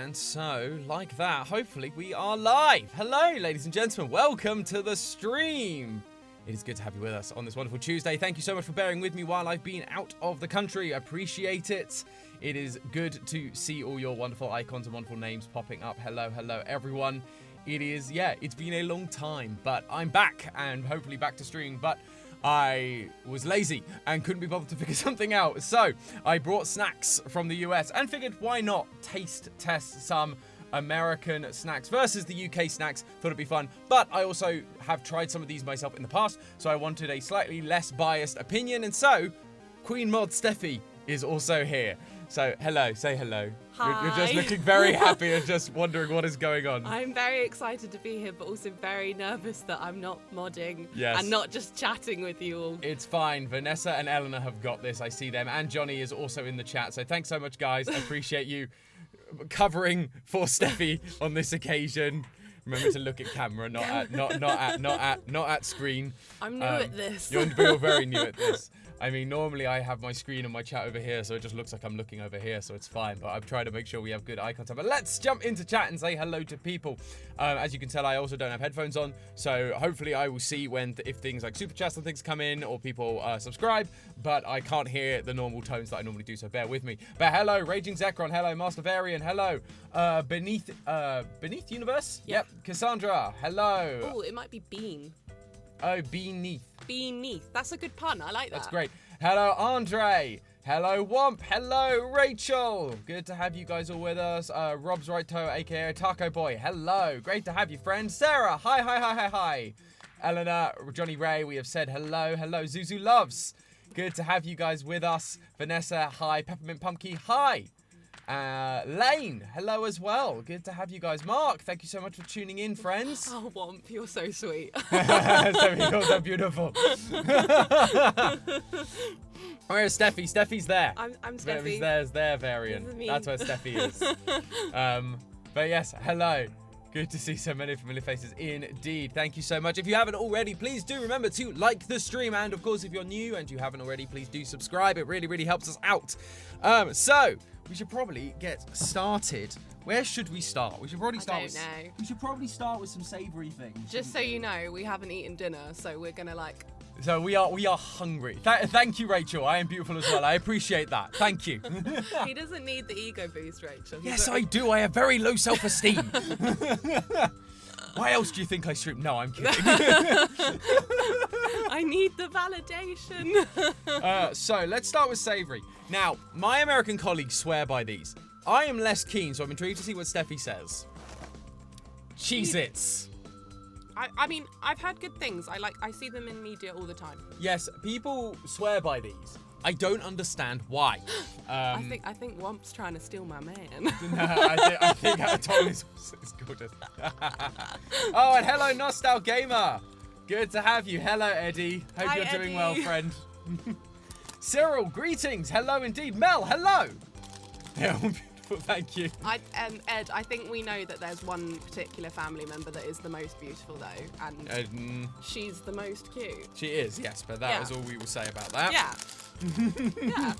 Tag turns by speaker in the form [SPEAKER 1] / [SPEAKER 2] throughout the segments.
[SPEAKER 1] And so, like that, hopefully we are live. Hello, ladies and gentlemen. Welcome to the stream. It is good to have you with us on this wonderful Tuesday. Thank you so much for bearing with me while I've been out of the country. I appreciate it. It is good to see all your wonderful icons and wonderful names popping up. Hello, hello, everyone. It's been a long time, but I'm back and hopefully back to stream. But I was lazy and couldn't be bothered to figure something out. So I brought snacks from the US and figured why not test some American snacks versus the UK snacks. Thought it'd be fun. But I also have tried some of these myself in the past, so I wanted a slightly less biased opinion. And so Queen Mod Steffi is also here. So hello, say hello.
[SPEAKER 2] Hi.
[SPEAKER 1] You're just looking very happy and just wondering what is going on.
[SPEAKER 2] I'm very excited to be here, but also very nervous that I'm not modding and not just chatting with you all.
[SPEAKER 1] It's fine. Vanessa and Eleanor have got this. I see them. And Johnny is also in the chat. So thanks so much, guys. I appreciate you covering for Steffi on this occasion. Remember to look at camera, not at screen.
[SPEAKER 2] I'm new at this.
[SPEAKER 1] You're very new at this. I mean, normally I have my screen and my chat over here, so it just looks like I'm looking over here, so it's fine. But I'm trying to make sure we have good eye contact. But let's jump into chat and say hello to people. As you can tell, I also don't have headphones on, so hopefully I will see if things like super chats and things come in or people subscribe. But I can't hear the normal tones that I normally do, so bear with me. But hello, Raging Zekron. Hello, Master Varian. Hello, Beneath Universe. Yep. Cassandra. Hello.
[SPEAKER 2] Oh, it might be Bean.
[SPEAKER 1] Oh, Beneath.
[SPEAKER 2] Beneath. That's a good pun. I like that.
[SPEAKER 1] That's great. Hello, Andre. Hello, Womp. Hello, Rachel. Good to have you guys all with us. Rob's Right Toe, aka Taco Boy. Hello. Great to have you, friend. Sarah. Hi. Eleanor, Johnny Ray, we have said hello. Hello, Zuzu Loves. Good to have you guys with us. Vanessa, hi. Peppermint Pumpkin, hi. Lane, hello as well. Good to have you guys. Mark, thank you so much for tuning in, friends.
[SPEAKER 2] Oh, Womp, you're so sweet.
[SPEAKER 1] You're so beautiful. Where's Steffi? Steffi's there.
[SPEAKER 2] I'm Steffi.
[SPEAKER 1] There's their variant. That's where Steffi is. But yes, hello. Good to see so many familiar faces indeed. Thank you so much. If you haven't already, please do remember to like the stream. And of course, if you're new and you haven't already, please do subscribe. It really, really helps us out. So we should probably get started. Where should we start? We should probably start.
[SPEAKER 2] I don't know.
[SPEAKER 1] We should probably start with some savoury things.
[SPEAKER 2] Just so you know, we haven't eaten dinner, so we're gonna
[SPEAKER 1] So we are hungry. Thank you, Rachel. I am beautiful as well. I appreciate that. Thank you.
[SPEAKER 2] He doesn't need the ego boost, Rachel.
[SPEAKER 1] Yes, I do. I have very low self-esteem. Why else do you think I stream? No, I'm kidding.
[SPEAKER 2] I need the validation.
[SPEAKER 1] So let's start with savoury. Now, my American colleagues swear by these. I am less keen, so I'm intrigued to see what Steffi says. Cheez-Its.
[SPEAKER 2] I mean, I've heard good things. I see them in media all the time.
[SPEAKER 1] Yes, people swear by these. I don't understand why.
[SPEAKER 2] I think Womp's trying to steal my man.
[SPEAKER 1] No, I think Tom is gorgeous. Oh, and hello, Nostal Gamer. Good to have you. Hello, Eddie. Hope
[SPEAKER 2] Hi,
[SPEAKER 1] you're doing
[SPEAKER 2] Eddie.
[SPEAKER 1] well, friend. Cyril, greetings. Hello indeed. Mel, hello. They're all beautiful. Thank you.
[SPEAKER 2] Ed, I think we know that there's one particular family member that is the most beautiful, though, and she's the most cute.
[SPEAKER 1] She is, yes, but that is all we will say about that.
[SPEAKER 2] Yeah. Yeah.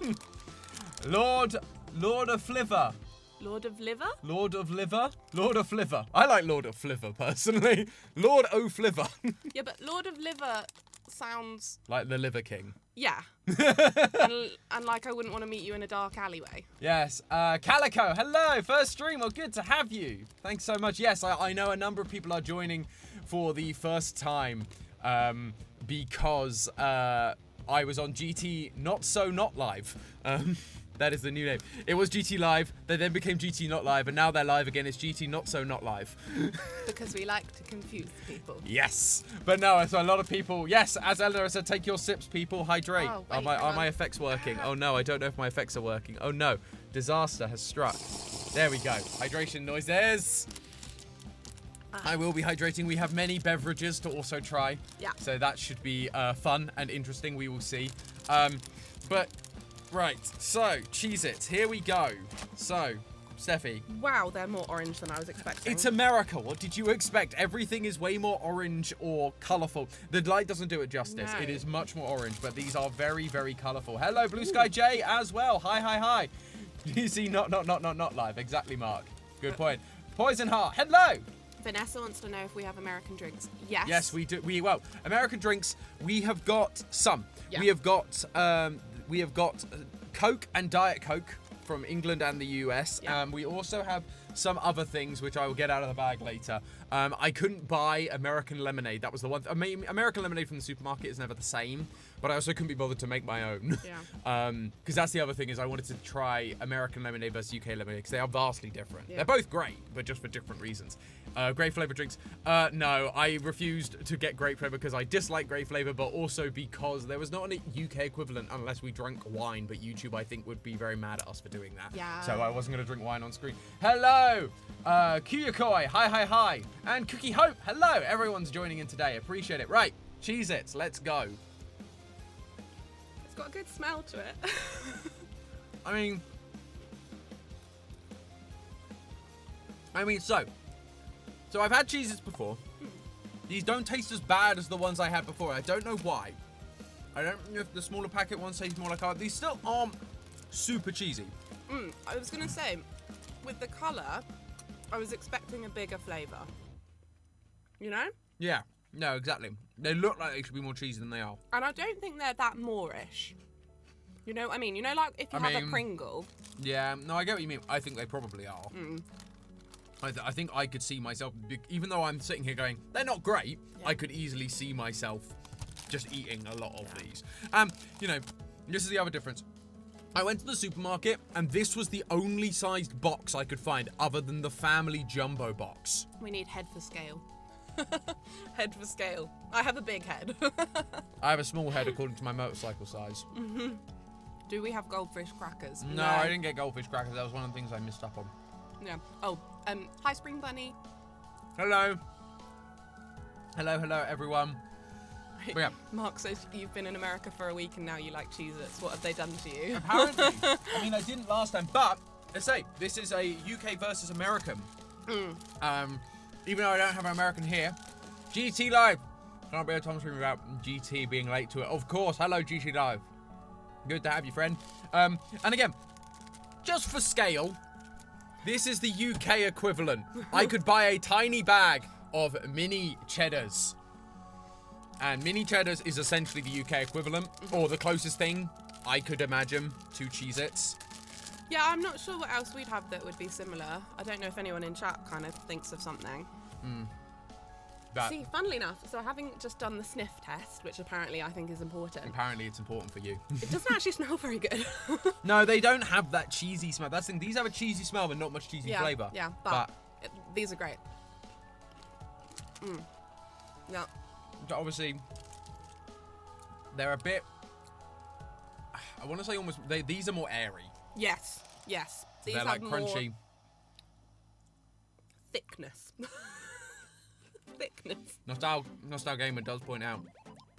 [SPEAKER 1] Lord of Flivver.
[SPEAKER 2] Lord of Liver?
[SPEAKER 1] Lord of Liver? Lord of Flivver. I like Lord of Flivver, personally. Lord O' Flivver.
[SPEAKER 2] Yeah, but Lord of Liver sounds...
[SPEAKER 1] like the Liver King.
[SPEAKER 2] Yeah. and like I wouldn't want to meet you in a dark alleyway.
[SPEAKER 1] Yes. Calico, hello. First stream. Well, good to have you. Thanks so much. Yes, I know a number of people are joining for the first time because I was on GT Not Live. That is the new name. It was GT Live, they then became GT Not Live, and now they're live again. It's GT Not Live.
[SPEAKER 2] Because we like to confuse people.
[SPEAKER 1] Yes. But no, so a lot of people, yes, as Eleanor said, take your sips, people, hydrate.
[SPEAKER 2] Oh,
[SPEAKER 1] are my effects working? Oh no, I don't know if my effects are working. Oh no, disaster has struck. There we go. Hydration noises. I will be hydrating. We have many beverages to also try.
[SPEAKER 2] Yeah.
[SPEAKER 1] So that should be fun and interesting. We will see. But, right. So, Cheez-Its. Here we go. So, Steffi.
[SPEAKER 2] Wow, they're more orange than I was expecting.
[SPEAKER 1] It's America. What did you expect? Everything is way more orange or colourful. The light doesn't do it justice.
[SPEAKER 2] No.
[SPEAKER 1] It is much more orange, but these are very, very colourful. Hello, Blue Sky J as well. Hi. You see, not live. Exactly, Mark. Good point. Poison Heart, hello.
[SPEAKER 2] Vanessa wants to know if we have American drinks. Yes.
[SPEAKER 1] Yes, we do. Well, American drinks, we have got some.
[SPEAKER 2] Yeah.
[SPEAKER 1] We have got Coke and Diet Coke from England and the US.
[SPEAKER 2] Yeah.
[SPEAKER 1] We also have some other things which I will get out of the bag later. I couldn't buy American lemonade. That was the one. American lemonade from the supermarket is never the same, but I also couldn't be bothered to make my own.
[SPEAKER 2] Yeah.
[SPEAKER 1] Because that's the other thing is I wanted to try American lemonade versus UK lemonade because they are vastly different.
[SPEAKER 2] Yeah.
[SPEAKER 1] They're both great, but just for different reasons. Grape flavor drinks. No, I refused to get grape flavor because I dislike grape flavor, but also because there was not an UK equivalent unless we drank wine. But YouTube, I think, would be very mad at us for doing that.
[SPEAKER 2] Yeah.
[SPEAKER 1] So I wasn't going to drink wine on screen. Hello, Kuyakoi. Hi. And Cookie Hope. Hello. Everyone's joining in today. Appreciate it. Right. Cheez-Its. Let's go.
[SPEAKER 2] It's got a good smell to it.
[SPEAKER 1] I mean, So I've had Cheez-Its before. These don't taste as bad as the ones I had before. I don't know why. I don't know if the smaller packet ones taste more like these still aren't super cheesy.
[SPEAKER 2] I was going to say, with the colour, I was expecting a bigger flavour. You know?
[SPEAKER 1] Yeah. No, exactly. They look like they should be more cheesy than they are.
[SPEAKER 2] And I don't think they're that moreish. You know what I mean? You know, like if you have a Pringle.
[SPEAKER 1] Yeah. No, I get what you mean. I think they probably are. I think I could see myself, even though I'm sitting here going, they're not great, I could easily see myself just eating a lot of these. You know, this is the other difference. I went to the supermarket, and this was the only sized box I could find other than the family jumbo box.
[SPEAKER 2] We need head for scale. Head for scale. I have a big head.
[SPEAKER 1] I have a small head according to my motorcycle size.
[SPEAKER 2] Do we have goldfish crackers?
[SPEAKER 1] No, I didn't get goldfish crackers. That was one of the things I missed up on.
[SPEAKER 2] Yeah. Oh, hi Spring Bunny.
[SPEAKER 1] Hello. Hello, everyone. But yeah.
[SPEAKER 2] Mark says you've been in America for a week and now you like Cheez-Its. What have they done to you?
[SPEAKER 1] Apparently. I mean, I didn't last time, but let's say this is a UK versus American. Even though I don't have an American here, GT Live. Can't be a Tom stream without GT being late to it. Of course. Hello, GT Live. Good to have you, friend. And again, just for scale, this is the UK equivalent. I could buy a tiny bag of mini cheddars. And mini cheddars is essentially the UK equivalent, or the closest thing I could imagine to Cheez-Its.
[SPEAKER 2] Yeah, I'm not sure what else we'd have that would be similar. I don't know if anyone in chat kind of thinks of something. See, funnily enough, so having just done the sniff test, which apparently I think is important.
[SPEAKER 1] Apparently it's important for you.
[SPEAKER 2] It doesn't actually smell very good.
[SPEAKER 1] No, they don't have that cheesy smell. That's the thing. These have a cheesy smell, but not much cheesy flavour.
[SPEAKER 2] Yeah, but these are great. Yeah.
[SPEAKER 1] Obviously, they're a bit... I want to say almost... These are more airy.
[SPEAKER 2] Yes. These
[SPEAKER 1] they're
[SPEAKER 2] have
[SPEAKER 1] like
[SPEAKER 2] more
[SPEAKER 1] crunchy.
[SPEAKER 2] Thickness.
[SPEAKER 1] Nostal Gamer does point out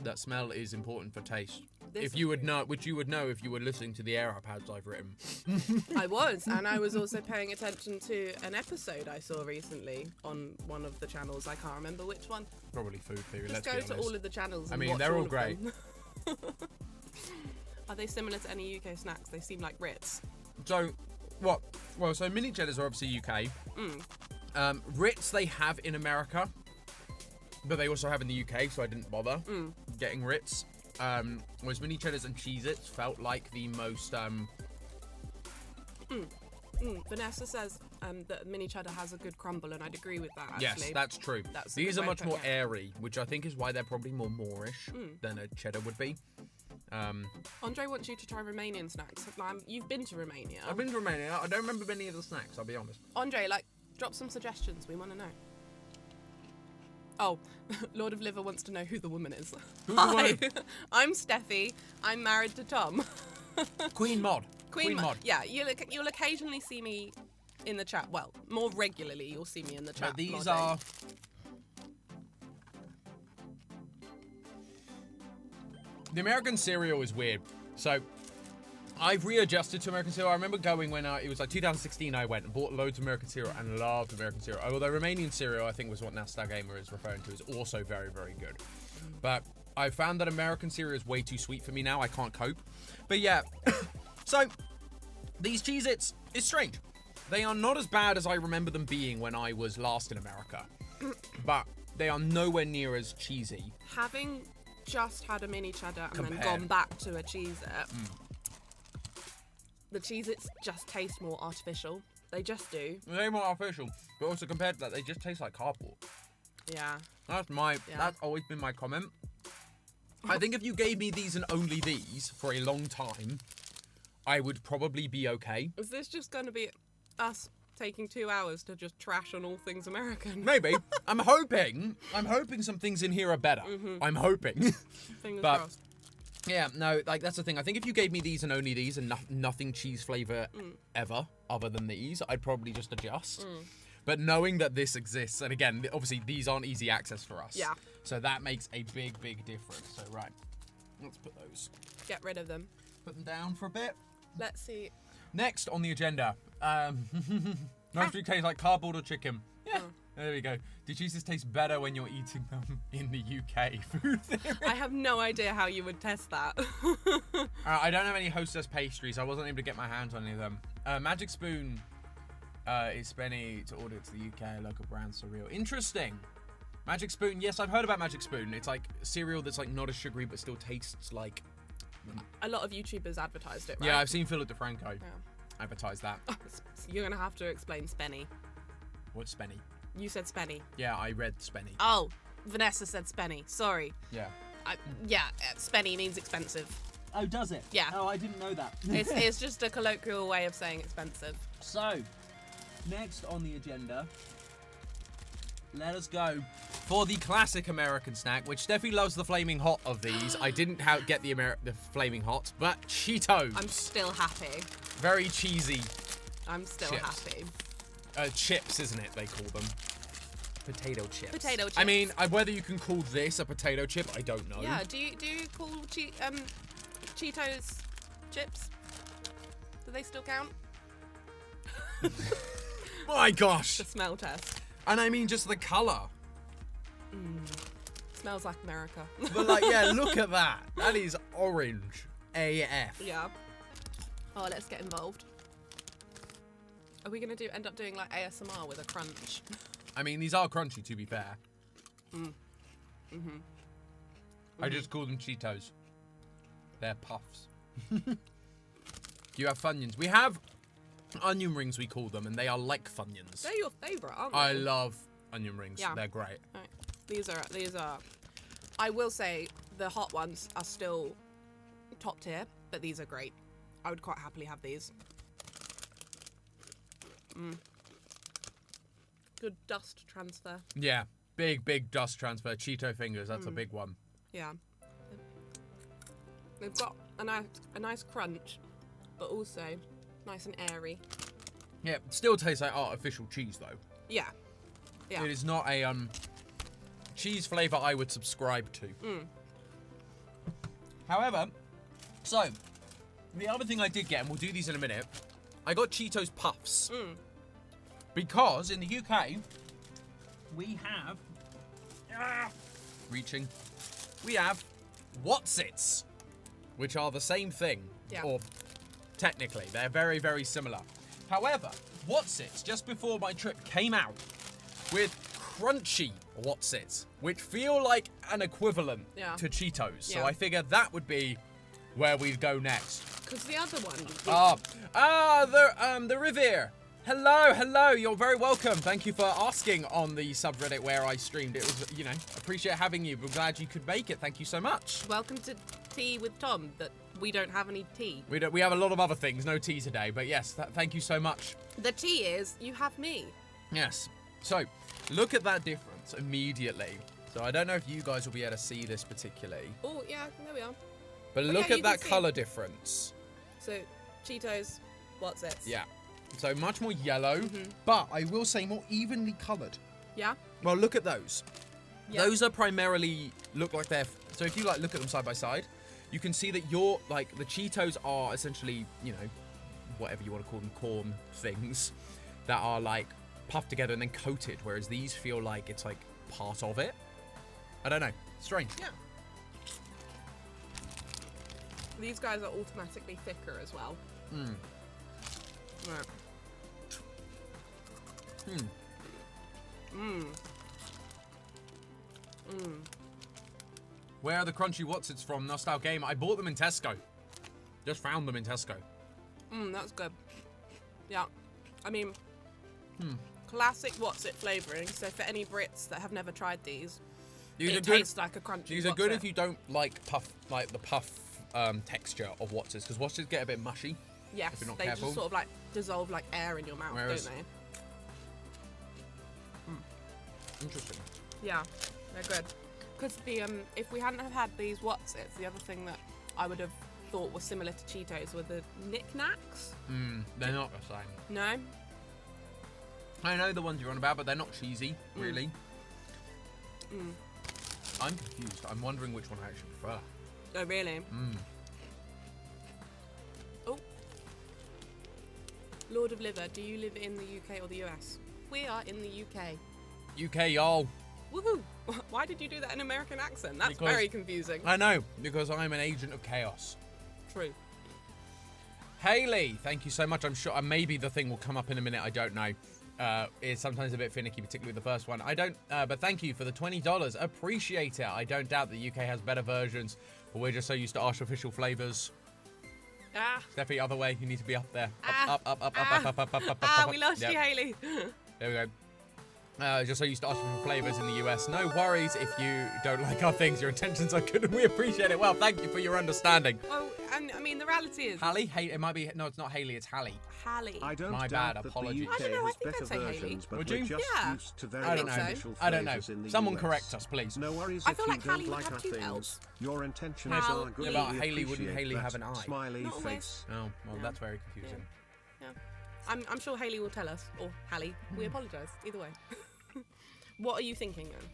[SPEAKER 1] that smell is important for taste. Which you would know if you were listening to the air pads I've written.
[SPEAKER 2] I was, and I was also paying attention to an episode I saw recently on one of the channels. I can't remember which one.
[SPEAKER 1] Probably Food Theory.
[SPEAKER 2] Just
[SPEAKER 1] let's be honest.
[SPEAKER 2] go to all of the channels. And
[SPEAKER 1] they're all great.
[SPEAKER 2] Are they similar to any UK snacks? They seem like Ritz.
[SPEAKER 1] So, what? Well, so mini cheddars are obviously UK. Ritz they have in America, but they also have in the UK, so I didn't bother getting Ritz. Whereas mini cheddars and Cheez-Its felt like the most.
[SPEAKER 2] Vanessa says that mini cheddar has a good crumble, and I'd agree with that. Actually.
[SPEAKER 1] Yes, that's true. These are much more airy, which I think is why they're probably more moreish than a cheddar would be.
[SPEAKER 2] Andre wants you to try Romanian snacks. You've been to Romania.
[SPEAKER 1] I've been to Romania. I don't remember many of the snacks, I'll be honest.
[SPEAKER 2] Andre, drop some suggestions. We want to know. Oh, Lord of Liver wants to know who the woman is.
[SPEAKER 1] Who's the woman?
[SPEAKER 2] I'm Steffi. I'm married to Tom.
[SPEAKER 1] Queen Mod.
[SPEAKER 2] Queen Mod. Yeah, you'll occasionally see me in the chat. Well, more regularly you'll see me in the chat.
[SPEAKER 1] But these
[SPEAKER 2] modding.
[SPEAKER 1] are... The American cereal is weird. So, I've readjusted to American cereal. I remember going when it was like 2016 I went and bought loads of American cereal and loved American cereal. Although Romanian cereal, I think was what Nastar Gamer is referring to, is also very, very good. But I found that American cereal is way too sweet for me now. I can't cope. But yeah, so these Cheez-Its is strange. They are not as bad as I remember them being when I was last in America. But they are nowhere near as cheesy.
[SPEAKER 2] Having just had a mini cheddar and then
[SPEAKER 1] Compared.
[SPEAKER 2] gone back to a Cheez-It, the Cheez-Its just taste more artificial. They just do.
[SPEAKER 1] They're more artificial, but also compared to that, they just taste like cardboard.
[SPEAKER 2] Yeah.
[SPEAKER 1] That's always been my comment. I think if you gave me these and only these for a long time, I would probably be okay.
[SPEAKER 2] Is this just going to be us taking 2 hours to just trash on all things American?
[SPEAKER 1] Maybe. I'm hoping some things in here are better. I'm hoping.
[SPEAKER 2] Fingers
[SPEAKER 1] But-
[SPEAKER 2] crossed.
[SPEAKER 1] Yeah, no, like that's the thing. I think if you gave me these and only these and nothing cheese flavor ever other than these, I'd probably just adjust. But knowing that this exists, and again, obviously these aren't easy access for us.
[SPEAKER 2] Yeah.
[SPEAKER 1] So that makes a big, big difference. So right, let's put those.
[SPEAKER 2] Get rid of them.
[SPEAKER 1] Put them down for a bit.
[SPEAKER 2] Let's see.
[SPEAKER 1] Next on the agenda, mostly taste like cardboard or chicken. Yeah. There we go. Do cheeses taste better when you're eating them in the UK? Food theory.
[SPEAKER 2] I have no idea how you would test that.
[SPEAKER 1] I don't have any Hostess pastries. I wasn't able to get my hands on any of them. Magic Spoon is Spenny to order to the UK. Local brand cereal. Interesting. Magic Spoon. Yes, I've heard about Magic Spoon. It's like cereal that's like not as sugary but still tastes like.
[SPEAKER 2] A lot of YouTubers advertised it, right?
[SPEAKER 1] Yeah, I've seen Philip DeFranco
[SPEAKER 2] Yeah.
[SPEAKER 1] advertise that.
[SPEAKER 2] You're going to have to explain Spenny.
[SPEAKER 1] What's Spenny?
[SPEAKER 2] You said Spenny.
[SPEAKER 1] Yeah, I read Spenny.
[SPEAKER 2] Oh, Vanessa said Spenny. Sorry.
[SPEAKER 1] Yeah.
[SPEAKER 2] Spenny means expensive.
[SPEAKER 1] Oh, does it?
[SPEAKER 2] Yeah.
[SPEAKER 1] Oh, I didn't know that.
[SPEAKER 2] It's just a colloquial way of saying expensive.
[SPEAKER 1] So, next on the agenda, let us go for the classic American snack, which Steffi loves the flaming hot of these. I didn't get the flaming hot, but Cheetos.
[SPEAKER 2] I'm still happy.
[SPEAKER 1] Very cheesy.
[SPEAKER 2] I'm still
[SPEAKER 1] Chips.
[SPEAKER 2] happy.
[SPEAKER 1] Chips, isn't it? They call them potato chips.
[SPEAKER 2] Potato chips.
[SPEAKER 1] I mean, whether you can call this a potato chip, I don't know.
[SPEAKER 2] Yeah. Do you call Cheetos chips? Do they still count?
[SPEAKER 1] My gosh.
[SPEAKER 2] The smell test.
[SPEAKER 1] And I mean, just the color.
[SPEAKER 2] Smells like America.
[SPEAKER 1] But like, yeah, look at that. That is orange AF.
[SPEAKER 2] Yeah. Oh, let's get involved. Are we going to end up doing like ASMR with a crunch?
[SPEAKER 1] I mean, these are crunchy, to be fair. I just call them Cheetos. They're puffs. You have Funyuns. We have onion rings, we call them, and they are like Funyuns.
[SPEAKER 2] They're your favourite, aren't they?
[SPEAKER 1] I love onion rings.
[SPEAKER 2] Yeah.
[SPEAKER 1] They're great.
[SPEAKER 2] Right. These are. I will say the hot ones are still top tier, but these are great. I would quite happily have these. Good dust transfer.
[SPEAKER 1] Yeah. Big dust transfer. Cheeto fingers. That's a big one.
[SPEAKER 2] Yeah. They've got a nice crunch, but also nice and airy.
[SPEAKER 1] Yeah. Still tastes like artificial cheese, though.
[SPEAKER 2] Yeah. Yeah.
[SPEAKER 1] It is not a cheese flavour I would subscribe to. However, so the other thing I did get, and we'll do these in a minute, I got Cheetos Puffs. Because in the UK, we have we have Whatsits, which are the same thing.
[SPEAKER 2] Yeah.
[SPEAKER 1] Or technically, they're very, very similar. However, Whatsits, just before my trip, came out with crunchy Whatsits, which feel like an equivalent to Cheetos. So
[SPEAKER 2] Yeah.
[SPEAKER 1] I figured that would be where we'd go next.
[SPEAKER 2] Because the other one.
[SPEAKER 1] The Revere. Hello. You're very welcome. Thank you for asking on the subreddit where I streamed. It was, appreciate having you. We're glad you could make it. Thank you so much.
[SPEAKER 2] Welcome to Tea with Tom. That we don't have any tea.
[SPEAKER 1] We have a lot of other things. No tea today, but yes, thank you so much.
[SPEAKER 2] The tea is you have me.
[SPEAKER 1] Yes. So, look at that difference immediately. So I don't know if you guys will be able to see this particularly,
[SPEAKER 2] Oh yeah, there we are.
[SPEAKER 1] but
[SPEAKER 2] Oh,
[SPEAKER 1] look
[SPEAKER 2] yeah,
[SPEAKER 1] at
[SPEAKER 2] you
[SPEAKER 1] that
[SPEAKER 2] can see.
[SPEAKER 1] color difference.
[SPEAKER 2] So Cheetos, what's it?
[SPEAKER 1] Yeah. So much more yellow, but I will say more evenly colored.
[SPEAKER 2] Yeah.
[SPEAKER 1] Well, look at those.
[SPEAKER 2] Yeah.
[SPEAKER 1] Those are primarily look like they're. So if you look at them side by side, you can see that the Cheetos are essentially, whatever you want to call them, corn things that are like puffed together and then coated, whereas these feel like it's like part of it. I don't know. Strange.
[SPEAKER 2] Yeah. These guys are automatically thicker as well. Right.
[SPEAKER 1] Where are the crunchy Wotsits from? Nostal Game. I bought them in Tesco. Just found them in Tesco.
[SPEAKER 2] That's good. Yeah. I mean, classic Wotsit flavouring. So for any Brits that have never tried these, it tastes like a crunchy
[SPEAKER 1] These are good if you don't like the puff texture of Wotsits, because Wotsits get a bit mushy.
[SPEAKER 2] Yes,
[SPEAKER 1] if you're not
[SPEAKER 2] they
[SPEAKER 1] careful.
[SPEAKER 2] just sort of like dissolve like air in your mouth, don't they?
[SPEAKER 1] Interesting.
[SPEAKER 2] Yeah, they're good. Because if we hadn't have had these Wotsits, the other thing that I would have thought was similar to Cheetos were the knickknacks.
[SPEAKER 1] They're not the same.
[SPEAKER 2] No?
[SPEAKER 1] I know the ones you're on about, but they're not cheesy, really. I'm confused. I'm wondering which one I actually prefer.
[SPEAKER 2] Oh, really? Oh. Lord of Liver, do you live in the UK or the US? We are in the UK.
[SPEAKER 1] UK, y'all.
[SPEAKER 2] Woohoo! Why did you do that in American accent? That's very confusing.
[SPEAKER 1] I know, because I'm an agent of chaos.
[SPEAKER 2] True.
[SPEAKER 1] Haley, thank you so much. I'm sure maybe the thing will come up in a minute. I don't know. It's sometimes a bit finicky, particularly the first one. I don't, but thank you for the $20. Appreciate it. I don't doubt the UK has better versions, but we're just so used to artificial flavors. Steffi, other way. You need to be up there. Up.
[SPEAKER 2] We lost you, Haley.
[SPEAKER 1] There we go. Just so used to artificial flavors in the US. No worries if you don't like our things. Your intentions are good and we appreciate it. Well, thank you for your understanding.
[SPEAKER 2] Oh, and I mean, the reality is...
[SPEAKER 1] Hallie? It might be... No, it's not Haley, it's Hallie.
[SPEAKER 2] Hallie.
[SPEAKER 3] I don't
[SPEAKER 1] My
[SPEAKER 3] doubt
[SPEAKER 1] bad,
[SPEAKER 3] that
[SPEAKER 1] apologies.
[SPEAKER 3] the UK
[SPEAKER 2] I don't know, I
[SPEAKER 3] has
[SPEAKER 2] think
[SPEAKER 3] better
[SPEAKER 2] I'd say Haley.
[SPEAKER 3] versions, but
[SPEAKER 1] Would
[SPEAKER 3] we're
[SPEAKER 1] you?
[SPEAKER 3] just
[SPEAKER 2] Yeah.
[SPEAKER 3] used to very
[SPEAKER 1] I don't know.
[SPEAKER 3] artificial
[SPEAKER 1] I don't know.
[SPEAKER 3] flavours in the
[SPEAKER 1] Someone
[SPEAKER 3] US.
[SPEAKER 1] correct us, please.
[SPEAKER 3] No worries
[SPEAKER 2] I
[SPEAKER 3] if
[SPEAKER 2] feel
[SPEAKER 3] you
[SPEAKER 2] like
[SPEAKER 3] don't
[SPEAKER 2] Hallie would
[SPEAKER 3] like
[SPEAKER 2] have
[SPEAKER 3] our
[SPEAKER 2] two
[SPEAKER 3] things.
[SPEAKER 2] L's.
[SPEAKER 3] Your intentions
[SPEAKER 2] Hal-
[SPEAKER 3] are good.
[SPEAKER 2] Yeah,
[SPEAKER 1] but
[SPEAKER 3] we
[SPEAKER 1] Haley wouldn't
[SPEAKER 3] appreciate
[SPEAKER 1] Haley
[SPEAKER 3] that
[SPEAKER 1] have an eye?
[SPEAKER 3] Smiley
[SPEAKER 2] Not always.
[SPEAKER 3] face.
[SPEAKER 1] Oh, well, that's very confusing.
[SPEAKER 2] Yeah. I'm sure Haley will tell us, or Hallie. We apologise, either way. What are you thinking then?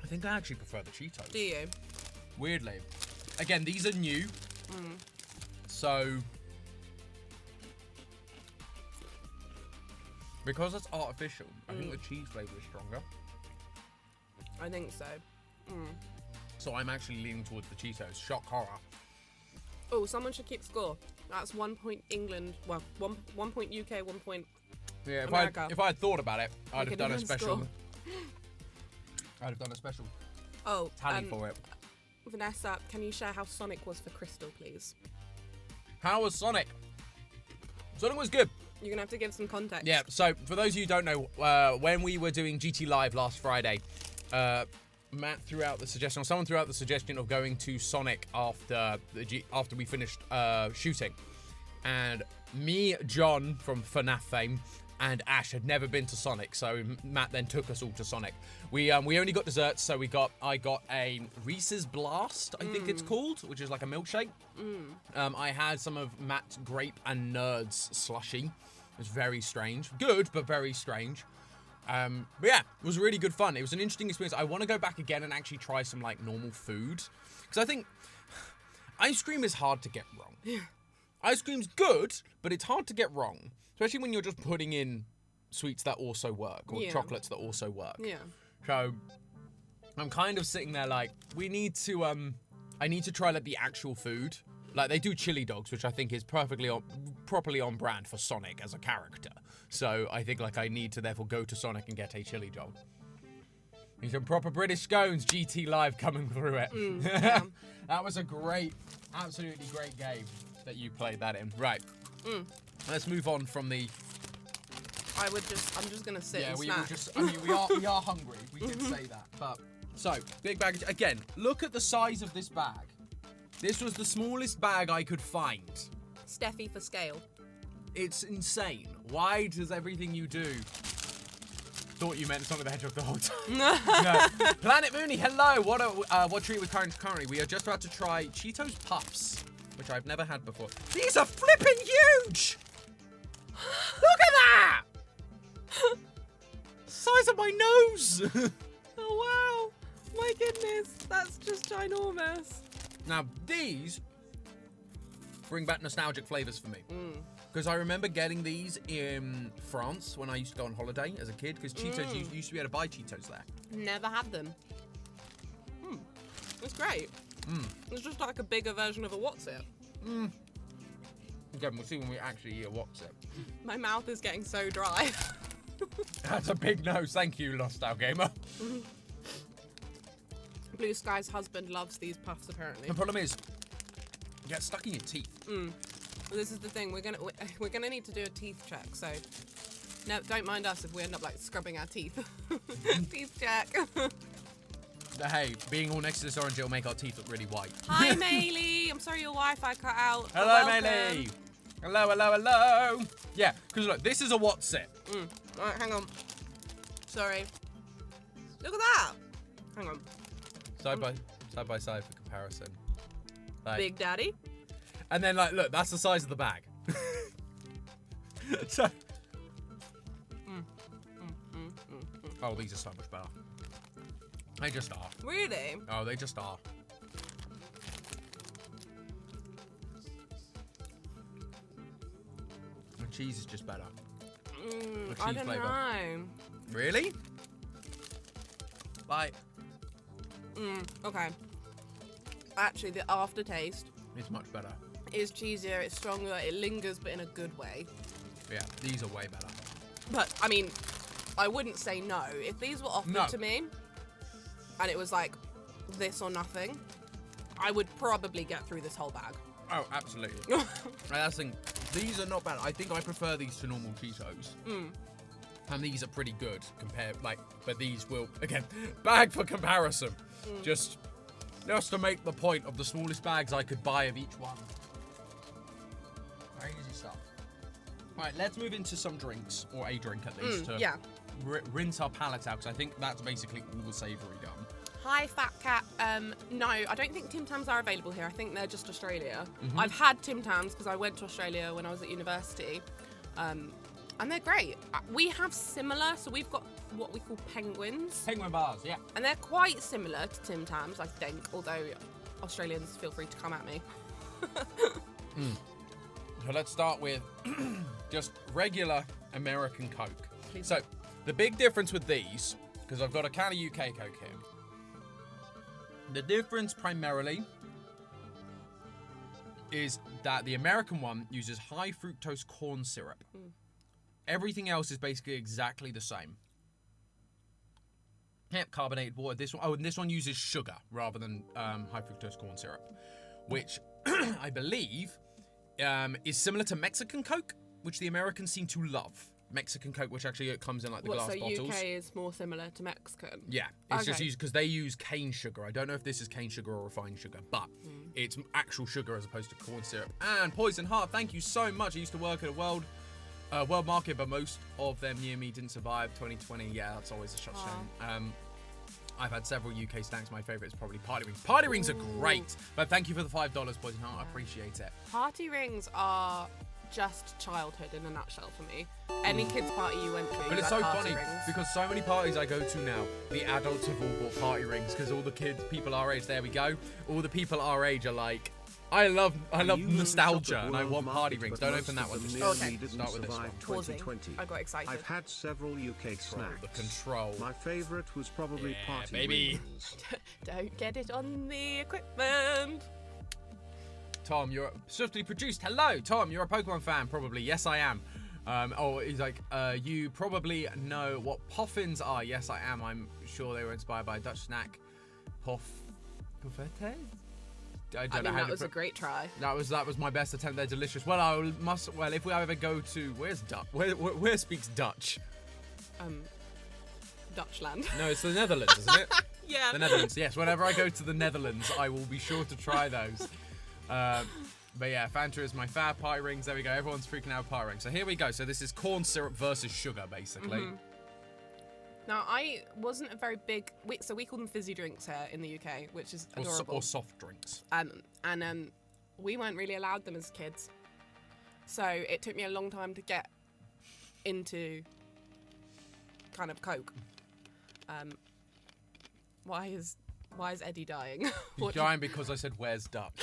[SPEAKER 1] I think I actually prefer the Cheetos.
[SPEAKER 2] Do you?
[SPEAKER 1] Weirdly. Again, these are new. So... Because it's artificial, I think the cheese flavour is stronger.
[SPEAKER 2] I think so.
[SPEAKER 1] So I'm actually leaning towards the Cheetos. Shock horror.
[SPEAKER 2] Oh, someone should keep score. That's 1 point England. Well, 1 point UK, 1 point
[SPEAKER 1] Yeah,
[SPEAKER 2] America.
[SPEAKER 1] if I had thought about it, I'd have done a
[SPEAKER 2] different
[SPEAKER 1] special.
[SPEAKER 2] score.
[SPEAKER 1] I'd have done a special
[SPEAKER 2] Oh,
[SPEAKER 1] tally for it.
[SPEAKER 2] Vanessa, can you share how Sonic was for Crystal, please?
[SPEAKER 1] How was Sonic? Sonic was good.
[SPEAKER 2] You're going to have to give some context.
[SPEAKER 1] Yeah, so for those of you who don't know, when we were doing GT Live last Friday, Matt threw out the suggestion, or someone threw out the suggestion of going to Sonic after we finished shooting. And me, John from FNAF fame, and Ash had never been to Sonic, so Matt then took us all to Sonic. We only got desserts, so I got a Reese's Blast, I think it's called, which is like a milkshake. I had some of Matt's Grape and Nerds slushie. It was very strange. Good, but very strange. But yeah, it was really good fun. It was an interesting experience. I want to go back again and actually try some like normal food. Because I think ice cream is hard to get wrong.
[SPEAKER 2] Yeah.
[SPEAKER 1] Ice cream's good, but it's hard to get wrong. Especially when you're just putting in sweets that also work, or chocolates that also work.
[SPEAKER 2] Yeah.
[SPEAKER 1] So I'm kind of sitting there like, I need to try like the actual food. Like they do chili dogs, which I think is properly on brand for Sonic as a character. So I think like I need to therefore go to Sonic and get a chili dog. Need some proper British scones, GT Live coming through it.
[SPEAKER 2] Yeah.
[SPEAKER 1] That was a absolutely great game that you played that in. Right. Let's move on from the...
[SPEAKER 2] I'm just going to sit and
[SPEAKER 1] we
[SPEAKER 2] snack.
[SPEAKER 1] we are hungry. We did say that. But, so, big bag. Again, look at the size of this bag. This was the smallest bag I could find.
[SPEAKER 2] Steffi for scale.
[SPEAKER 1] It's insane. Why does everything you do... Thought you meant Sonic the Hedgehog the whole time. No. Planet Mooney, hello. What treat we're currently? We are just about to try Cheetos Puffs, which I've never had before. These are flipping huge! Look at that! Size of my nose!
[SPEAKER 2] Oh, wow. My goodness. That's just ginormous.
[SPEAKER 1] Now, these bring back nostalgic flavors for me. Because I remember getting these in France when I used to go on holiday as a kid, because Cheetos, you used to be able to buy Cheetos there.
[SPEAKER 2] Never had them. It's great. It's just like a bigger version of a What's It.
[SPEAKER 1] Again, we'll see when we actually eat a What's It.
[SPEAKER 2] My mouth is getting so dry.
[SPEAKER 1] That's a big nose. Thank you, Lost Style Gamer.
[SPEAKER 2] Blue Sky's husband loves these puffs, apparently.
[SPEAKER 1] The problem is, you get stuck in your teeth.
[SPEAKER 2] This is the thing. We're gonna need to do a teeth check. So, no, don't mind us if we end up like scrubbing our teeth. Teeth check.
[SPEAKER 1] Hey, being all next to this orange, it'll make our teeth look really white.
[SPEAKER 2] Hi, Maylee. I'm sorry your Wi-Fi cut out.
[SPEAKER 1] Hello, Maylee. Hello, hello, hello. Yeah, because look, this is a what's it.
[SPEAKER 2] All right, hang on. Sorry. Look at that. Hang on.
[SPEAKER 1] Side by side for comparison. Like,
[SPEAKER 2] Big Daddy.
[SPEAKER 1] and then like, look, that's the size of the bag. So. Oh, these are so much better. They just are.
[SPEAKER 2] Really?
[SPEAKER 1] Oh, they just are. The cheese is just better. The cheese
[SPEAKER 2] I don't
[SPEAKER 1] flavour.
[SPEAKER 2] know.
[SPEAKER 1] Really? Like,
[SPEAKER 2] Okay. Actually, the aftertaste
[SPEAKER 1] it's much better.
[SPEAKER 2] is cheesier. It's stronger. It lingers, but in a good way.
[SPEAKER 1] Yeah, these are way better.
[SPEAKER 2] But I mean, I wouldn't say no if these were offered to me, and it was like this or nothing. I would probably get through this whole bag.
[SPEAKER 1] Oh, absolutely. And that's the thing. These are not bad. I think I prefer these to normal Cheetos. And these are pretty good compared, like, but these will, again, bag for comparison. Just to make the point of the smallest bags I could buy of each one. Very easy stuff. Right, let's move into some drinks, or a drink at least, to rinse our palate out, because I think that's basically all the savoury done.
[SPEAKER 2] Hi, Fat Cat. No, I don't think Tim Tams are available here. I think they're just Australia. I've had Tim Tams because I went to Australia when I was at university. And they're great. We have similar, so we've got what we call penguins.
[SPEAKER 1] Penguin bars, yeah.
[SPEAKER 2] And they're quite similar to Tim Tams, I think, although Australians, feel free to come at me.
[SPEAKER 1] So let's start with just regular American Coke.
[SPEAKER 2] Please.
[SPEAKER 1] So the big difference with these, because I've got a can of UK Coke here, the difference primarily is that the American one uses high fructose corn syrup. Everything else is basically exactly the same. Yep, carbonated water. And this one uses sugar rather than high fructose corn syrup, which I believe is similar to Mexican Coke, which the Americans seem to love. Mexican Coke, which actually it comes in like the glass bottles.
[SPEAKER 2] So UK is more similar to Mexican?
[SPEAKER 1] Yeah, it's just used because they use cane sugar. I don't know if this is cane sugar or refined sugar, but it's actual sugar as opposed to corn syrup. And Poison Heart, thank you so much. I used to work at a world market, but most of them near me didn't survive. 2020, yeah, that's always a shame. I've had several UK snacks. My favourite is probably party rings. Party rings are great, but thank you for the $5, Poison Heart. I appreciate it.
[SPEAKER 2] Party rings are just childhood in a nutshell for me. Any kids party you went to,
[SPEAKER 1] but it's so funny because so many parties I go to now, the adults have all bought party rings because all the people our age, there we go, all the people our age are like, I love nostalgia and I want party rings. Don't open that one. Just start with this one.
[SPEAKER 3] 2020.
[SPEAKER 2] I got excited.
[SPEAKER 3] I've had several UK snacks.
[SPEAKER 1] The control.
[SPEAKER 3] My favourite was probably party
[SPEAKER 1] baby.
[SPEAKER 3] rings.
[SPEAKER 2] Don't get it on the equipment.
[SPEAKER 1] Tom, you're swiftly produced. Hello, Tom. You're a Pokemon fan, probably. Yes, I am. He's like, you probably know what puffins are. Yes, I am. I'm sure they were inspired by a Dutch snack. Puffettes? I
[SPEAKER 2] mean, that was a great try.
[SPEAKER 1] That was my best attempt. They're delicious. Well, if we ever go to where's Dutch? Where speaks Dutch?
[SPEAKER 2] Dutchland.
[SPEAKER 1] No, it's the Netherlands, isn't it?
[SPEAKER 2] Yeah.
[SPEAKER 1] The Netherlands. Yes. Whenever I go to the Netherlands, I will be sure to try those. But yeah, Fanta is my fab. Party rings. There we go. Everyone's freaking out party rings. So here we go. So this is corn syrup versus sugar, basically.
[SPEAKER 2] Now, I wasn't a very big... So we call them fizzy drinks here in the UK, which is adorable.
[SPEAKER 1] Or soft drinks.
[SPEAKER 2] And we weren't really allowed them as kids. So it took me a long time to get into kind of Coke. Why is Eddie dying?
[SPEAKER 1] He's dying because I said, where's Dutch?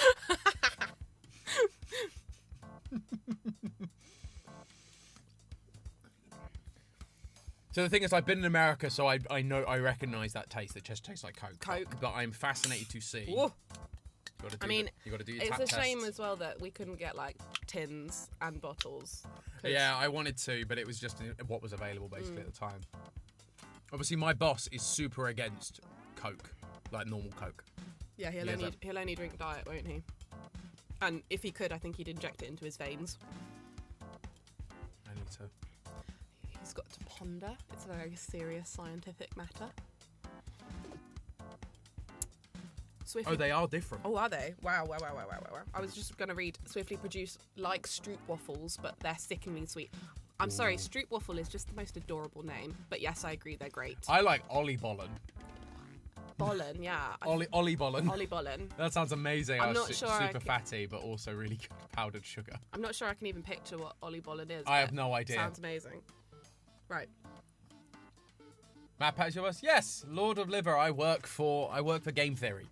[SPEAKER 1] So the thing is, I've been in America, so I know, I recognise that taste. It just tastes like Coke.
[SPEAKER 2] Coke.
[SPEAKER 1] But I'm fascinated to see.
[SPEAKER 2] Whoa. I mean,
[SPEAKER 1] you got to do your
[SPEAKER 2] it's
[SPEAKER 1] tap
[SPEAKER 2] a shame
[SPEAKER 1] tests.
[SPEAKER 2] as well that we couldn't get like tins and bottles. 'Cause-
[SPEAKER 1] Yeah, I wanted to, but it was just what was available basically at the time. Obviously, my boss is super against Coke, like normal Coke.
[SPEAKER 2] Yeah, he'll only drink diet, won't he? And if he could, I think he'd inject it into his veins.
[SPEAKER 1] I need to.
[SPEAKER 2] He's got to ponder. It's a very serious scientific matter. Swiftly.
[SPEAKER 1] Oh, they are different.
[SPEAKER 2] Oh, are they? Wow. I was just going to read, swiftly produce like Stroop waffles, but they're sickeningly sweet. I'm sorry, Stroop waffle is just the most adorable name. But yes, I agree, they're great.
[SPEAKER 1] I like Ollie Bollen.
[SPEAKER 2] Bollen, yeah.
[SPEAKER 1] Ollie Bollen.
[SPEAKER 2] Ollie Bollen.
[SPEAKER 1] That sounds amazing.
[SPEAKER 2] I'm not sure
[SPEAKER 1] super fatty, but also really good powdered sugar.
[SPEAKER 2] I'm not sure I can even picture what Ollie Bollen is.
[SPEAKER 1] I have no idea.
[SPEAKER 2] Sounds amazing. Right.
[SPEAKER 1] Matt Pat's your boss? Yes, Lord of Liver. I work for Game Theory.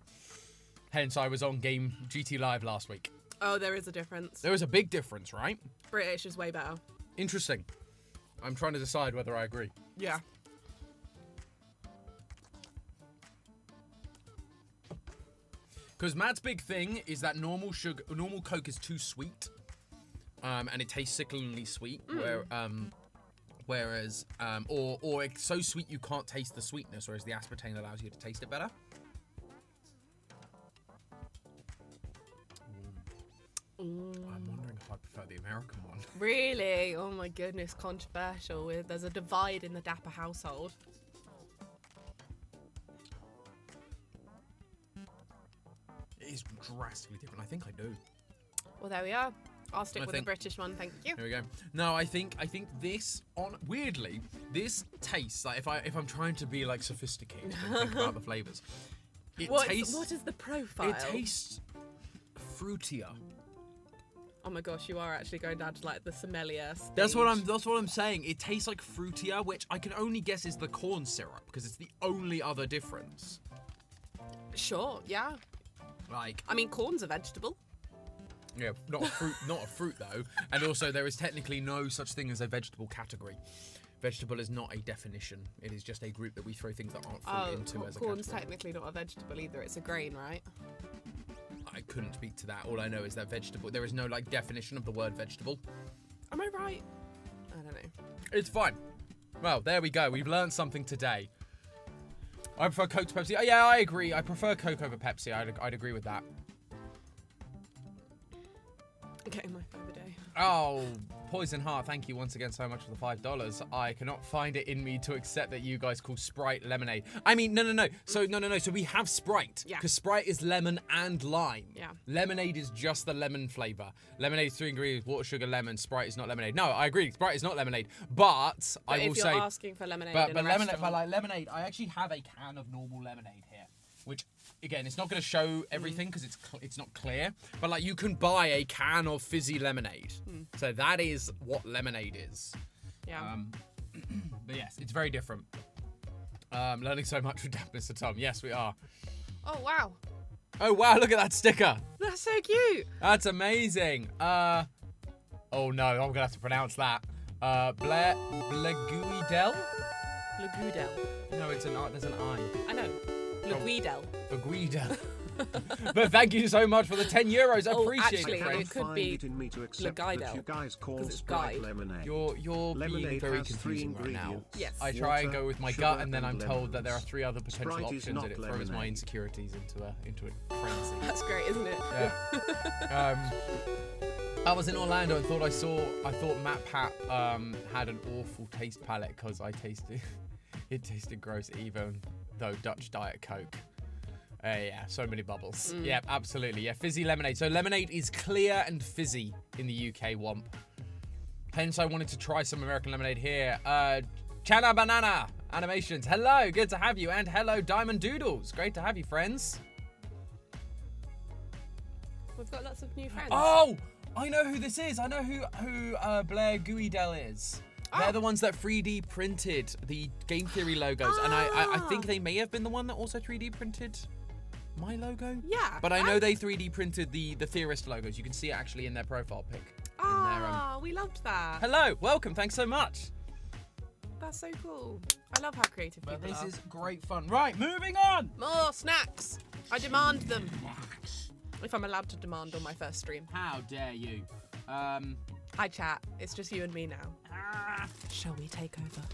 [SPEAKER 1] Hence, I was on Game GT Live last week.
[SPEAKER 2] Oh, there is a difference.
[SPEAKER 1] There is a big difference, right?
[SPEAKER 2] British is way better.
[SPEAKER 1] Interesting. I'm trying to decide whether I agree.
[SPEAKER 2] Yeah.
[SPEAKER 1] Because Matt's big thing is that normal Coke is too sweet, and it tastes sickeningly sweet. Whereas it's so sweet you can't taste the sweetness, whereas the aspartame allows you to taste it better. I'm wondering if I prefer the American one.
[SPEAKER 2] Really? Oh my goodness, controversial. There's a divide in the Dapper household.
[SPEAKER 1] It is drastically different. I think I do.
[SPEAKER 2] Well, there we are. I'll stick with the British one, thank you.
[SPEAKER 1] Here we go. No, I think this weirdly this tastes like if I'm trying to be like sophisticated and think about the flavors.
[SPEAKER 2] What is the profile?
[SPEAKER 1] It tastes fruitier.
[SPEAKER 2] Oh my gosh, you are actually going down to like the sommelier stage.
[SPEAKER 1] That's what I'm saying. It tastes like fruitier, which I can only guess is the corn syrup because it's the only other difference.
[SPEAKER 2] Sure, yeah.
[SPEAKER 1] Like,
[SPEAKER 2] I mean, corn's a vegetable.
[SPEAKER 1] Yeah, not a fruit though. And also, there is technically no such thing as a vegetable category. Vegetable is not a definition. It is just a group that we throw things that aren't fruit into as a category.
[SPEAKER 2] Corn's technically not a vegetable either. It's a grain, right?
[SPEAKER 1] I couldn't speak to that. All I know is that vegetable. There is no like definition of the word vegetable.
[SPEAKER 2] Am I right? I don't know.
[SPEAKER 1] It's fine. Well, there we go. We've learned something today. I prefer Coke to Pepsi. Oh, yeah, I agree. I prefer Coke over Pepsi. I'd agree with that.
[SPEAKER 2] Getting my favourite day.
[SPEAKER 1] Oh, Poison Heart, thank you once again so much for the $5. I cannot find it in me to accept that you guys call Sprite lemonade. I mean, no. So we have Sprite.
[SPEAKER 2] Yeah.
[SPEAKER 1] Because Sprite is lemon and lime.
[SPEAKER 2] Yeah.
[SPEAKER 1] Lemonade is just the lemon flavour. Lemonade is 3 ingredients, water, sugar, lemon. Sprite is not lemonade. No, I agree. Sprite is not lemonade. But I will say...
[SPEAKER 2] if you're asking for lemonade
[SPEAKER 1] but
[SPEAKER 2] in a
[SPEAKER 1] lemonade,
[SPEAKER 2] restaurant...
[SPEAKER 1] but like lemonade, I actually have a can of normal lemonade here. Which... Again, it's not going to show everything because it's not clear. But like, you can buy a can of fizzy lemonade. So that is what lemonade is.
[SPEAKER 2] Yeah.
[SPEAKER 1] But yes, it's very different. Learning so much with Mr. Tom. Yes, we are.
[SPEAKER 2] Oh, wow.
[SPEAKER 1] Oh wow! Look at that sticker.
[SPEAKER 2] That's so cute.
[SPEAKER 1] That's amazing. Oh no, I'm gonna have to pronounce that. Bleguidel.
[SPEAKER 2] Legudel.
[SPEAKER 1] No, it's an I. There's an I.
[SPEAKER 2] I know. Leguidel.
[SPEAKER 1] Bleguidel. But thank you so much for the €10. Appreciate
[SPEAKER 2] actually,
[SPEAKER 1] it,
[SPEAKER 3] I
[SPEAKER 1] friend.
[SPEAKER 2] it could
[SPEAKER 3] find
[SPEAKER 2] be
[SPEAKER 3] it in me to accept
[SPEAKER 2] Leguidel,
[SPEAKER 3] that you guys call
[SPEAKER 2] 'cause it's
[SPEAKER 3] Sprite
[SPEAKER 2] guide.
[SPEAKER 3] lemonade.
[SPEAKER 1] You're being
[SPEAKER 3] Lemonade
[SPEAKER 1] very
[SPEAKER 3] has 3
[SPEAKER 1] confusing right now.
[SPEAKER 3] ingredients.
[SPEAKER 2] Yes.
[SPEAKER 1] I try and
[SPEAKER 3] Water,
[SPEAKER 1] go with my
[SPEAKER 3] sugar,
[SPEAKER 1] gut, and then I'm
[SPEAKER 3] and
[SPEAKER 1] told that there are
[SPEAKER 3] lemons.
[SPEAKER 1] 3 other potential
[SPEAKER 3] Sprite is
[SPEAKER 1] options,
[SPEAKER 3] not
[SPEAKER 1] and it throws my
[SPEAKER 3] lemonade.
[SPEAKER 1] insecurities into a frenzy.
[SPEAKER 2] That's great, isn't it?
[SPEAKER 1] Yeah. I was in Orlando and thought Matt Pat had an awful taste palette because it tasted gross, even though Dutch Diet Coke. Yeah, so many bubbles. Yeah, absolutely. Yeah, fizzy lemonade. So lemonade is clear and fizzy in the UK, Womp. Hence, I wanted to try some American lemonade here. Chana Banana Animations. Hello, good to have you. And hello, Diamond Doodles. Great to have you, friends.
[SPEAKER 2] We've got lots of new friends.
[SPEAKER 1] Oh, I know who this is. I know who Blair Guidel is. They're the ones that 3D printed the Game Theory logos. And I think they may have been the one that also 3D printed my logo.
[SPEAKER 2] Yeah.
[SPEAKER 1] But I know they 3D printed the Theorist logos. You can see it actually in their profile pic.
[SPEAKER 2] We loved that.
[SPEAKER 1] Hello, welcome. Thanks so much.
[SPEAKER 2] That's so cool. I love how creative people
[SPEAKER 1] This
[SPEAKER 2] are.
[SPEAKER 1] is great fun. Right, moving on.
[SPEAKER 2] More snacks. I demand them. If I'm allowed to demand on my first stream.
[SPEAKER 1] How dare you?
[SPEAKER 2] Hi, chat. It's just you and me now. Shall we take over?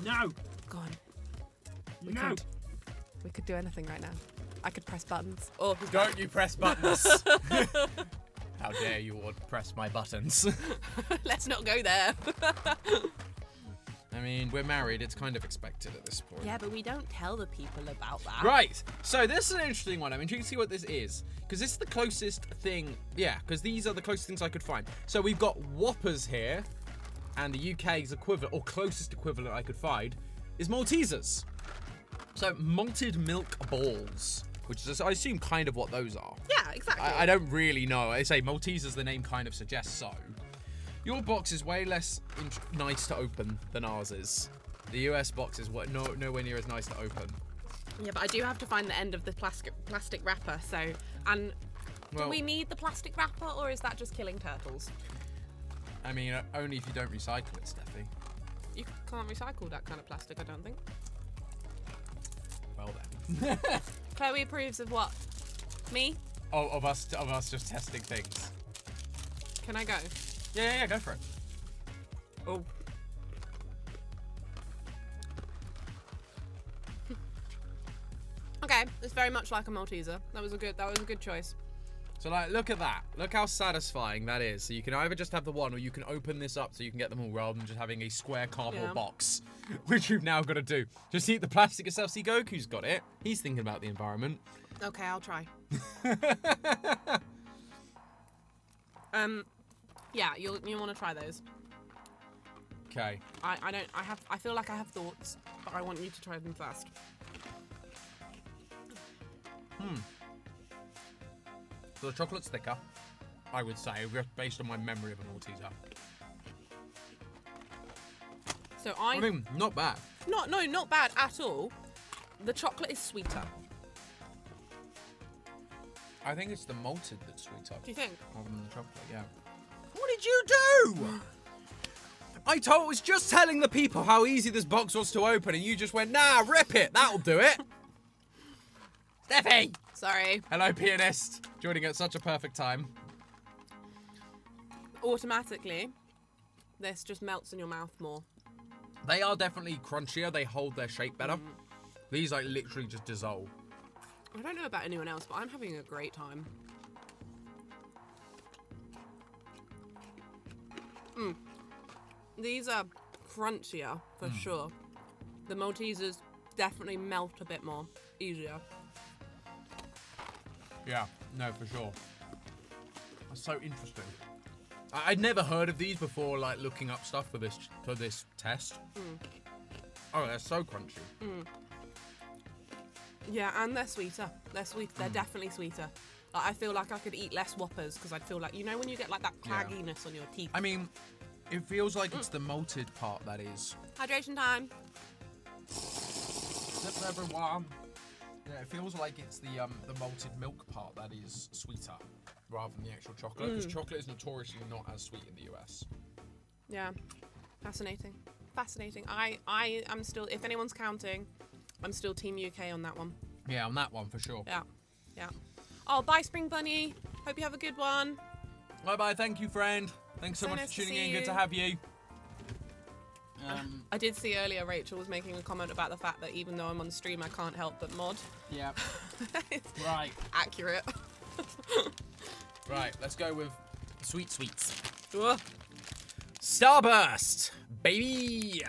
[SPEAKER 1] No.
[SPEAKER 2] Go on.
[SPEAKER 1] No.
[SPEAKER 2] We could do anything right now. I could press buttons. Oh,
[SPEAKER 1] Don't you press buttons. How dare you press my buttons.
[SPEAKER 2] Let's not go there.
[SPEAKER 1] I mean, we're married. It's kind of expected at this point.
[SPEAKER 2] Yeah, but we don't tell the people about that.
[SPEAKER 1] Right. So this is an interesting one. I'm intrigued to see what this is. Because this is the closest thing. Yeah, because these are the closest things I could find. So we've got Whoppers here. And the UK's equivalent, or closest equivalent I could find, is Maltesers. So malted milk balls. Which is, I assume, kind of what those are.
[SPEAKER 2] Yeah, exactly.
[SPEAKER 1] I don't really know. I say Maltesers, the name kind of suggests so. Your box is way less nice to open than ours is. The US box is nowhere near as nice to open.
[SPEAKER 2] Yeah, but I do have to find the end of the plastic wrapper, so... And do we need the plastic wrapper, or is that just killing turtles?
[SPEAKER 1] I mean, only if you don't recycle it, Steffi.
[SPEAKER 2] You can't recycle that kind of plastic, I don't think.
[SPEAKER 1] Well then.
[SPEAKER 2] Chloe approves of what? Me?
[SPEAKER 1] Oh, of us just testing things.
[SPEAKER 2] Can I go?
[SPEAKER 1] Yeah, go for it.
[SPEAKER 2] Oh. Okay, it's very much like a Malteser. That was a good choice.
[SPEAKER 1] So like, look at that. Look how satisfying that is. So you can either just have the one, or you can open this up so you can get them all, rather than just having a square cardboard box, which you've now got to do. Just eat the plastic yourself. See, Goku's got it. He's thinking about the environment.
[SPEAKER 2] Okay, I'll try. Yeah, you'll want to try those.
[SPEAKER 1] Okay.
[SPEAKER 2] I feel like I have thoughts, but I want you to try them first.
[SPEAKER 1] So the chocolate's thicker, I would say, just based on my memory of a Malteser.
[SPEAKER 2] So
[SPEAKER 1] I mean, not bad.
[SPEAKER 2] Not bad at all. The chocolate is sweeter.
[SPEAKER 1] I think it's the malted that's sweeter.
[SPEAKER 2] Do you think?
[SPEAKER 1] Rather than the chocolate, yeah. What did you do? I was just telling the people how easy this box was to open, and you just went, nah, rip it. That'll do it. Steffi!
[SPEAKER 2] Sorry.
[SPEAKER 1] Hello, pianist. Joining at such a perfect time.
[SPEAKER 2] Automatically, this just melts in your mouth more.
[SPEAKER 1] They are definitely crunchier. They hold their shape better. These, like, literally just dissolve.
[SPEAKER 2] I don't know about anyone else, but I'm having a great time. These are crunchier, for sure. The Maltesers definitely melt a bit more. Easier.
[SPEAKER 1] Yeah, no, for sure. That's so interesting. I'd never heard of these before, like, looking up stuff for this test. Oh, they're so crunchy.
[SPEAKER 2] Yeah, and they're sweeter. They're sweet. They're definitely sweeter. Like, I feel like I could eat less Whoppers because I'd feel like, you know, when you get like that clagginess on your teeth.
[SPEAKER 1] I mean, it feels like it's the malted part that is.
[SPEAKER 2] Hydration time.
[SPEAKER 1] Sips, everyone. Yeah, it feels like it's the malted milk part that is sweeter rather than the actual chocolate, because chocolate is notoriously not as sweet in the US.
[SPEAKER 2] Yeah, fascinating. I am still, if anyone's counting, I'm still Team UK on that one.
[SPEAKER 1] Yeah, on that one for sure.
[SPEAKER 2] Yeah. Oh, bye, Spring Bunny. Hope you have a good one.
[SPEAKER 1] Bye. Thank you, friend. Thanks so much
[SPEAKER 2] nice
[SPEAKER 1] for tuning
[SPEAKER 2] to see
[SPEAKER 1] in. Good to
[SPEAKER 2] you.
[SPEAKER 1] have you.
[SPEAKER 2] I did see earlier Rachel was making a comment about the fact that even though I'm on stream, I can't help but mod.
[SPEAKER 1] Yeah. Right.
[SPEAKER 2] Accurate.
[SPEAKER 1] Right, let's go with sweets.
[SPEAKER 2] Ugh.
[SPEAKER 1] Starburst, baby.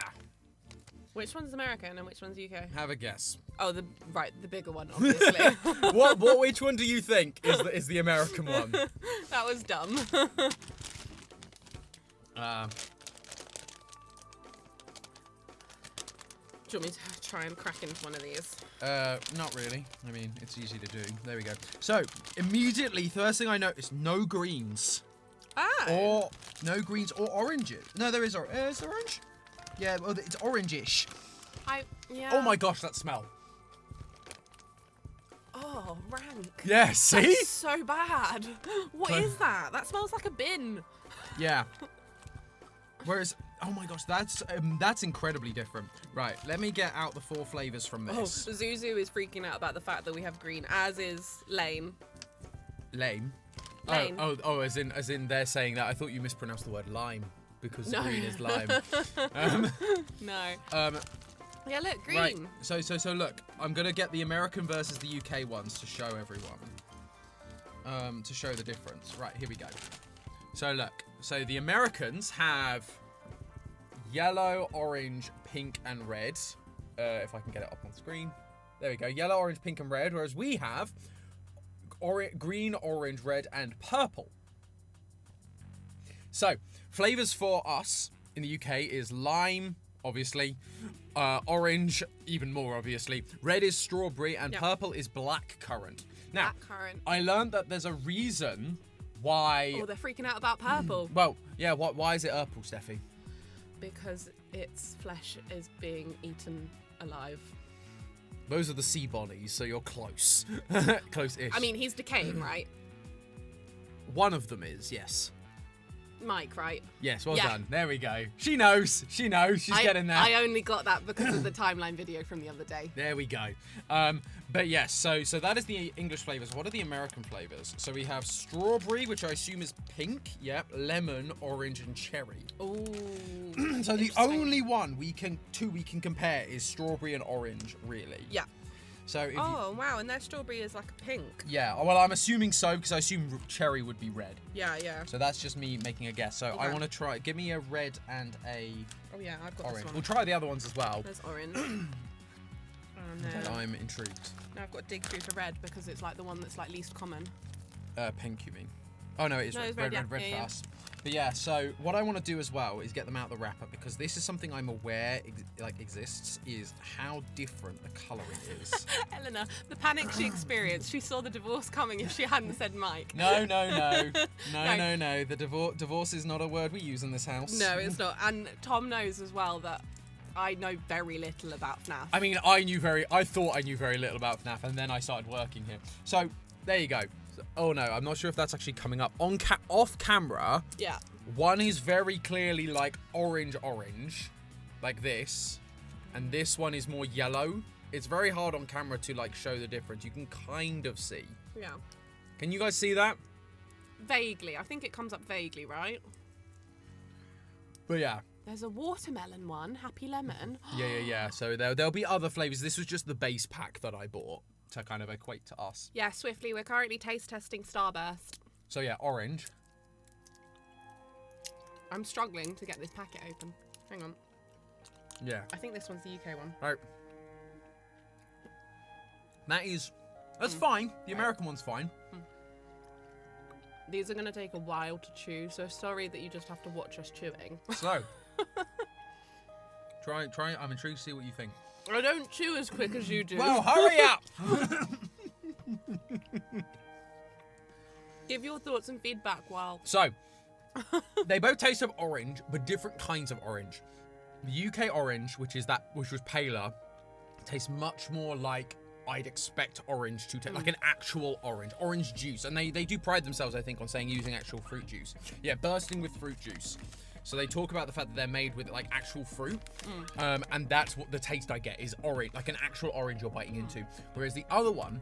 [SPEAKER 2] Which one's American and which one's UK?
[SPEAKER 1] Have a guess.
[SPEAKER 2] Oh, the bigger one, obviously.
[SPEAKER 1] Which one do you think is the American one?
[SPEAKER 2] That was dumb. Do you want me to try and crack into one of these?
[SPEAKER 1] Not really. I mean, it's easy to do. There we go. So, immediately, first thing I noticed, no greens. Or, no greens or oranges. No, there is is there orange? Yeah, well, it's orangish.
[SPEAKER 2] Yeah.
[SPEAKER 1] Oh my gosh, that smell.
[SPEAKER 2] Oh, rank.
[SPEAKER 1] Yeah, see?
[SPEAKER 2] That's so bad. What is that? That smells like a bin.
[SPEAKER 1] Yeah. Whereas, oh my gosh, that's incredibly different. Right, let me get out the 4 flavors from this.
[SPEAKER 2] Oh, Zuzu is freaking out about the fact that we have green, as is Lane.
[SPEAKER 1] Lame.
[SPEAKER 2] Lane.
[SPEAKER 1] Oh, as in they're saying that. I thought you mispronounced the word lime because
[SPEAKER 2] No.
[SPEAKER 1] green is lime.
[SPEAKER 2] No.
[SPEAKER 1] Um,
[SPEAKER 2] Yeah, look, green.
[SPEAKER 1] right. So look, I'm gonna get the American versus the UK ones to show everyone. To show the difference. Right, here we go. So look, so the Americans have yellow, orange, pink, and red. If I can get it up on screen. There we go. Yellow, orange, pink, and red. Whereas we have green, orange, red, and purple. So, flavours for us in the UK is lime, obviously. Orange, even more obviously. Red is strawberry, and purple is blackcurrant. Now,
[SPEAKER 2] Blackcurrant.
[SPEAKER 1] I learned that there's a reason why...
[SPEAKER 2] Oh, they're freaking out about purple.
[SPEAKER 1] Well, yeah, why is it purple, Steffi?
[SPEAKER 2] Because its flesh is being eaten alive.
[SPEAKER 1] Those are the sea bodies, so you're close. Close-ish.
[SPEAKER 2] I mean, he's decaying, right?
[SPEAKER 1] One of them is, yes.
[SPEAKER 2] Mike, right?
[SPEAKER 1] Yes, well done. There we go. She knows. She's getting there.
[SPEAKER 2] I only got that because of the timeline video from the other day.
[SPEAKER 1] There we go. But yes, so that is the English flavours. What are the American flavours? So we have strawberry, which I assume is pink. Yep. Lemon, orange, and cherry.
[SPEAKER 2] Ooh.
[SPEAKER 1] So the only one we can compare is strawberry and orange, really.
[SPEAKER 2] Yeah.
[SPEAKER 1] So if
[SPEAKER 2] Wow, and their strawberry is like a pink.
[SPEAKER 1] yeah, well, I'm assuming so because I assume cherry would be red.
[SPEAKER 2] Yeah.
[SPEAKER 1] So that's just me making a guess. So I
[SPEAKER 2] Okay.
[SPEAKER 1] want to try. Give me a red and a
[SPEAKER 2] Oh yeah, I've got
[SPEAKER 1] orange.
[SPEAKER 2] this one.
[SPEAKER 1] We'll try the other ones as well.
[SPEAKER 2] There's orange.
[SPEAKER 1] But I'm intrigued.
[SPEAKER 2] Now I've got to dig through to red because it's like the one that's like least common.
[SPEAKER 1] Pink, you mean? Oh no, it is
[SPEAKER 2] No,
[SPEAKER 1] red.
[SPEAKER 2] it's
[SPEAKER 1] Red
[SPEAKER 2] red,
[SPEAKER 1] for
[SPEAKER 2] yeah.
[SPEAKER 1] us. But yeah, so what I want to do as well is get them out of the wrapper because this is something I'm aware exists is how different the colouring is.
[SPEAKER 2] Eleanor, the panic she experienced, she saw the divorce coming if she hadn't said Mike.
[SPEAKER 1] No. The divorce is not a word we use in this house.
[SPEAKER 2] No, it's not. And Tom knows as well that I know very little about FNAF.
[SPEAKER 1] I mean, I thought I knew very little about FNAF, and then I started working here. So there you go. Oh no, I'm not sure if that's actually coming up on off camera.
[SPEAKER 2] Yeah.
[SPEAKER 1] One is very clearly like orange, like this, and this one is more yellow. It's very hard on camera to like show the difference. You can kind of see.
[SPEAKER 2] Yeah.
[SPEAKER 1] Can you guys see that?
[SPEAKER 2] Vaguely. I think it comes up vaguely, right?
[SPEAKER 1] But yeah.
[SPEAKER 2] There's a watermelon one, Happy Lemon.
[SPEAKER 1] Yeah. So there'll be other flavors. This was just the base pack that I bought to kind of equate to us.
[SPEAKER 2] Yeah, swiftly, we're currently taste testing Starburst.
[SPEAKER 1] So yeah, orange.
[SPEAKER 2] I'm struggling to get this packet open. Hang on.
[SPEAKER 1] Yeah.
[SPEAKER 2] I think this one's the UK one.
[SPEAKER 1] Right. That's fine. The American one's fine.
[SPEAKER 2] These are going to take a while to chew, so sorry that you just have to watch us chewing.
[SPEAKER 1] So, try. I'm intrigued to see what you think.
[SPEAKER 2] I don't chew as quick as you do.
[SPEAKER 1] Well, hurry up!
[SPEAKER 2] Give your thoughts and feedback while...
[SPEAKER 1] So, they both taste of orange, but different kinds of orange. The UK orange, which was paler, tastes much more like I'd expect orange to taste, like an actual orange juice. And they do pride themselves, I think, on saying using actual fruit juice. Yeah, bursting with fruit juice. So they talk about the fact that they're made with like actual fruit, and that's what the taste I get is orange, like an actual orange you're biting into. Whereas the other one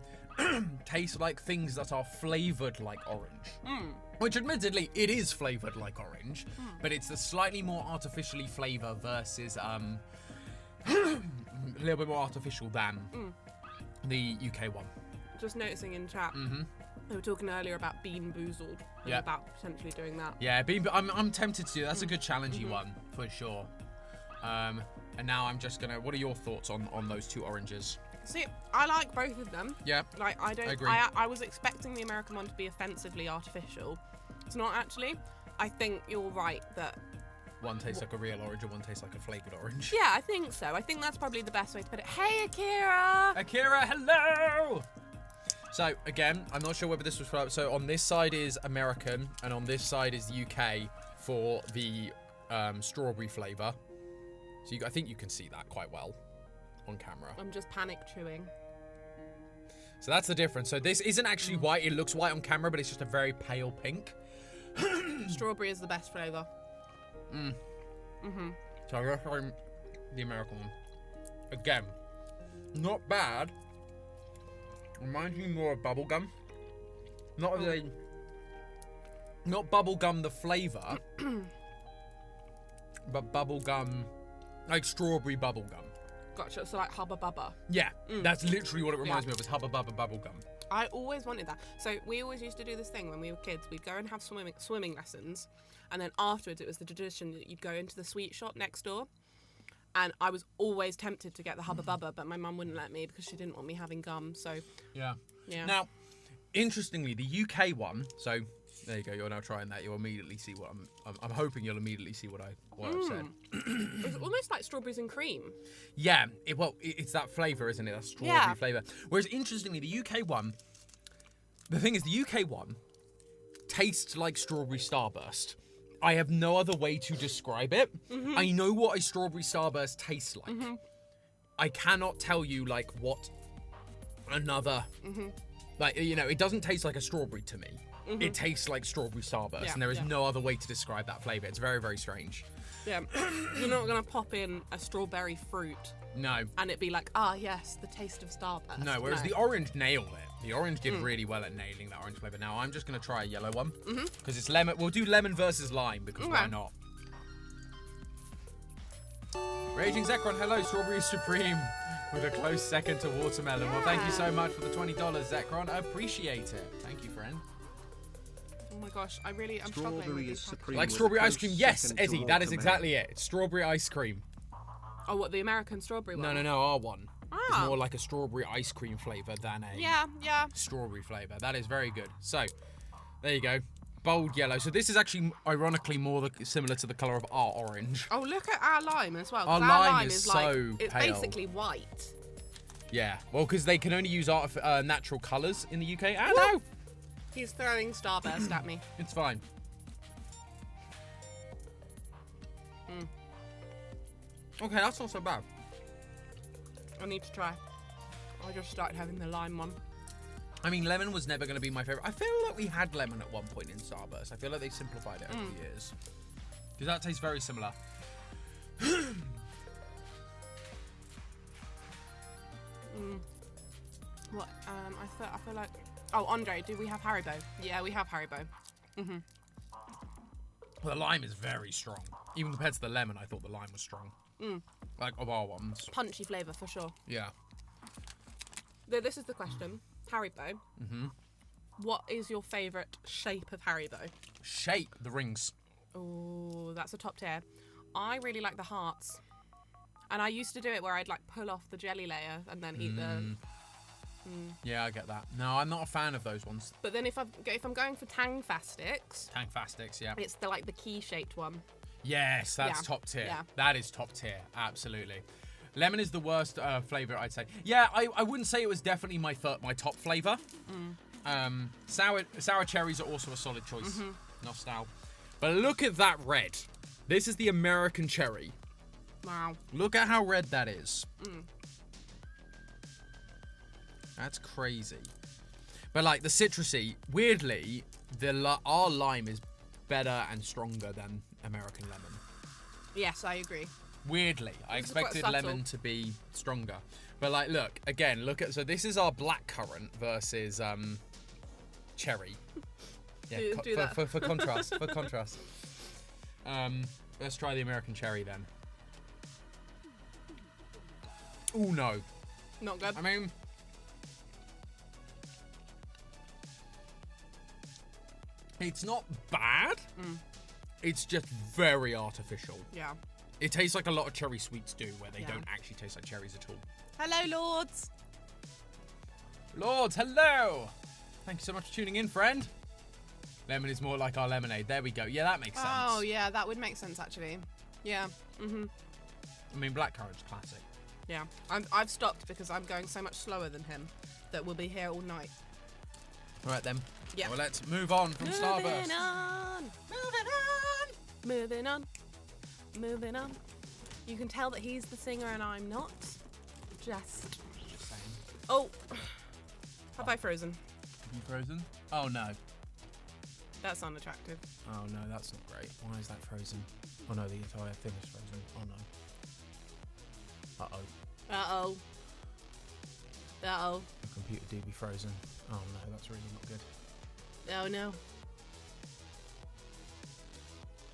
[SPEAKER 1] tastes like things that are flavored like orange, which admittedly it is flavored like orange, but it's the slightly more artificially flavor versus a little bit more artificial than the UK one.
[SPEAKER 2] Just noticing in chat, they were talking earlier about Bean Boozled and
[SPEAKER 1] Yeah.
[SPEAKER 2] about potentially doing that.
[SPEAKER 1] Yeah, I'm tempted to do that. That's a good challengey one for sure. And now I'm just gonna. What are your thoughts on those two oranges?
[SPEAKER 2] See, I like both of them.
[SPEAKER 1] Yeah.
[SPEAKER 2] Like I don't.
[SPEAKER 1] I agree.
[SPEAKER 2] I was expecting the American one to be offensively artificial. It's not actually. I think you're right that.
[SPEAKER 1] One tastes like a real orange and one tastes like a flavored orange.
[SPEAKER 2] Yeah, I think so. I think that's probably the best way to put it. Hey, Akira!
[SPEAKER 1] Akira, hello! So, again, I'm not sure whether this was... So, on this side is American, and on this side is the UK for the strawberry flavour. So, I think you can see that quite well on camera.
[SPEAKER 2] I'm just panic chewing.
[SPEAKER 1] So, that's the difference. So, this isn't actually white. It looks white on camera, but it's just a very pale pink.
[SPEAKER 2] Strawberry is the best flavour.
[SPEAKER 1] So, I recommend the American one. Again, not bad. Reminds me more of bubblegum. Not bubblegum the flavour, but bubblegum, like strawberry bubblegum.
[SPEAKER 2] Gotcha. So like Hubba Bubba.
[SPEAKER 1] Yeah, that's literally what it reminds me of, is Hubba Bubba bubblegum.
[SPEAKER 2] I always wanted that. So we always used to do this thing when we were kids. We'd go and have swimming lessons, and then afterwards it was the tradition that you'd go into the sweet shop next door. And I was always tempted to get the Hubba Bubba, but my mum wouldn't let me because she didn't want me having gum. So
[SPEAKER 1] Yeah.
[SPEAKER 2] yeah.
[SPEAKER 1] Now, interestingly, the UK one. So there you go. You're now trying that. You'll immediately see what I'm hoping you'll immediately see what I've said.
[SPEAKER 2] It's almost like strawberries and cream.
[SPEAKER 1] Yeah. It's that flavour, isn't it? That strawberry flavour. Whereas interestingly, the UK one. The thing is, the UK one tastes like strawberry starburst. I have no other way to describe it. I know what a strawberry starburst tastes like. I cannot tell you like what another like, you know, it doesn't taste like a strawberry to me. It tastes like strawberry starburst, and there is no other way to describe that flavour. It's very, very strange.
[SPEAKER 2] Yeah. You're not gonna pop in a strawberry fruit
[SPEAKER 1] No.
[SPEAKER 2] and it be like, yes, the taste of starburst.
[SPEAKER 1] No, whereas the orange nailed it. The orange did really well at nailing that orange flavour. Now I'm just going to try a yellow one. Because it's lemon. We'll do lemon versus lime, because why not? Raging Zekron, hello, Strawberry Supreme. With a close second to watermelon. Well, thank you so much for the $20, Zekron. I appreciate it. Thank you, friend.
[SPEAKER 2] Oh my gosh, I'm struggling with
[SPEAKER 3] Strawberry
[SPEAKER 2] these
[SPEAKER 3] is
[SPEAKER 2] packages.
[SPEAKER 3] supreme.
[SPEAKER 1] Like strawberry ice cream. Yes, Eddie, that is exactly it. It's strawberry ice cream.
[SPEAKER 2] Oh, what, the American strawberry one?
[SPEAKER 1] No, our one. It's more like a strawberry ice cream flavour than a strawberry flavour. That is very good. So, there you go. Bold yellow. So this is actually, ironically, more similar to the colour of our orange.
[SPEAKER 2] Oh, look at our lime as well.
[SPEAKER 1] Our lime is so
[SPEAKER 2] it's
[SPEAKER 1] pale.
[SPEAKER 2] basically white.
[SPEAKER 1] Yeah. Well, because they can only use natural colours in the UK. Ah, no!
[SPEAKER 2] He's throwing starburst at me.
[SPEAKER 1] It's fine. Okay, that's not so bad.
[SPEAKER 2] I need to try. I just started having the lime one.
[SPEAKER 1] I mean, lemon was never going to be my favourite. I feel like we had lemon at one point in Starburst. I feel like they simplified it over the years. Because that tastes very similar.
[SPEAKER 2] What? I feel like... Oh, Andre, do we have Haribo? Yeah, we have Haribo.
[SPEAKER 1] Well, the lime is very strong. Even compared to the lemon, I thought the lime was strong. Like, of our ones.
[SPEAKER 2] Punchy flavour, for sure.
[SPEAKER 1] Yeah.
[SPEAKER 2] This is the question. Haribo. What is your favourite shape of Haribo?
[SPEAKER 1] Shape, the rings.
[SPEAKER 2] Oh, that's a top tier. I really like the hearts. And I used to do it where I'd like pull off the jelly layer and then eat the...
[SPEAKER 1] Yeah, I get that. No, I'm not a fan of those ones.
[SPEAKER 2] But then if I'm going for Tangfastics...
[SPEAKER 1] Tangfastics, yeah.
[SPEAKER 2] It's the key-shaped one.
[SPEAKER 1] Yes, that's top tier.
[SPEAKER 2] Yeah.
[SPEAKER 1] That is top tier, absolutely. Lemon is the worst flavour, I'd say. Yeah, I wouldn't say it was definitely my top flavour. Sour cherries are also a solid choice. Nostal. But look at that red. This is the American cherry.
[SPEAKER 2] Wow.
[SPEAKER 1] Look at how red that is. That's crazy. But like the citrusy, weirdly, our lime is better and stronger than American lemon.
[SPEAKER 2] Yes, I agree.
[SPEAKER 1] Weirdly, I expected
[SPEAKER 2] quite
[SPEAKER 1] lemon to be stronger. But like, look, again, so this is our blackcurrant versus cherry. Yeah,
[SPEAKER 2] do that.
[SPEAKER 1] For contrast, for contrast. Let's try the American cherry then. Oh no.
[SPEAKER 2] Not good.
[SPEAKER 1] I mean, it's not bad. It's just very artificial.
[SPEAKER 2] Yeah.
[SPEAKER 1] It tastes like a lot of cherry sweets do, where they don't actually taste like cherries at all.
[SPEAKER 2] Hello, Lords.
[SPEAKER 1] Lords, hello. Thank you so much for tuning in, friend. Lemon is more like our lemonade. There we go. Yeah, that makes sense.
[SPEAKER 2] Oh, yeah, that would make sense, actually. Yeah.
[SPEAKER 1] I mean, blackcurrant's classic.
[SPEAKER 2] Yeah. I've stopped because I'm going so much slower than him that we'll be here all night.
[SPEAKER 1] All right, then.
[SPEAKER 2] Yeah.
[SPEAKER 1] Well, let's move on from Starburst.
[SPEAKER 2] Moving on. Moving on. Moving on. You can tell that he's the singer and I'm not. Just
[SPEAKER 1] saying.
[SPEAKER 2] Oh. Have I frozen?
[SPEAKER 1] You frozen? Oh, no.
[SPEAKER 2] That's unattractive.
[SPEAKER 1] Oh, no, that's not great. Why is that frozen? Oh, no, the entire thing is frozen. Oh, no. Uh-oh.
[SPEAKER 2] Uh-oh. Uh-oh.
[SPEAKER 1] The computer do be frozen. Oh, no, that's really not good.
[SPEAKER 2] Oh no.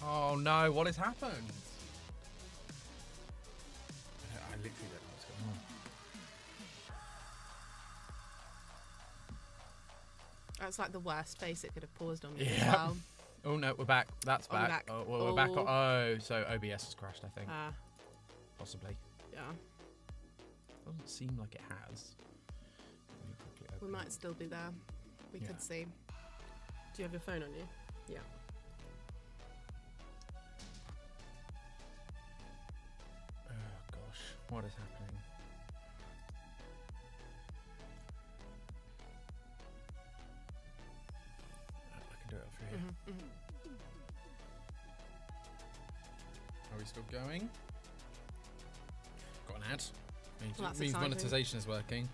[SPEAKER 1] Oh no, what has happened? I literally don't know what's going on.
[SPEAKER 2] That's like the worst space it could have paused on me as
[SPEAKER 1] Yeah.
[SPEAKER 2] well.
[SPEAKER 1] Oh no, we're back. That's
[SPEAKER 2] Oh, we're
[SPEAKER 1] back.
[SPEAKER 2] back.
[SPEAKER 1] Oh, well, we're back. Oh, so OBS has crashed, I think. Possibly.
[SPEAKER 2] Yeah.
[SPEAKER 1] Doesn't seem like it has. Let me quickly
[SPEAKER 2] We
[SPEAKER 1] open
[SPEAKER 2] might
[SPEAKER 1] it.
[SPEAKER 2] still be there. We
[SPEAKER 1] Yeah.
[SPEAKER 2] could see. Do you have your phone on you? Yeah.
[SPEAKER 1] Oh gosh, what is happening? I can do it off here. Are we still going? Got an ad. Means,
[SPEAKER 2] Well, that's
[SPEAKER 1] means
[SPEAKER 2] exciting.
[SPEAKER 1] monetization is working.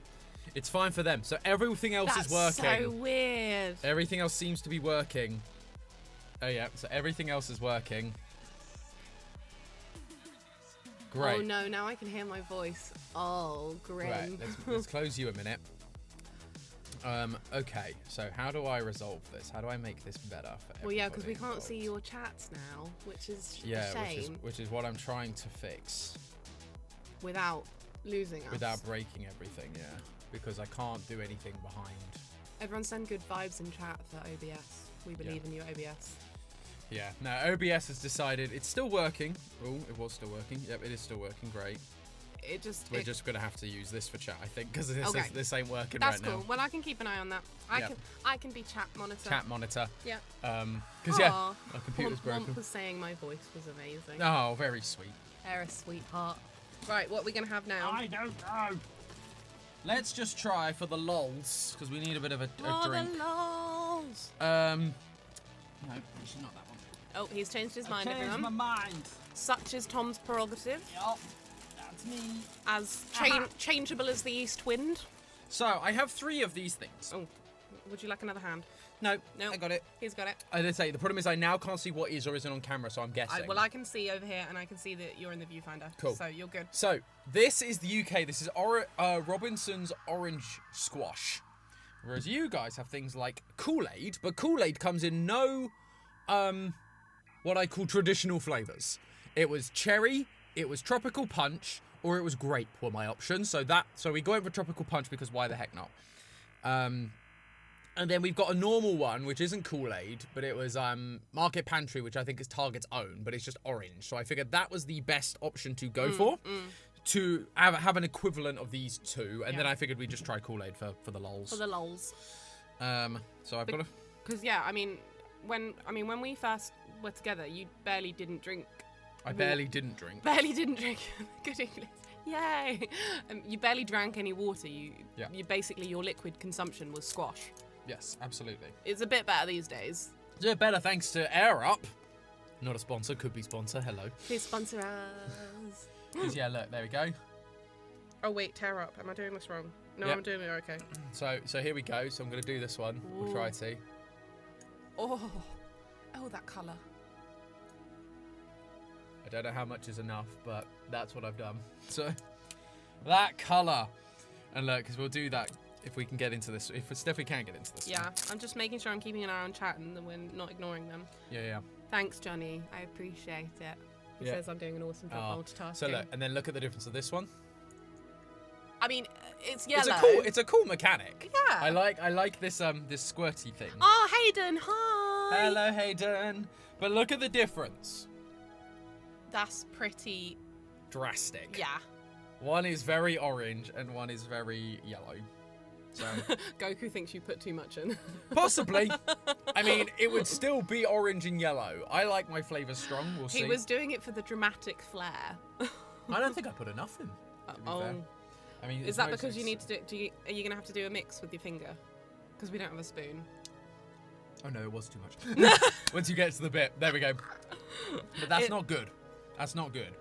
[SPEAKER 1] It's fine for them. So everything else is working.
[SPEAKER 2] That's so weird.
[SPEAKER 1] Everything else seems to be working. Oh yeah, so everything else is working. Great.
[SPEAKER 2] Oh no, now I can hear my voice. Oh, grim.
[SPEAKER 1] Right, let's close you a minute. Okay, so how do I resolve this? How do I make this better for everybody
[SPEAKER 2] Well, yeah, because we can't
[SPEAKER 1] involved?
[SPEAKER 2] see your chats now, which is
[SPEAKER 1] Yeah,
[SPEAKER 2] a shame.
[SPEAKER 1] which is what I'm trying to fix
[SPEAKER 2] Without losing us.
[SPEAKER 1] without breaking everything. Yeah, because I can't do anything behind.
[SPEAKER 2] Everyone send good vibes in chat for OBS. We believe in you, OBS.
[SPEAKER 1] Yeah. Now OBS has decided it's still working. Oh, it was still working. Yep, it is still working. Great. We're just gonna have to use this for chat, I think, because this ain't working
[SPEAKER 2] That's
[SPEAKER 1] right
[SPEAKER 2] cool.
[SPEAKER 1] now.
[SPEAKER 2] Well, I can keep an eye on that. I can be chat monitor.
[SPEAKER 1] Chat monitor.
[SPEAKER 2] Yeah.
[SPEAKER 1] Because yeah,
[SPEAKER 2] Aw.
[SPEAKER 1] our computer's broken.
[SPEAKER 2] Womp was saying my voice was amazing.
[SPEAKER 1] Oh, very sweet.
[SPEAKER 2] They're a sweetheart. Right, what are we gonna have now?
[SPEAKER 1] I don't know. Let's just try for the lols, because we need a bit of a
[SPEAKER 2] Oh,
[SPEAKER 1] drink.
[SPEAKER 2] the lols.
[SPEAKER 1] No, actually not that one.
[SPEAKER 2] Oh, he's changed his mind,
[SPEAKER 1] Changed
[SPEAKER 2] everyone.
[SPEAKER 1] my mind.
[SPEAKER 2] Such is Tom's prerogative.
[SPEAKER 1] Yup, that's me.
[SPEAKER 2] As changeable as the east wind.
[SPEAKER 1] So, I have 3 of these things.
[SPEAKER 2] Oh, would you like another hand?
[SPEAKER 1] No,
[SPEAKER 2] No.
[SPEAKER 1] I got it.
[SPEAKER 2] He's got it.
[SPEAKER 1] I did say, the problem is I now can't see what is or isn't on camera, so I'm guessing.
[SPEAKER 2] Well, I can see over here, and I can see that you're in the viewfinder.
[SPEAKER 1] Cool.
[SPEAKER 2] So you're good.
[SPEAKER 1] So, this is the UK. This is Robinson's Orange Squash. Whereas you guys have things like Kool-Aid, but Kool-Aid comes in no, what I call traditional flavours. It was cherry, it was tropical punch, or it was grape were my options. So we go in for tropical punch because why the heck not? And then we've got a normal one, which isn't Kool-Aid, but it was Market Pantry, which I think is Target's own, but it's just orange. So I figured that was the best option to go for, to have an equivalent of these two. And then I figured we'd just try Kool-Aid for the lols.
[SPEAKER 2] For the lols.
[SPEAKER 1] So I've got a...
[SPEAKER 2] Because, yeah, I mean, when we first were together, you barely didn't drink.
[SPEAKER 1] I barely didn't drink.
[SPEAKER 2] Barely didn't drink. Good English. Yay! You barely drank any water. You basically, your liquid consumption was squash.
[SPEAKER 1] Yes, absolutely.
[SPEAKER 2] It's a bit better these days.
[SPEAKER 1] It's a bit better thanks to Air Up. Not a sponsor, could be sponsor. Hello.
[SPEAKER 2] Please sponsor us.
[SPEAKER 1] 'Cause, yeah, look, there we go.
[SPEAKER 2] Oh wait, tear up. Am I doing this wrong? No,
[SPEAKER 1] Yep.
[SPEAKER 2] I'm doing it okay.
[SPEAKER 1] So here we go. So I'm going to do this one. We'll try to.
[SPEAKER 2] Oh, that colour.
[SPEAKER 1] I don't know how much is enough, but that's what I've done. So that colour. And look, because we'll do that if we can get into this. If we can get into this.
[SPEAKER 2] Yeah,
[SPEAKER 1] one.
[SPEAKER 2] I'm just making sure I'm keeping an eye on chat and that we're not ignoring them.
[SPEAKER 1] Yeah.
[SPEAKER 2] Thanks, Johnny. I appreciate it. He says I'm doing an awesome job multitasking.
[SPEAKER 1] So look, and then look at the difference of this one.
[SPEAKER 2] I mean, it's yellow.
[SPEAKER 1] It's a cool mechanic.
[SPEAKER 2] Yeah.
[SPEAKER 1] I like this this squirty thing.
[SPEAKER 2] Oh, Hayden, hi.
[SPEAKER 1] Hello, Hayden. But look at the difference.
[SPEAKER 2] That's pretty
[SPEAKER 1] Drastic.
[SPEAKER 2] Yeah.
[SPEAKER 1] One is very orange and one is very yellow. So
[SPEAKER 2] Goku thinks you put too much in.
[SPEAKER 1] possibly. I mean, it would still be orange and yellow. I like my flavours strong. We'll see.
[SPEAKER 2] He was doing it for the dramatic flair.
[SPEAKER 1] I don't think I put enough in. To be fair. I mean,
[SPEAKER 2] Is that because you need to do? Are you gonna have to do a mix with your finger? Because we don't have a spoon.
[SPEAKER 1] Oh no, it was too much. Once you get to the bit, there we go. But that's not good. That's not good.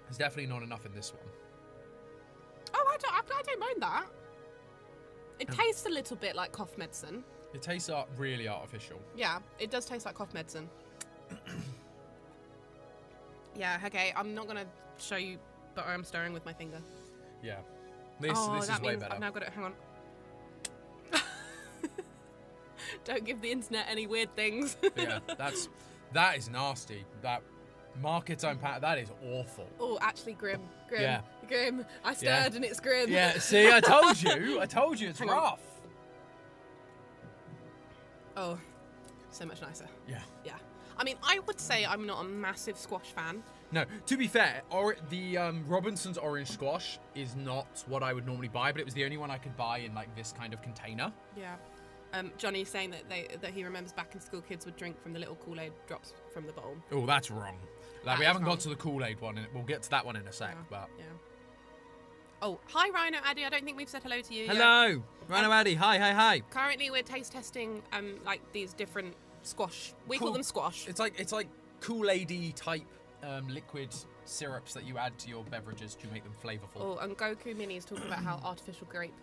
[SPEAKER 1] There's definitely not enough in this one.
[SPEAKER 2] Oh, I don't mind that. It tastes a little bit like cough medicine.
[SPEAKER 1] It tastes really artificial.
[SPEAKER 2] Yeah, it does taste like cough medicine. Yeah, okay, I'm not gonna show you, but I'm stirring with my finger.
[SPEAKER 1] Yeah. This is way better.
[SPEAKER 2] I've now got it. Hang on. Don't give the internet any weird things.
[SPEAKER 1] Yeah, that is nasty. That market's own pack, that is awful.
[SPEAKER 2] Oh, actually grim.
[SPEAKER 1] Yeah.
[SPEAKER 2] Grim. I stirred and it's grim.
[SPEAKER 1] Yeah, see, I told you it's
[SPEAKER 2] Hang on.
[SPEAKER 1] rough.
[SPEAKER 2] Oh, so much nicer.
[SPEAKER 1] Yeah.
[SPEAKER 2] Yeah. I mean, I would say I'm not a massive squash fan.
[SPEAKER 1] No, to be fair, the Robinson's orange squash is not what I would normally buy, but it was the only one I could buy in like this kind of container.
[SPEAKER 2] Yeah. Johnny's saying that he remembers back in school kids would drink from the little Kool-Aid drops from the bowl.
[SPEAKER 1] Oh, that's wrong. Like,
[SPEAKER 2] That
[SPEAKER 1] we
[SPEAKER 2] is
[SPEAKER 1] haven't
[SPEAKER 2] wrong.
[SPEAKER 1] got to the Kool-Aid one, and we'll get to that one in a sec. But
[SPEAKER 2] Yeah. Oh, hi Rhino Addy. I don't think we've said hello to you yet.
[SPEAKER 1] hello, Rhino Addy. Hi.
[SPEAKER 2] Currently, we're taste testing like these different squash. We call
[SPEAKER 1] Cool.
[SPEAKER 2] them squash.
[SPEAKER 1] It's like Kool-Aid-y type liquid syrups that you add to your beverages to make them flavorful.
[SPEAKER 2] Oh, and Goku Mini is talking about how artificial grape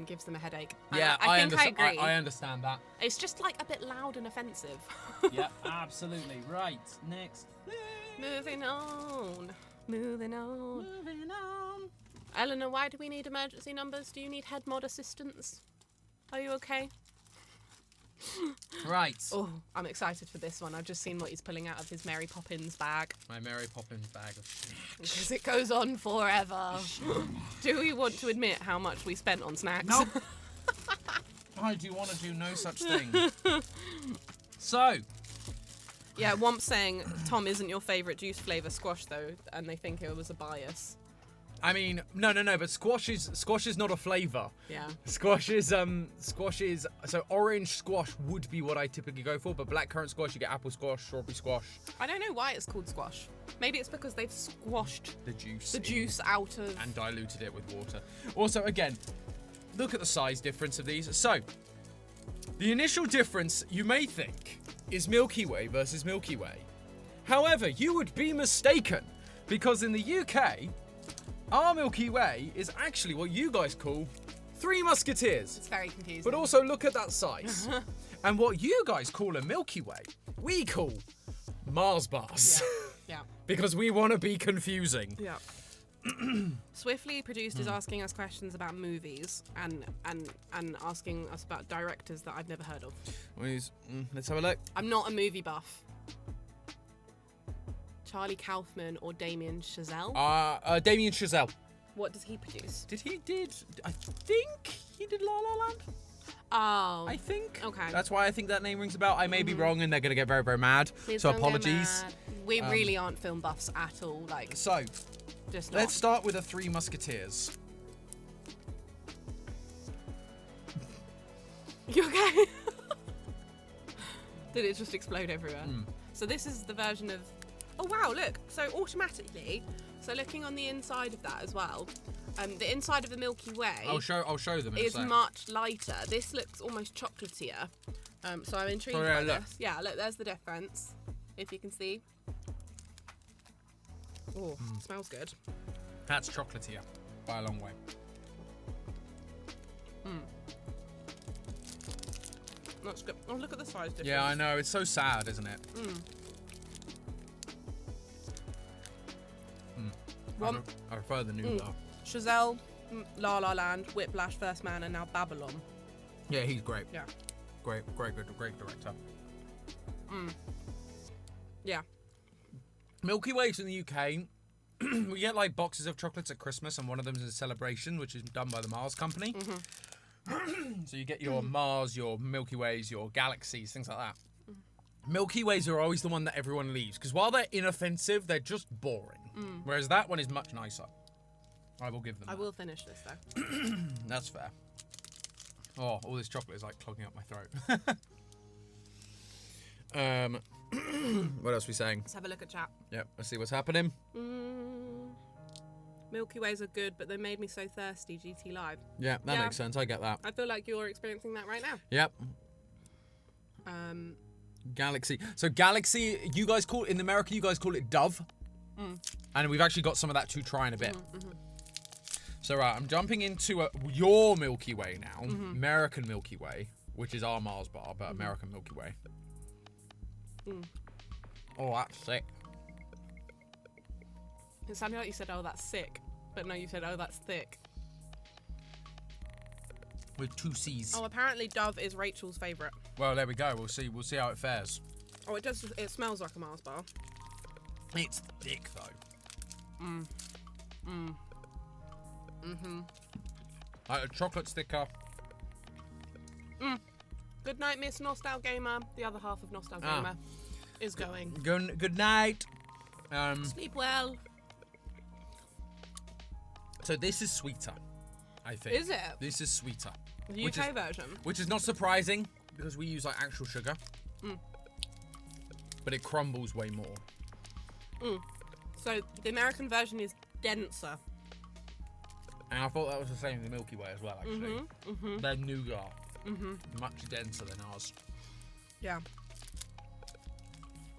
[SPEAKER 2] gives them a headache.
[SPEAKER 1] Yeah,
[SPEAKER 2] I think I agree.
[SPEAKER 1] I understand that.
[SPEAKER 2] It's just like a bit loud and offensive.
[SPEAKER 1] Yeah, absolutely. Right, next.
[SPEAKER 2] Moving on. Eleanor, why do we need emergency numbers? Do you need head mod assistance? Are you okay?
[SPEAKER 1] Right.
[SPEAKER 2] Oh, I'm excited for this one. I've just seen what he's pulling out of his Mary Poppins bag.
[SPEAKER 1] My Mary Poppins bag of snacks.
[SPEAKER 2] Because it goes on forever. Do we want to admit how much we spent on snacks?
[SPEAKER 1] Nope. I do want to do no such thing. So.
[SPEAKER 2] Yeah, Womp's saying Tom isn't your favourite juice flavour squash though, and they think it was a bias.
[SPEAKER 1] I mean, no, but squash is not a flavour.
[SPEAKER 2] Yeah.
[SPEAKER 1] Squash is so orange squash would be what I typically go for, but blackcurrant squash you get apple squash, strawberry squash.
[SPEAKER 2] I don't know why it's called squash. Maybe it's because they've squashed
[SPEAKER 1] The juice.
[SPEAKER 2] the juice out of.
[SPEAKER 1] And diluted it with water. Also, again, look at the size difference of these. So, the initial difference you may think is Milky Way versus Milky Way. However, you would be mistaken, because in the UK, our Milky Way is actually what you guys call Three Musketeers.
[SPEAKER 2] It's very confusing.
[SPEAKER 1] But also look at that size. And what you guys call a Milky Way, we call Mars bars.
[SPEAKER 2] Yeah.
[SPEAKER 1] Because we want to be confusing.
[SPEAKER 2] Yeah. Swiftly Produced is asking us questions about movies and asking us about directors that I've never heard of.
[SPEAKER 1] Let's have a look.
[SPEAKER 2] I'm not a movie buff. Charlie Kaufman or Damien Chazelle?
[SPEAKER 1] Damien Chazelle.
[SPEAKER 2] What does he produce?
[SPEAKER 1] I think he did La La Land.
[SPEAKER 2] Oh.
[SPEAKER 1] I think.
[SPEAKER 2] Okay.
[SPEAKER 1] That's why I think that name rings a bell. I may be wrong and they're going to get very, very mad.
[SPEAKER 2] Please
[SPEAKER 1] So
[SPEAKER 2] don't get
[SPEAKER 1] apologies.
[SPEAKER 2] mad. We really aren't film buffs at all. Like,
[SPEAKER 1] So,
[SPEAKER 2] just not.
[SPEAKER 1] let's start with the Three Musketeers.
[SPEAKER 2] You okay? Did it just explode everywhere? So this is the version of... Oh, wow, look. So automatically, so looking on the inside of that as well, the inside of the Milky Way
[SPEAKER 1] I'll show them in a
[SPEAKER 2] is
[SPEAKER 1] sec.
[SPEAKER 2] much lighter. This looks almost chocolatier. So I'm intrigued
[SPEAKER 1] Oh,
[SPEAKER 2] by
[SPEAKER 1] yeah, look.
[SPEAKER 2] this. Yeah, look, there's the difference, if you can see. Oh, smells good.
[SPEAKER 1] That's chocolatier by a long way.
[SPEAKER 2] That's good. Oh, look at the size difference.
[SPEAKER 1] Yeah, I know. It's so sad, isn't it?
[SPEAKER 2] One,
[SPEAKER 1] I prefer the new bar.
[SPEAKER 2] Chazelle, La La Land, Whiplash, First Man, and now Babylon.
[SPEAKER 1] Yeah, he's great.
[SPEAKER 2] Yeah.
[SPEAKER 1] Great director.
[SPEAKER 2] Yeah.
[SPEAKER 1] Milky Way's in the UK. We get like boxes of chocolates at Christmas, and one of them is a celebration, which is done by the Mars Company. So you get your Mars, your Milky Ways, your galaxies, things like that. Milky Ways are always the one that everyone leaves, because while they're inoffensive, they're just boring. Whereas that one is much nicer. I will give them
[SPEAKER 2] I
[SPEAKER 1] that.
[SPEAKER 2] will finish this though.
[SPEAKER 1] That's fair. Oh, all this chocolate is like clogging up my throat. What else are we saying?
[SPEAKER 2] Let's have a look at chat.
[SPEAKER 1] Yep, let's see what's happening.
[SPEAKER 2] Milky Ways are good, but they made me so thirsty. GT Live.
[SPEAKER 1] Yeah, that
[SPEAKER 2] Yeah.
[SPEAKER 1] makes sense. I get that.
[SPEAKER 2] I feel like you're experiencing that right now.
[SPEAKER 1] Yep.
[SPEAKER 2] Um,
[SPEAKER 1] Galaxy. So Galaxy, you guys call in America, you guys call it Dove. And we've actually got some of that to try in a bit. So right, I'm jumping into your Milky Way now. American Milky Way, which is our Mars bar, but American Milky Way. Oh, that's sick.
[SPEAKER 2] it sounded like you said, "Oh, that's sick," but no, you said, "Oh, that's thick."
[SPEAKER 1] with 2 C's.
[SPEAKER 2] Oh, apparently Dove is Rachel's favourite.
[SPEAKER 1] Well, there we go. We'll see how it fares.
[SPEAKER 2] Oh, it does. It smells like a Mars bar.
[SPEAKER 1] It's thick though. Like a chocolate sticker.
[SPEAKER 2] Good night, Miss Nostal Gamer. The other half of Nostal Gamer is going.
[SPEAKER 1] Good night.
[SPEAKER 2] Sleep well.
[SPEAKER 1] So this is sweeter, I think.
[SPEAKER 2] Is it?
[SPEAKER 1] This is sweeter.
[SPEAKER 2] The UK version.
[SPEAKER 1] Which is not surprising because we use like actual sugar. But it crumbles way more.
[SPEAKER 2] So the American version is denser.
[SPEAKER 1] And I thought that was the same in the Milky Way as well, actually. Their nougat. Much denser than ours.
[SPEAKER 2] Yeah.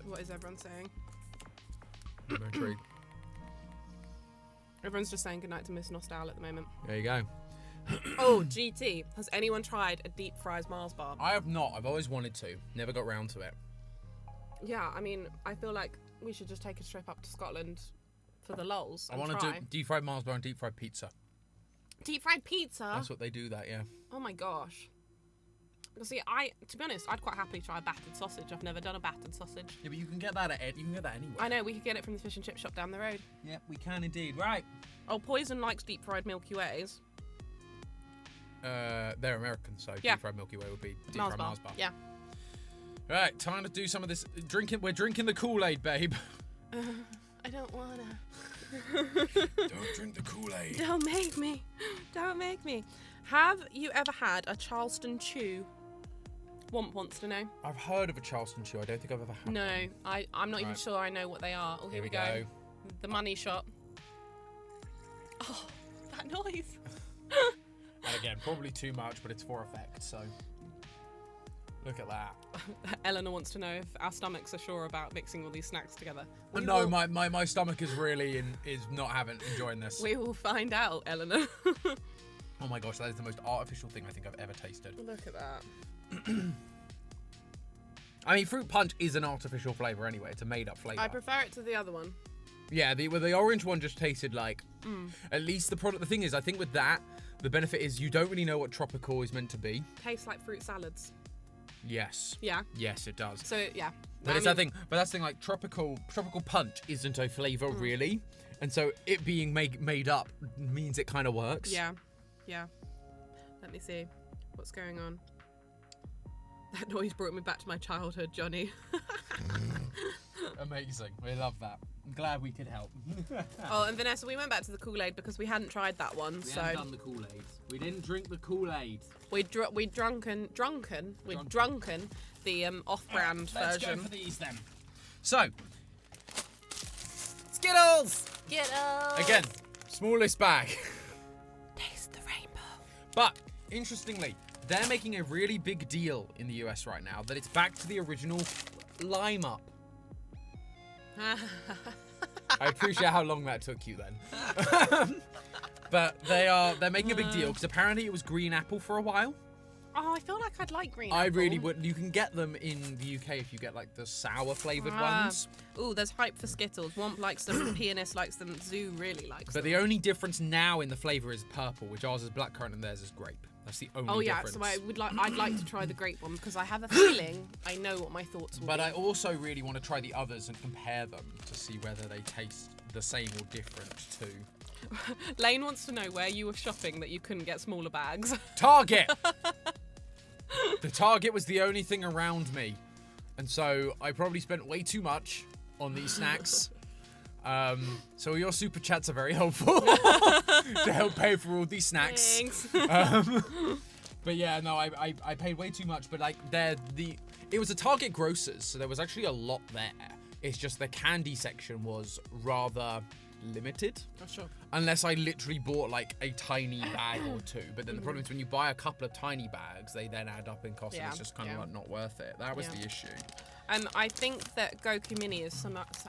[SPEAKER 2] What is everyone saying?
[SPEAKER 1] I'm intrigued.
[SPEAKER 2] Everyone's just saying goodnight to Miss Nostal at the moment.
[SPEAKER 1] There you go.
[SPEAKER 2] Oh, GT. Has anyone tried a deep fries Mars bar?
[SPEAKER 1] I have not. I've always wanted to. Never got round to it.
[SPEAKER 2] Yeah, I mean, I feel like we should just take a trip up to Scotland for the lulz.
[SPEAKER 1] I want to do deep fried Mars bar and deep fried pizza.
[SPEAKER 2] Deep fried pizza?
[SPEAKER 1] That's what they do, that, yeah.
[SPEAKER 2] Oh my gosh. See, to be honest, I'd quite happily try a battered sausage. I've never done a battered sausage.
[SPEAKER 1] Yeah, but you can get that anywhere.
[SPEAKER 2] I know, we could get it from the fish and chip shop down the road.
[SPEAKER 1] Yeah, we can indeed. Right.
[SPEAKER 2] Oh, Poison likes deep fried Milky Ways.
[SPEAKER 1] They're American, so
[SPEAKER 2] Yeah.
[SPEAKER 1] deep fried Milky Way would be deep fried Mars bar.
[SPEAKER 2] Yeah.
[SPEAKER 1] Right, time to do some of this. We're drinking the Kool-Aid, babe.
[SPEAKER 2] I don't wanna.
[SPEAKER 1] Don't drink the Kool-Aid.
[SPEAKER 2] Don't make me. Don't make me. Have you ever had a Charleston Chew? Womp wants to know.
[SPEAKER 1] I've heard of a Charleston Chew. I don't think I've ever had
[SPEAKER 2] No,
[SPEAKER 1] one.
[SPEAKER 2] I'm not even
[SPEAKER 1] Right.
[SPEAKER 2] sure I know what they are. Oh, here we go. The money shot. Oh, that noise.
[SPEAKER 1] And again, probably too much, but it's for effect, so look at that.
[SPEAKER 2] Eleanor wants to know if our stomachs are sure about mixing all these snacks together.
[SPEAKER 1] No, my stomach is really is not enjoying this.
[SPEAKER 2] We will find out, Eleanor.
[SPEAKER 1] Oh my gosh, that is the most artificial thing I think I've ever tasted.
[SPEAKER 2] Look at that.
[SPEAKER 1] I mean, fruit punch is an artificial flavour anyway. It's a made-up flavour.
[SPEAKER 2] I prefer it to the other one.
[SPEAKER 1] Yeah, the orange one just tasted like... At least the product... The thing is, I think with that, the benefit is you don't really know what tropical is meant to be.
[SPEAKER 2] Tastes like fruit salads.
[SPEAKER 1] Yes.
[SPEAKER 2] Yeah.
[SPEAKER 1] Yes, it does.
[SPEAKER 2] So, yeah.
[SPEAKER 1] But that's the thing, like, tropical punch isn't a flavour, really. And so it being made up means it kind of works.
[SPEAKER 2] Yeah. Yeah. Let me see. What's going on? That noise brought me back to my childhood, Johnny.
[SPEAKER 1] Amazing. We love that. I'm glad we could help.
[SPEAKER 2] Oh, and Vanessa, we went back to the Kool-Aid because we hadn't tried that one.
[SPEAKER 1] We hadn't done the Kool-Aid. We didn't drink the Kool-Aid.
[SPEAKER 2] We'd drunken the off-brand
[SPEAKER 1] Let's
[SPEAKER 2] version.
[SPEAKER 1] go for these then. So, Skittles! Again, smallest bag.
[SPEAKER 2] Taste the rainbow.
[SPEAKER 1] But, interestingly, they're making a really big deal in the US right now that it's back to the original lime up. I appreciate how long that took you then. But they're making a big deal because apparently it was green apple for a while.
[SPEAKER 2] Oh, I feel like I'd like green
[SPEAKER 1] I
[SPEAKER 2] apple.
[SPEAKER 1] really would. You can get them in the UK if you get like the sour flavoured ones.
[SPEAKER 2] Ooh, there's hype for Skittles. Womp likes them, Pianist likes them, Zoo really likes
[SPEAKER 1] But
[SPEAKER 2] them.
[SPEAKER 1] the only difference now in the flavour is purple, which ours is blackcurrant and theirs is grape. That's the only difference.
[SPEAKER 2] So I'd like to try the grape one because I have a feeling I know what my thoughts will
[SPEAKER 1] But
[SPEAKER 2] be.
[SPEAKER 1] I also really want to try the others and compare them to see whether they taste the same or different too.
[SPEAKER 2] Lane wants to know where you were shopping that you couldn't get smaller bags.
[SPEAKER 1] Target! The Target was the only thing around me. And so I probably spent way too much on these snacks. So your super chats are very helpful to help pay for all these snacks.
[SPEAKER 2] Thanks.
[SPEAKER 1] But yeah, no, I paid way too much. But like, it was a Target Grocers, so there was actually a lot there. It's just the candy section was rather limited.
[SPEAKER 2] Oh, sure.
[SPEAKER 1] Unless I literally bought like a tiny bag or two. But then the problem is when you buy a couple of tiny bags, they then add up in cost and it's just kind of like not worth it. That was the issue.
[SPEAKER 2] I think that Goku Mini has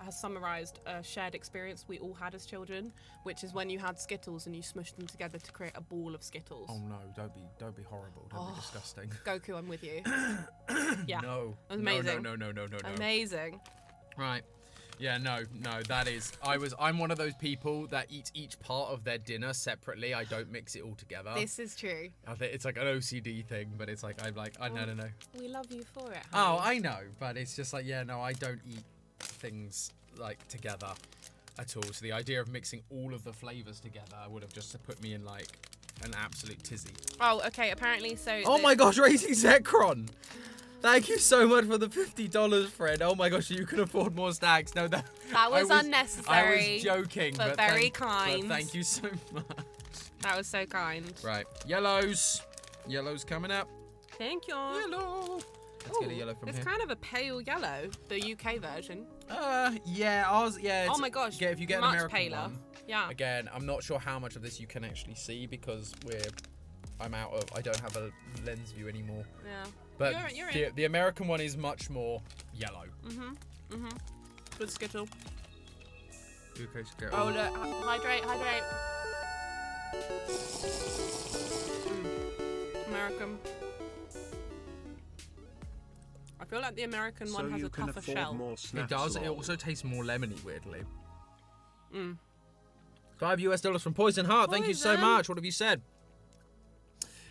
[SPEAKER 2] summarised a shared experience we all had as children, which is when you had Skittles and you smushed them together to create a ball of Skittles.
[SPEAKER 1] Oh no, don't be horrible. Don't be disgusting.
[SPEAKER 2] Goku, I'm with you. Yeah.
[SPEAKER 1] No.
[SPEAKER 2] Amazing.
[SPEAKER 1] No.
[SPEAKER 2] Amazing.
[SPEAKER 1] Right. Yeah, no, that is. I'm one of those people that eats each part of their dinner separately. I don't mix it all together.
[SPEAKER 2] This is true.
[SPEAKER 1] I think it's like an OCD thing, but it's like, no.
[SPEAKER 2] We love you for it,
[SPEAKER 1] Oh,
[SPEAKER 2] honey.
[SPEAKER 1] I know, but it's just like, yeah, no, I don't eat things like together at all. So the idea of mixing all of the flavors together would have just put me in like an absolute tizzy.
[SPEAKER 2] Oh, okay, apparently, so...
[SPEAKER 1] Oh my gosh, Racing Zekron! Thank you so much for the $50, friend. Oh my gosh, you can afford more stacks. No, that
[SPEAKER 2] was unnecessary.
[SPEAKER 1] I was joking,
[SPEAKER 2] but very kind.
[SPEAKER 1] But thank you so much.
[SPEAKER 2] That was so kind.
[SPEAKER 1] Right, yellows. Yellows coming up.
[SPEAKER 2] Thank you.
[SPEAKER 1] Yellow. Let's get a yellow from
[SPEAKER 2] it's
[SPEAKER 1] here.
[SPEAKER 2] It's kind of a pale yellow, the UK version.
[SPEAKER 1] Yeah, ours, yeah.
[SPEAKER 2] Oh my gosh,
[SPEAKER 1] if you get an
[SPEAKER 2] much
[SPEAKER 1] American
[SPEAKER 2] paler.
[SPEAKER 1] one.
[SPEAKER 2] Yeah.
[SPEAKER 1] Again, I'm not sure how much of this you can actually see because I don't have a lens view anymore.
[SPEAKER 2] Yeah.
[SPEAKER 1] But
[SPEAKER 2] you're
[SPEAKER 1] the American one is much more yellow.
[SPEAKER 2] Good Skittle.
[SPEAKER 1] UK Skittle.
[SPEAKER 2] Oh, look. Hydrate. American. I feel like the American one has a tougher shell.
[SPEAKER 1] It does. It also tastes more lemony, weirdly. $5 from Poison Heart. Thank you so much. What have you said?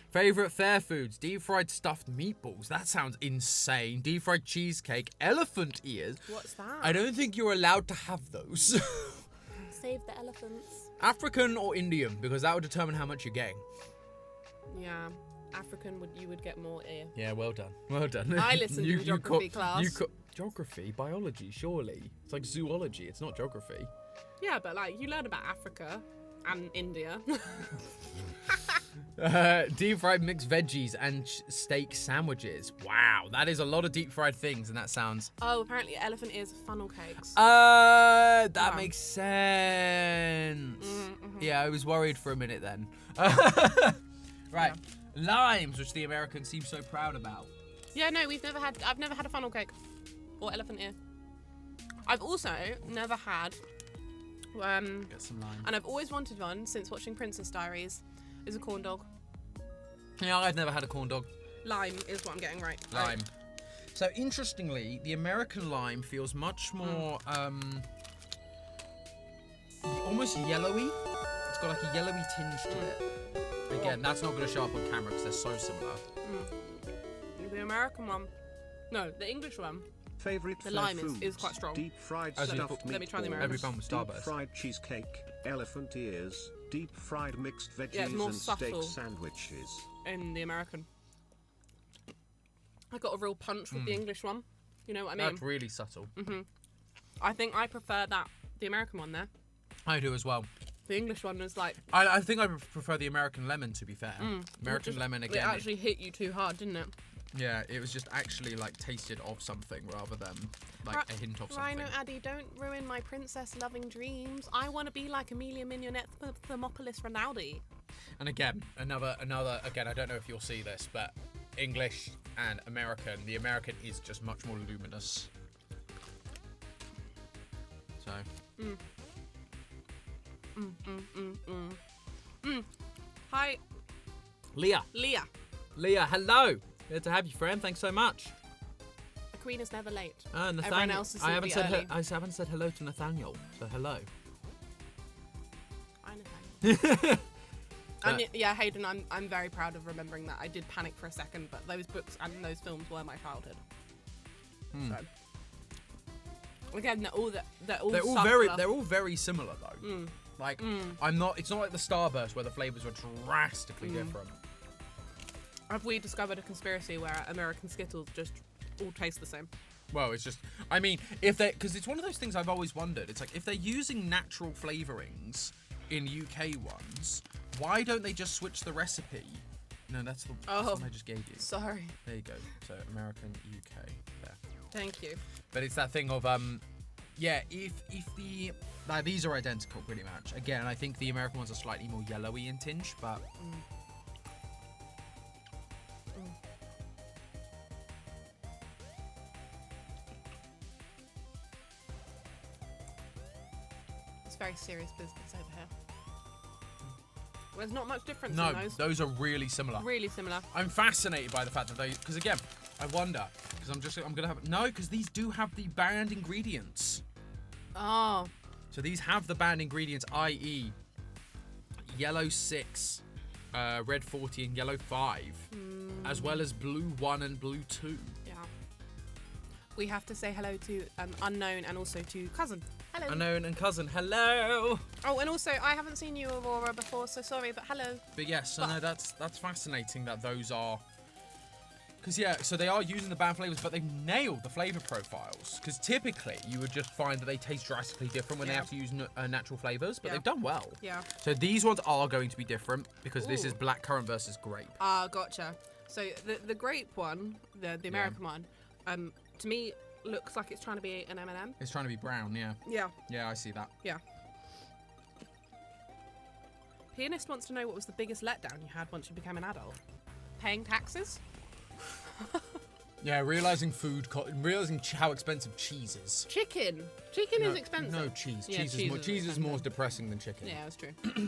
[SPEAKER 1] Favorite fair foods: deep fried stuffed meatballs. That sounds insane. Deep fried cheesecake, elephant ears.
[SPEAKER 2] What's that?
[SPEAKER 1] I don't think you're allowed to have those.
[SPEAKER 2] Save the elephants.
[SPEAKER 1] African or Indian, because that would determine how much you're getting.
[SPEAKER 2] Yeah, African you would get more ear.
[SPEAKER 1] Yeah, well done. Well done.
[SPEAKER 2] I listened to geography class.
[SPEAKER 1] Geography, biology, surely. It's like zoology. It's not geography.
[SPEAKER 2] Yeah, but like you learn about Africa and India.
[SPEAKER 1] Deep fried mixed veggies and steak sandwiches. Wow, that is a lot of deep fried things, and that sounds...
[SPEAKER 2] Oh, apparently elephant ears are funnel cakes.
[SPEAKER 1] That makes sense. Yeah, I was worried for a minute then. Right, limes, which the Americans seem so proud about.
[SPEAKER 2] Yeah, no, I've never had a funnel cake or elephant ear. I've also never had...
[SPEAKER 1] Get some lime.
[SPEAKER 2] And I've always wanted one since watching Princess Diaries. Is a corn dog.
[SPEAKER 1] Yeah, I've never had a corn dog.
[SPEAKER 2] Lime is what I'm getting right.
[SPEAKER 1] Lime. So interestingly, the American lime feels much more almost yellowy. It's got like a yellowy tinge to it. Again, that's not going to show up on camera because they're so similar.
[SPEAKER 2] The American one. No, the English one.
[SPEAKER 3] Favorite
[SPEAKER 2] the lime is quite strong.
[SPEAKER 3] Deep fried
[SPEAKER 1] As
[SPEAKER 3] stuffed
[SPEAKER 2] let me try the
[SPEAKER 3] meatballs,
[SPEAKER 2] American.
[SPEAKER 1] Every bun with Starburst.
[SPEAKER 3] deep fried cheesecake, elephant ears, deep fried mixed veggies
[SPEAKER 2] more
[SPEAKER 3] and steak
[SPEAKER 2] subtle.
[SPEAKER 3] sandwiches.
[SPEAKER 2] In the American. I got a real punch with the English one. You know what I mean?
[SPEAKER 1] That's really subtle.
[SPEAKER 2] I think I prefer the American one there.
[SPEAKER 1] I do as well.
[SPEAKER 2] The English one was like...
[SPEAKER 1] I think I prefer the American lemon, to be fair. American lemon, again.
[SPEAKER 2] It actually hit you too hard, didn't it?
[SPEAKER 1] Yeah, it was just actually like tasted of something rather than like a hint of something.
[SPEAKER 2] Rhino Addy, don't ruin my princess-loving dreams. I want to be like Amelia Mignonette Thermopolis Rinaldi.
[SPEAKER 1] And again, another. Again, I don't know if you'll see this, but English and American. The American is just much more luminous. So.
[SPEAKER 2] Hi,
[SPEAKER 1] Leah, hello. Good to have you, friend. Thanks so much.
[SPEAKER 2] the Queen is never late.
[SPEAKER 1] Nathaniel.
[SPEAKER 2] Everyone else is
[SPEAKER 1] I haven't said
[SPEAKER 2] early.
[SPEAKER 1] I haven't said hello to Nathaniel. So hello.
[SPEAKER 2] I know. Yeah, Hayden, I'm very proud of remembering that. I did panic for a second, but those books and those films were my childhood. So again, they're all
[SPEAKER 1] very similar though. It's not like the Starburst where the flavors were drastically different.
[SPEAKER 2] Have we discovered a conspiracy where American Skittles just all taste the same?
[SPEAKER 1] Well, it's just, I mean, because it's one of those things I've always wondered. It's like, if they're using natural flavorings in UK ones, why don't they just switch the recipe? No, that's the one I just gave you.
[SPEAKER 2] Sorry.
[SPEAKER 1] There you go. So, American, UK, there.
[SPEAKER 2] Thank you.
[SPEAKER 1] But it's that thing of, these are identical pretty much. Again, I think the American ones are slightly more yellowy in tinge, but...
[SPEAKER 2] Very serious business over here. There's not much difference
[SPEAKER 1] No,
[SPEAKER 2] in those.
[SPEAKER 1] those are really similar.
[SPEAKER 2] Really similar.
[SPEAKER 1] I'm fascinated by the fact that because again, I wonder, because I'm gonna have, no, because these do have the banned ingredients.
[SPEAKER 2] Oh.
[SPEAKER 1] So these have the banned ingredients, i.e. yellow 6, red 40 and yellow 5, as well as blue 1 and blue 2.
[SPEAKER 2] Yeah. We have to say hello to Unknown and also to Cousin. Hello.
[SPEAKER 1] Unknown and Cousin, hello.
[SPEAKER 2] Oh, and also I haven't seen you, Aurora, before, so sorry, but hello.
[SPEAKER 1] But yes, so no, that's fascinating that those are. Because, yeah, so they are using the banned flavors, but they've nailed the flavor profiles. Because typically, you would just find that they taste drastically different when they have to use natural flavors, but they've done well.
[SPEAKER 2] Yeah.
[SPEAKER 1] So these ones are going to be different, because this is blackcurrant versus grape.
[SPEAKER 2] Ah, gotcha. So the grape one, the American one, to me, looks like it's trying to be an M&M.
[SPEAKER 1] It's trying to be brown, yeah.
[SPEAKER 2] Yeah.
[SPEAKER 1] Yeah, I see that.
[SPEAKER 2] Yeah. Pianist wants to know what was the biggest letdown you had once you became an adult. Paying taxes?
[SPEAKER 1] Yeah, realizing how expensive cheese is.
[SPEAKER 2] Chicken. Chicken is expensive.
[SPEAKER 1] No, cheese.
[SPEAKER 2] Yeah,
[SPEAKER 1] Cheese is more depressing than chicken.
[SPEAKER 2] Yeah, that's true.
[SPEAKER 1] So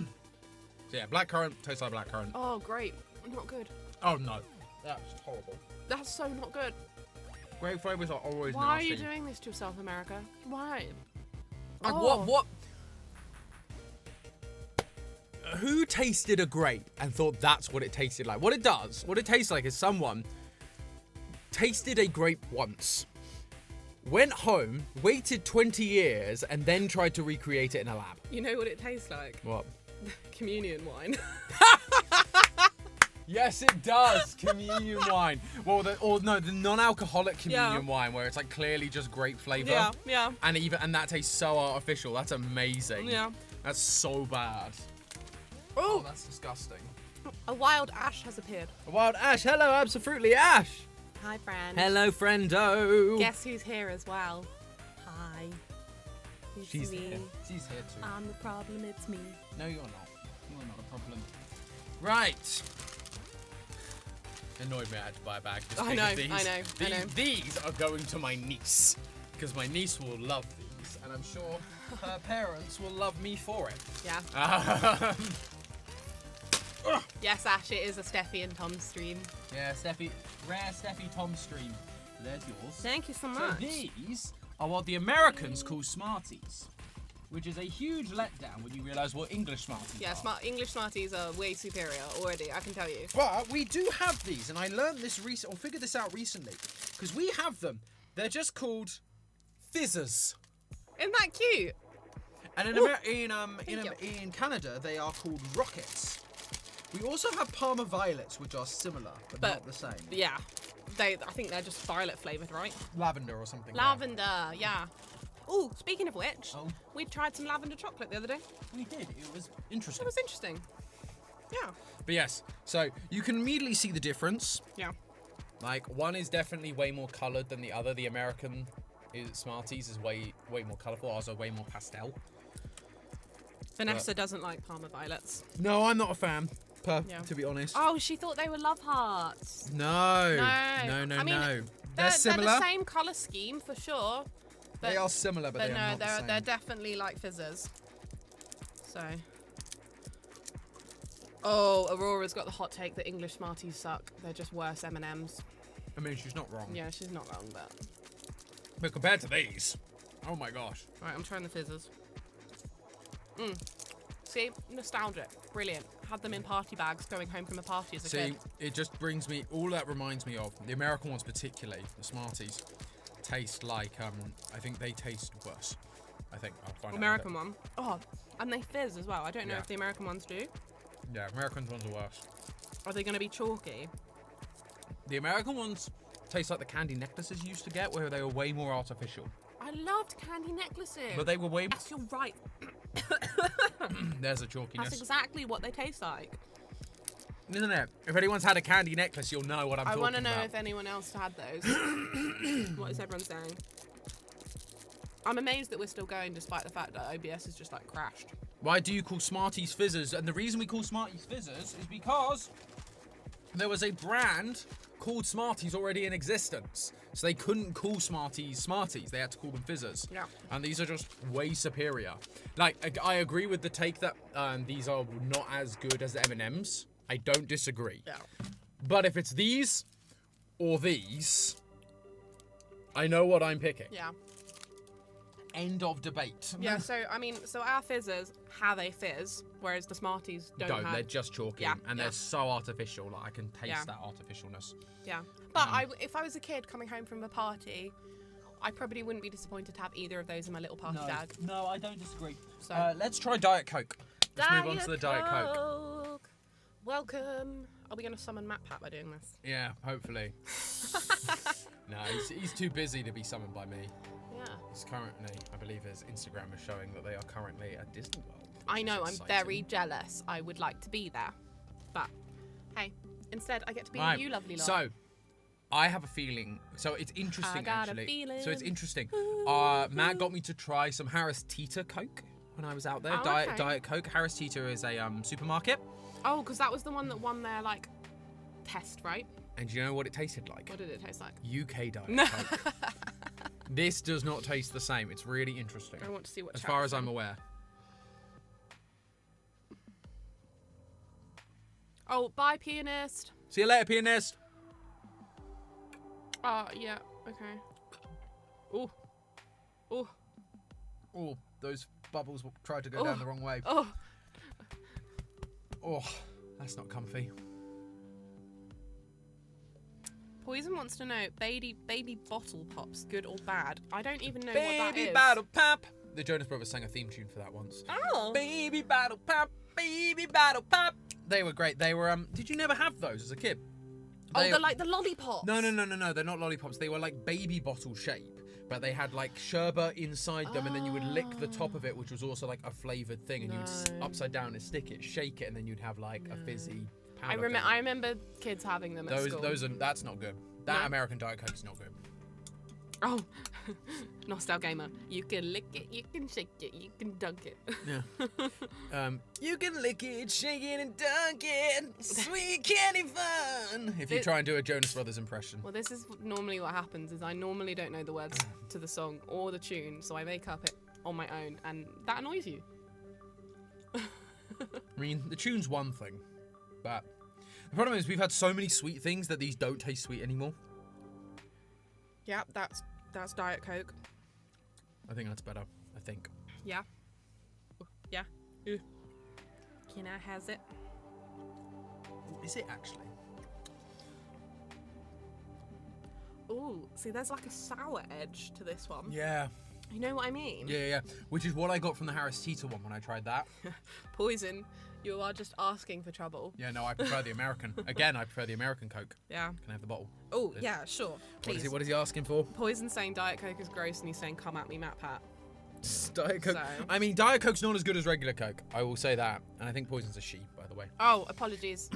[SPEAKER 1] yeah, blackcurrant tastes like blackcurrant.
[SPEAKER 2] Oh, great. Not good.
[SPEAKER 1] Oh no, that's horrible.
[SPEAKER 2] That's so not good.
[SPEAKER 1] Grape flavors are always
[SPEAKER 2] Why
[SPEAKER 1] nasty.
[SPEAKER 2] are you doing this to yourself, America? Why?
[SPEAKER 1] Like, what? Who tasted a grape and thought that's what it tasted like? What it tastes like is someone tasted a grape once, went home, waited 20 years, and then tried to recreate it in a lab.
[SPEAKER 2] You know what it tastes like?
[SPEAKER 1] What?
[SPEAKER 2] Communion wine.
[SPEAKER 1] Yes, it does. Communion wine. Well, the non-alcoholic communion wine, where it's like clearly just grape flavor.
[SPEAKER 2] Yeah, yeah.
[SPEAKER 1] And that tastes so artificial. That's amazing.
[SPEAKER 2] Yeah.
[SPEAKER 1] That's so bad.
[SPEAKER 2] Oh,
[SPEAKER 1] that's disgusting.
[SPEAKER 2] a wild ash has appeared.
[SPEAKER 1] A wild Ash. Hello, absolutely Ash.
[SPEAKER 2] Hi, friend.
[SPEAKER 1] Hello, friendo.
[SPEAKER 2] Guess who's here as well? Hi. It's
[SPEAKER 1] She's
[SPEAKER 2] me.
[SPEAKER 1] here. She's here too.
[SPEAKER 2] I'm the problem, it's me.
[SPEAKER 1] No, you're not. You're not a problem. Right. Annoyed me I had to buy a bag. Just
[SPEAKER 2] I know,
[SPEAKER 1] because
[SPEAKER 2] I know.
[SPEAKER 1] These are going to my niece. Because my niece will love these. And I'm sure her parents will love me for it.
[SPEAKER 2] Yeah. Yes, Ash, it is a Steffi and Tom stream.
[SPEAKER 1] Yeah, rare Steffi Tom stream. There's yours.
[SPEAKER 2] Thank you so
[SPEAKER 1] So
[SPEAKER 2] much.
[SPEAKER 1] these are what the Americans call Smarties, which is a huge letdown when you realise what English Smarties are.
[SPEAKER 2] English Smarties are way superior already, I can tell you.
[SPEAKER 1] But we do have these, and I learned this or figured this out recently, because we have them. They're just called Fizzers.
[SPEAKER 2] Isn't that cute?
[SPEAKER 1] And in Canada, they are called Rockets. We also have Parma Violets, which are similar, but not the same.
[SPEAKER 2] Yeah. I think they're just violet flavoured, right?
[SPEAKER 1] Lavender or something.
[SPEAKER 2] Lavender, yeah. Oh, speaking of which,
[SPEAKER 1] Oh.
[SPEAKER 2] we tried some lavender chocolate the other day.
[SPEAKER 1] We did. It was interesting.
[SPEAKER 2] It was interesting. Yeah.
[SPEAKER 1] But yes, so you can immediately see the difference.
[SPEAKER 2] Yeah.
[SPEAKER 1] Like, one is definitely way more coloured than the other. The American Smarties is way more colourful. Ours are way more pastel.
[SPEAKER 2] Vanessa doesn't like Parma Violets.
[SPEAKER 1] No, I'm not a fan, to be honest.
[SPEAKER 2] Oh, she thought they were love hearts.
[SPEAKER 1] No.
[SPEAKER 2] I mean,
[SPEAKER 1] no.
[SPEAKER 2] They're
[SPEAKER 1] similar.
[SPEAKER 2] They're the same colour scheme for sure. But,
[SPEAKER 1] They are similar, but they are not the same.
[SPEAKER 2] they're definitely like fizzers. So. Oh, Aurora's got the hot take that English Smarties suck. They're just worse M&Ms.
[SPEAKER 1] I mean, she's not wrong.
[SPEAKER 2] Yeah, she's not wrong,
[SPEAKER 1] But compared to these, oh my gosh.
[SPEAKER 2] Right, I'm trying the fizzers. See, nostalgic, brilliant. Had them in party bags going home from a party as a kid.
[SPEAKER 1] It just brings me, all that reminds me of, the American ones particularly, the Smarties, taste like, I think they taste worse. I think, I'll find
[SPEAKER 2] American one. Oh, and they fizz as well. I don't know
[SPEAKER 1] Yeah.
[SPEAKER 2] if the American ones do.
[SPEAKER 1] Yeah, American ones are worse.
[SPEAKER 2] Are they going to be chalky?
[SPEAKER 1] The American ones taste like the candy necklaces you used to get, where they were way more artificial.
[SPEAKER 2] I loved candy necklaces.
[SPEAKER 1] But they were way...
[SPEAKER 2] Yes, you're right.
[SPEAKER 1] There's a chalkiness.
[SPEAKER 2] That's exactly what they taste like.
[SPEAKER 1] Isn't it? If anyone's had a candy necklace, you'll know what I'm talking about.
[SPEAKER 2] I want to know if anyone else had those. What is everyone saying? I'm amazed that we're still going despite the fact that OBS has just like crashed.
[SPEAKER 1] Why do you call Smarties Fizzers? And the reason we call Smarties Fizzers is because there was a brand called Smarties already in existence. So they couldn't call Smarties Smarties. They had to call them Fizzers.
[SPEAKER 2] Yeah.
[SPEAKER 1] And these are just way superior. Like, I agree with the take that these are not as good as the M&Ms. I don't disagree.
[SPEAKER 2] Yeah.
[SPEAKER 1] But if it's these or these, I know what I'm picking.
[SPEAKER 2] Yeah.
[SPEAKER 1] End of debate.
[SPEAKER 2] Yeah, so our fizzers have a fizz, whereas the Smarties don't have.
[SPEAKER 1] They're just chalky, and they're so artificial. Like I can taste that artificialness.
[SPEAKER 2] Yeah, but if I was a kid coming home from a party, I probably wouldn't be disappointed to have either of those in my little party bag.
[SPEAKER 1] No, I don't disagree.
[SPEAKER 2] So
[SPEAKER 1] let's try Diet Coke. Let's move on to the Diet Coke.
[SPEAKER 2] Welcome. Are we going to summon Matt Pat by doing this?
[SPEAKER 1] Yeah, hopefully. No, he's too busy to be summoned by me.
[SPEAKER 2] Yeah.
[SPEAKER 1] He's currently, I believe his Instagram is showing that they are currently at Disney World.
[SPEAKER 2] I know, I'm very jealous. I would like to be there. But, hey, instead I get to be with you, lovely lot.
[SPEAKER 1] So, I have a feeling. So, it's interesting, actually.
[SPEAKER 2] A feeling.
[SPEAKER 1] So, it's interesting. Matt got me to try some Harris Teeter Coke when I was out there. Diet Coke. Harris Teeter is a supermarket.
[SPEAKER 2] Oh, because that was the one that won their, test, right?
[SPEAKER 1] And do you know what it tasted like?
[SPEAKER 2] What did it taste like?
[SPEAKER 1] UK Diet Coke. This does not taste the same. It's really interesting.
[SPEAKER 2] I want to see what.
[SPEAKER 1] As far as I'm aware.
[SPEAKER 2] Oh, bye, pianist.
[SPEAKER 1] See you later, pianist.
[SPEAKER 2] Yeah. Okay. Ooh. Ooh.
[SPEAKER 1] Oh, those bubbles tried to go down the wrong way.
[SPEAKER 2] Oh.
[SPEAKER 1] Oh, that's not comfy.
[SPEAKER 2] Poison wants to know, baby bottle pops, good or bad? I don't even know what that
[SPEAKER 1] Baby
[SPEAKER 2] is.
[SPEAKER 1] bottle pop. The Jonas Brothers sang a theme tune for that once.
[SPEAKER 2] Oh.
[SPEAKER 1] Baby bottle pop. Baby bottle pop. They were great. They were did you never have those as a kid?
[SPEAKER 2] They're like the lollipops.
[SPEAKER 1] No. They're not lollipops. They were like baby bottle shape, but they had like sherbet inside them, and then you would lick the top of it, which was also like a flavored thing, and you'd upside down and stick it, shake it, and then you'd have like a fizzy powder.
[SPEAKER 2] I remember kids having them at school.
[SPEAKER 1] That's not good. That American Diet Coke is not good.
[SPEAKER 2] Oh, Nostal Gamer. You can lick it, you can shake it, you can dunk it.
[SPEAKER 1] Yeah. You can lick it, shake it, and dunk it. Sweet candy fun. If you try and do a Jonas Brothers impression.
[SPEAKER 2] Well, this is normally what happens. Is I normally don't know the words to the song or the tune, so I make up it on my own, and that annoys you.
[SPEAKER 1] I mean, the tune's one thing, but the problem is we've had so many sweet things that these don't taste sweet anymore.
[SPEAKER 2] Yeah, that's Diet Coke.
[SPEAKER 1] I think that's better. I think.
[SPEAKER 2] Yeah. Yeah. Can I has it?
[SPEAKER 1] Is it actually?
[SPEAKER 2] Ooh, see, there's like a sour edge to this one.
[SPEAKER 1] Yeah.
[SPEAKER 2] You know what I mean?
[SPEAKER 1] Yeah. Which is what I got from the Harris Teeter one when I tried that.
[SPEAKER 2] Poison, you are just asking for trouble.
[SPEAKER 1] Yeah, no, I prefer the American. Again, I prefer the American Coke.
[SPEAKER 2] Yeah.
[SPEAKER 1] Can I have the bottle?
[SPEAKER 2] Oh, yeah, sure. Please.
[SPEAKER 1] What is he asking for?
[SPEAKER 2] Poison saying Diet Coke is gross, and he's saying, come at me, Matt Pat.
[SPEAKER 1] Diet Coke.
[SPEAKER 2] So.
[SPEAKER 1] I mean, Diet Coke's not as good as regular Coke. I will say that. And I think Poison's a she, by the way.
[SPEAKER 2] Oh, apologies.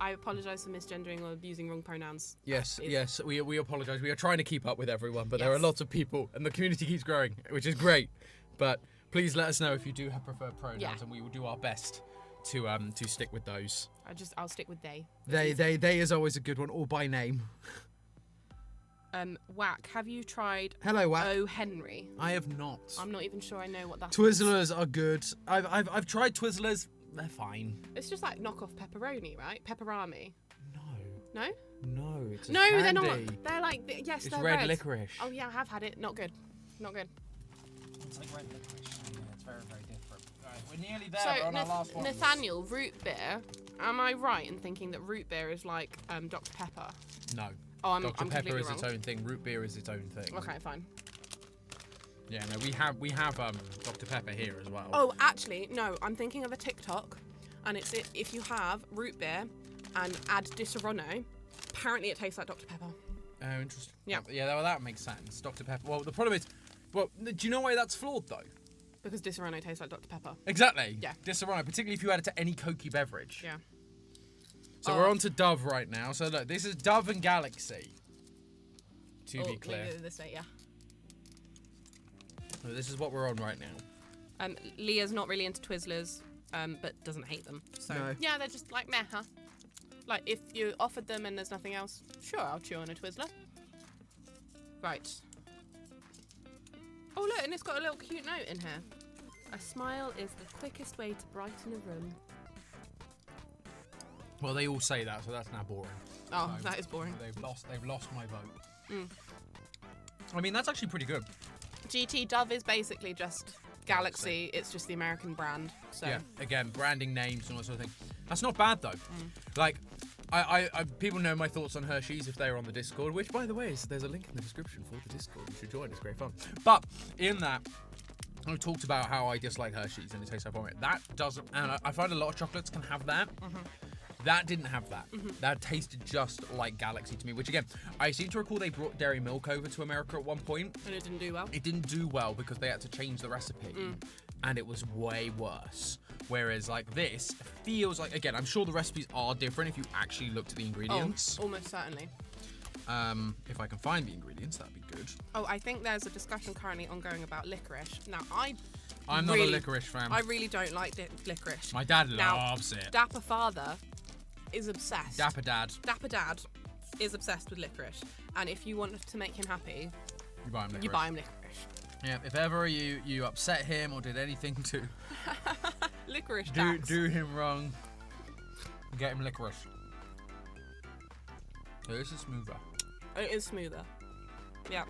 [SPEAKER 2] I apologise for misgendering or using wrong pronouns.
[SPEAKER 1] Yes, we apologise. We are trying to keep up with everyone, but there are lots of people, and the community keeps growing, which is great. But please let us know if you do have preferred pronouns, and we will do our best to stick with those.
[SPEAKER 2] I'll stick with they.
[SPEAKER 1] They is always a good one, or by name.
[SPEAKER 2] Whack, have you tried
[SPEAKER 1] Hello, Whack.
[SPEAKER 2] Oh Henry?
[SPEAKER 1] I have not.
[SPEAKER 2] I'm not even sure I know what that is.
[SPEAKER 1] Twizzlers are good. I've tried Twizzlers. They're fine.
[SPEAKER 2] It's just like knockoff pepperoni, right? Pepperami. No?
[SPEAKER 1] No, it's a
[SPEAKER 2] no,
[SPEAKER 1] candy.
[SPEAKER 2] they're not. They're like yes,
[SPEAKER 1] it's
[SPEAKER 2] they're
[SPEAKER 1] red licorice.
[SPEAKER 2] Oh yeah, I have had it. Not good. Not good.
[SPEAKER 1] It's like red licorice. Yeah, it's very, very different. Right, we're nearly there.
[SPEAKER 2] So
[SPEAKER 1] we're on our last one.
[SPEAKER 2] Nathaniel, root beer. Am I right in thinking that root beer is like Dr Pepper?
[SPEAKER 1] No.
[SPEAKER 2] Oh, I'm
[SPEAKER 1] Dr Pepper
[SPEAKER 2] completely
[SPEAKER 1] is
[SPEAKER 2] wrong.
[SPEAKER 1] its own thing. Root beer is its own thing.
[SPEAKER 2] Okay, fine.
[SPEAKER 1] Yeah, no, we have Dr Pepper here as well.
[SPEAKER 2] Oh, actually, no. I'm thinking of a TikTok, and it's if you have root beer and add Disaronno, apparently it tastes like Dr Pepper.
[SPEAKER 1] Oh, interesting.
[SPEAKER 2] Yeah.
[SPEAKER 1] Yeah, well, that makes sense. Dr Pepper. Well, the problem is, do you know why that's flawed though?
[SPEAKER 2] Because Disaronno tastes like Dr Pepper.
[SPEAKER 1] Exactly.
[SPEAKER 2] Yeah.
[SPEAKER 1] Disaronno, particularly if you add it to any cokey beverage.
[SPEAKER 2] Yeah.
[SPEAKER 1] So we're on to Dove right now. So look, this is Dove and Galaxy. To be clear.
[SPEAKER 2] This way, yeah.
[SPEAKER 1] So this is what we're on right now.
[SPEAKER 2] Leah's not really into Twizzlers, but doesn't hate them. So
[SPEAKER 1] No.
[SPEAKER 2] yeah, they're just like meh, huh? Like if you offered them and there's nothing else, sure, I'll chew on a Twizzler. Right. Oh look, and it's got a little cute note in here. A smile is the quickest way to brighten a room.
[SPEAKER 1] Well, they all say that, so that's now boring.
[SPEAKER 2] Oh,
[SPEAKER 1] So
[SPEAKER 2] that is boring.
[SPEAKER 1] They've lost my vote.
[SPEAKER 2] Mm.
[SPEAKER 1] I mean, that's actually pretty good.
[SPEAKER 2] GT Dove is basically just Galaxy. It's just the American brand. So
[SPEAKER 1] yeah, again, branding names and all that sort of thing. That's not bad though. Like, I people know my thoughts on Hershey's if they're on the Discord, which by the way, there's a link in the description for the Discord. You should join. It's great fun. But in that, I talked about how I dislike Hershey's and it tastes like vomit. That doesn't, and I find a lot of chocolates can have that. That didn't have that. That tasted just like Galaxy to me, which again, I seem to recall they brought dairy milk over to America at one point.
[SPEAKER 2] And it didn't do well?
[SPEAKER 1] It didn't do well because they had to change the recipe and it was way worse. Whereas like this feels like, again, I'm sure the recipes are different if you actually look to the ingredients.
[SPEAKER 2] Oh, almost certainly.
[SPEAKER 1] If I can find the ingredients, that'd be good.
[SPEAKER 2] Oh, I think there's a discussion currently ongoing about licorice. Now,
[SPEAKER 1] I'm not a licorice fan.
[SPEAKER 2] I really don't like licorice.
[SPEAKER 1] My dad loves it.
[SPEAKER 2] Dapper father is obsessed.
[SPEAKER 1] Dapper dad
[SPEAKER 2] is obsessed with licorice, and if you want to make him happy,
[SPEAKER 1] you buy him licorice.
[SPEAKER 2] You buy him licorice.
[SPEAKER 1] Yeah, if ever you upset him or did anything to
[SPEAKER 2] licorice
[SPEAKER 1] do him wrong, get him licorice. Oh, this is smoother.
[SPEAKER 2] It is smoother. Yeah.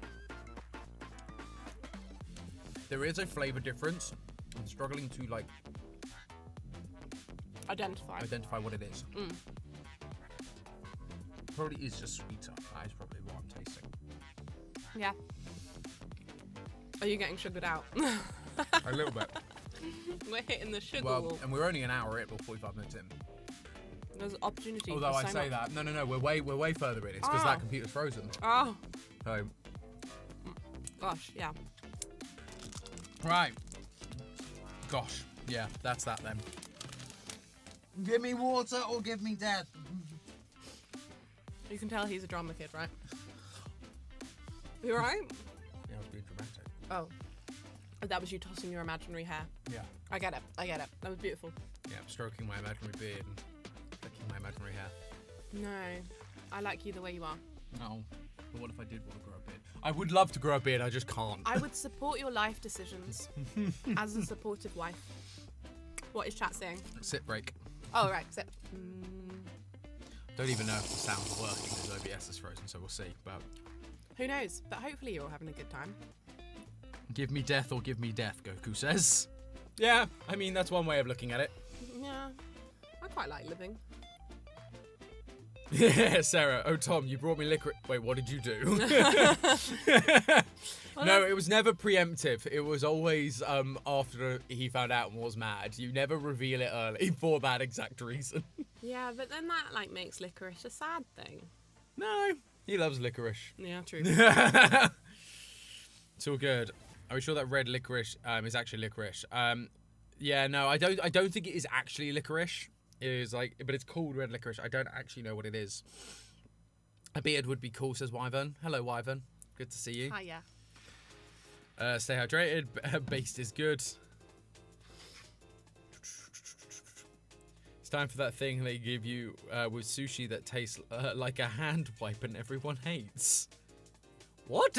[SPEAKER 1] There is a flavour difference. I'm struggling to like
[SPEAKER 2] identify
[SPEAKER 1] what it is. Probably is just sweeter. That is probably what I'm tasting.
[SPEAKER 2] Yeah. Are you getting sugared out?
[SPEAKER 1] A little bit.
[SPEAKER 2] We're hitting the sugar
[SPEAKER 1] wall. And we're only an hour in, or 45 minutes in.
[SPEAKER 2] There's opportunity.
[SPEAKER 1] Although
[SPEAKER 2] for
[SPEAKER 1] I
[SPEAKER 2] so
[SPEAKER 1] say
[SPEAKER 2] much.
[SPEAKER 1] that, no, we're way further in. It's because that computer's frozen.
[SPEAKER 2] Oh.
[SPEAKER 1] So.
[SPEAKER 2] Gosh, yeah.
[SPEAKER 1] Right. Gosh, yeah, that's that then. Give me water or give me death.
[SPEAKER 2] You can tell he's a drama kid, right? You alright?
[SPEAKER 1] Yeah, I was being dramatic.
[SPEAKER 2] Oh. That was you tossing your imaginary hair.
[SPEAKER 1] Yeah.
[SPEAKER 2] I get it. That was beautiful.
[SPEAKER 1] Yeah, stroking my imaginary beard and flicking my imaginary hair.
[SPEAKER 2] No. I like you the way you are.
[SPEAKER 1] No. But what if I did want to grow a beard? I would love to grow a beard, I just can't.
[SPEAKER 2] I would support your life decisions as a supportive wife. What is chat saying?
[SPEAKER 1] Sit break.
[SPEAKER 2] Oh, right. Sit.
[SPEAKER 1] Don't even know if the sound's working because OBS is frozen, so we'll see. But
[SPEAKER 2] who knows? But hopefully you're all having a good time.
[SPEAKER 1] Give me death or give me death, Goku says. Yeah, I mean, that's one way of looking at it.
[SPEAKER 2] Yeah. I quite like living.
[SPEAKER 1] Yeah, Sarah. Oh, Tom, you brought me licorice. Wait, what did you do? No, it was never preemptive. It was always after he found out and was mad. You never reveal it early for that exact reason.
[SPEAKER 2] Yeah, but then that like makes licorice a sad thing.
[SPEAKER 1] No, he loves licorice.
[SPEAKER 2] Yeah, true.
[SPEAKER 1] It's all good. Are we sure that red licorice is actually licorice? Yeah, no, I don't think it is actually licorice. It is like, but it's called red licorice. I don't actually know what it is. A beard would be cool, says Wyvern. Hello, Wyvern. Good to see you.
[SPEAKER 2] Hiya.
[SPEAKER 1] Stay hydrated. Based is good. It's time for that thing they give you with sushi that tastes like a hand wipe and everyone hates. What?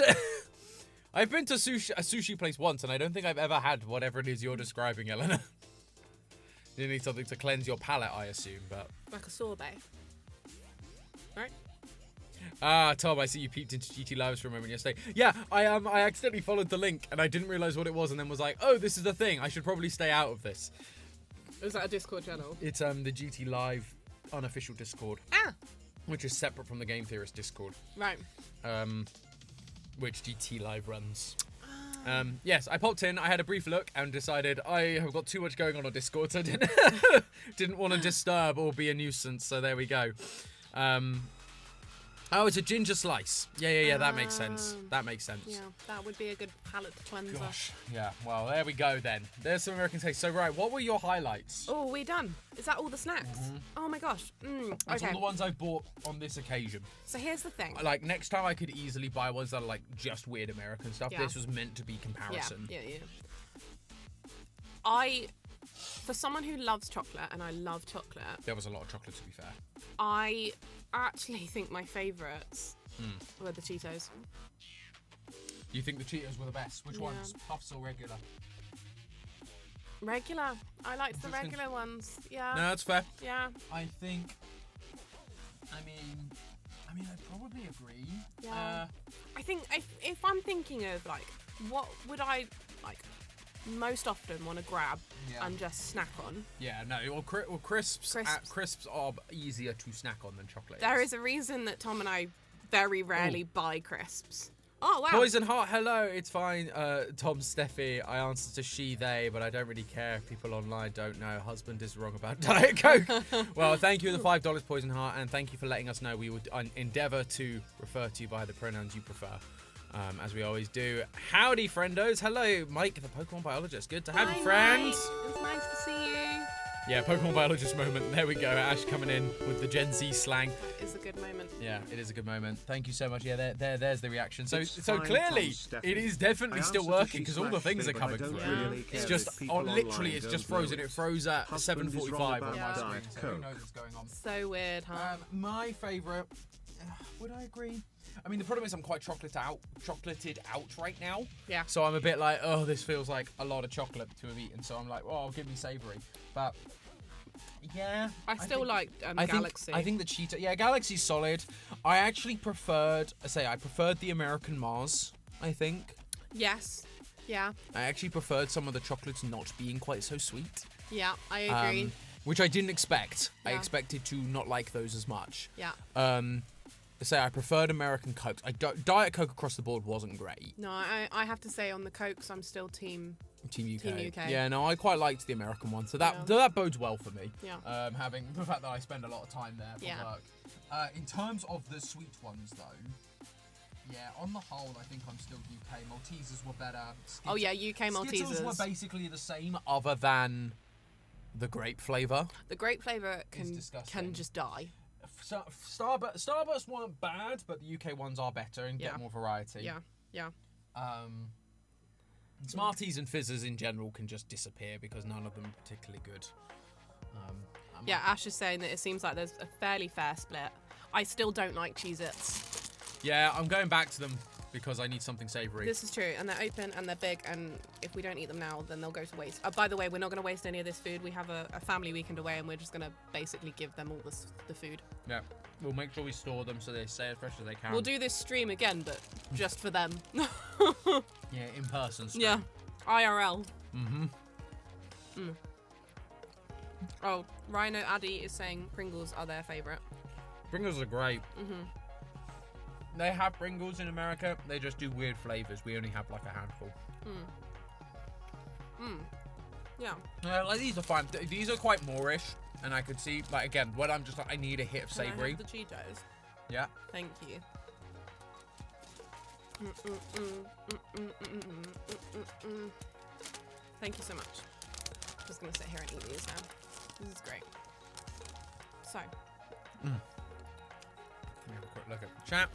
[SPEAKER 1] I've been to a sushi place once and I don't think I've ever had whatever it is you're describing, Eleanor. You need something to cleanse your palate, I assume, but...
[SPEAKER 2] Like a sorbet. Right?
[SPEAKER 1] Ah, Tom, I see you peeped into GT Lives for a moment yesterday. Yeah, I accidentally followed the link and I didn't realise what it was and then was like, oh, this is the thing. I should probably stay out of this.
[SPEAKER 2] Is that a Discord channel?
[SPEAKER 1] It's the GT Live unofficial Discord.
[SPEAKER 2] Ah!
[SPEAKER 1] Which is separate from the Game Theorist Discord.
[SPEAKER 2] Right.
[SPEAKER 1] Which GT Live runs. Yes, I popped in, I had a brief look and decided I have got too much going on Discord, so I didn't want to disturb or be a nuisance, so there we go. Oh, it's a ginger slice. Yeah, that makes sense. That makes sense.
[SPEAKER 2] Yeah, that would be a good palate cleanser.
[SPEAKER 1] Gosh, yeah, well, there we go then. There's some American taste. So, right, what were your highlights?
[SPEAKER 2] Oh, we're done. Is that all the snacks? Oh my gosh.
[SPEAKER 1] That's
[SPEAKER 2] okay.
[SPEAKER 1] all the ones I bought on this occasion.
[SPEAKER 2] So here's the thing.
[SPEAKER 1] Like, next time I could easily buy ones that are, like, just weird American stuff.
[SPEAKER 2] Yeah.
[SPEAKER 1] This was meant to be comparison.
[SPEAKER 2] Yeah. For someone who loves chocolate, and I love chocolate.
[SPEAKER 1] There was a lot of chocolate, to be fair.
[SPEAKER 2] I actually think my favourites were the Cheetos.
[SPEAKER 1] You think the Cheetos were the best? Which ones? Puffs or regular?
[SPEAKER 2] Regular. I liked the regular ones. Yeah.
[SPEAKER 1] No, that's fair.
[SPEAKER 2] Yeah.
[SPEAKER 1] I think... I mean, I'd probably agree.
[SPEAKER 2] Yeah. I think if I'm thinking of, like, what would I like most often want to grab and just snack on?
[SPEAKER 1] Yeah, no. Well, crisps are easier to snack on than chocolate.
[SPEAKER 2] There is a reason that Tom and I very rarely buy crisps. Oh, wow.
[SPEAKER 1] Poison Heart, hello, it's fine. Tom, Steffi, I answer to she, they, but I don't really care if people online don't know. Husband is wrong about Diet Coke. Well, thank you for the $5, Poison Heart, and thank you for letting us know. We would endeavour to refer to you by the pronouns you prefer, as we always do. Howdy, friendos. Hello, Mike, the Pokemon biologist. Good to have you, friend.
[SPEAKER 2] Mike. It's nice to see you.
[SPEAKER 1] Yeah, Pokemon biologist moment. There we go. Ash coming in with the Gen Z slang.
[SPEAKER 2] It's a good moment.
[SPEAKER 1] Yeah, it is a good moment. Thank you so much. Yeah, there's the reaction. So
[SPEAKER 3] Fine,
[SPEAKER 1] clearly,
[SPEAKER 3] Tom,
[SPEAKER 1] it is definitely still working because all the things are coming through.
[SPEAKER 3] Really
[SPEAKER 1] It's just literally, it's just frozen. It froze at 7:45 on my screen. So who knows what's going on?
[SPEAKER 2] So weird, huh?
[SPEAKER 1] My favourite. Would I agree? I mean, the problem is I'm quite chocolated out right now.
[SPEAKER 2] Yeah.
[SPEAKER 1] So I'm a bit like, oh, this feels like a lot of chocolate to have eaten. So I'm like, well, give me savoury. But yeah,
[SPEAKER 2] I still like Galaxy.
[SPEAKER 1] I think the Cheetah. Yeah, Galaxy's solid. I preferred the American Mars. I think.
[SPEAKER 2] Yes. Yeah.
[SPEAKER 1] I actually preferred some of the chocolates not being quite so sweet.
[SPEAKER 2] Yeah, I agree.
[SPEAKER 1] Which I didn't expect.
[SPEAKER 2] Yeah.
[SPEAKER 1] I expected to not like those as much.
[SPEAKER 2] Yeah.
[SPEAKER 1] I preferred American Cokes. Diet Coke across the board wasn't great.
[SPEAKER 2] No, I have to say on the Cokes, I'm still Team
[SPEAKER 1] UK.
[SPEAKER 2] Team UK.
[SPEAKER 1] Yeah, no, I quite liked the American one, so that bodes well for me.
[SPEAKER 2] Yeah.
[SPEAKER 1] Having the fact that I spend a lot of time there for work. In terms of the sweet ones, though, yeah, on the whole, I think I'm still UK. Maltesers were better.
[SPEAKER 2] Oh yeah, UK Maltesers.
[SPEAKER 1] Skittles were basically the same, other than the grape flavour.
[SPEAKER 2] The grape flavour can just die.
[SPEAKER 1] Starburst weren't bad, but the UK ones are better and get more variety.
[SPEAKER 2] Yeah, yeah.
[SPEAKER 1] Smarties and Fizzers in general can just disappear because none of them are particularly good.
[SPEAKER 2] Yeah, Ash is saying that it seems like there's a fairly fair split. I still don't like Cheez-Its.
[SPEAKER 1] Yeah, I'm going back to them because I need something savoury.
[SPEAKER 2] This is true, and they're open and they're big, and if we don't eat them now, then they'll go to waste. By the way, we're not going to waste any of this food. We have a family weekend away, and we're just going to basically give them all the food.
[SPEAKER 1] Yeah, we'll make sure we store them so they stay as fresh as they can.
[SPEAKER 2] We'll do this stream again, but just for them.
[SPEAKER 1] Yeah, in person stream.
[SPEAKER 2] Yeah, IRL.
[SPEAKER 1] Mm-hmm.
[SPEAKER 2] Mm. Oh, Rhino Addy is saying Pringles are their favourite.
[SPEAKER 1] Pringles are great.
[SPEAKER 2] Mm-hmm.
[SPEAKER 1] They have Pringles in America. They just do weird flavours. We only have like a handful. Yeah. Like these are fine. These are quite Moorish, and I could see like again when I'm just like I need a hit of savoury.
[SPEAKER 2] Can I have the Cheetos?
[SPEAKER 1] Yeah.
[SPEAKER 2] Thank you. Thank you so much. Just gonna sit here and eat these now. This is great. So.
[SPEAKER 1] Let me have a quick look at the chat.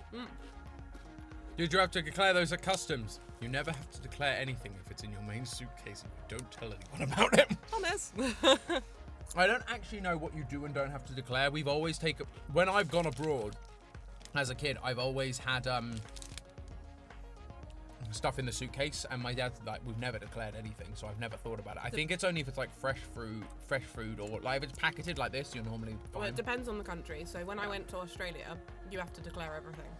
[SPEAKER 1] Did you have to declare those at customs? You never have to declare anything if it's in your main suitcase and you don't tell anyone about it.
[SPEAKER 2] Thomas.
[SPEAKER 1] I don't actually know what you do and don't have to declare. We've always taken... When I've gone abroad as a kid, I've always had stuff in the suitcase, and my dad's like, we've never declared anything, so I've never thought about it. I think it's only if it's like fresh food, or like if it's packeted like this, you're normally fine.
[SPEAKER 2] Well, it depends on the country. So when I went to Australia, you have to declare everything.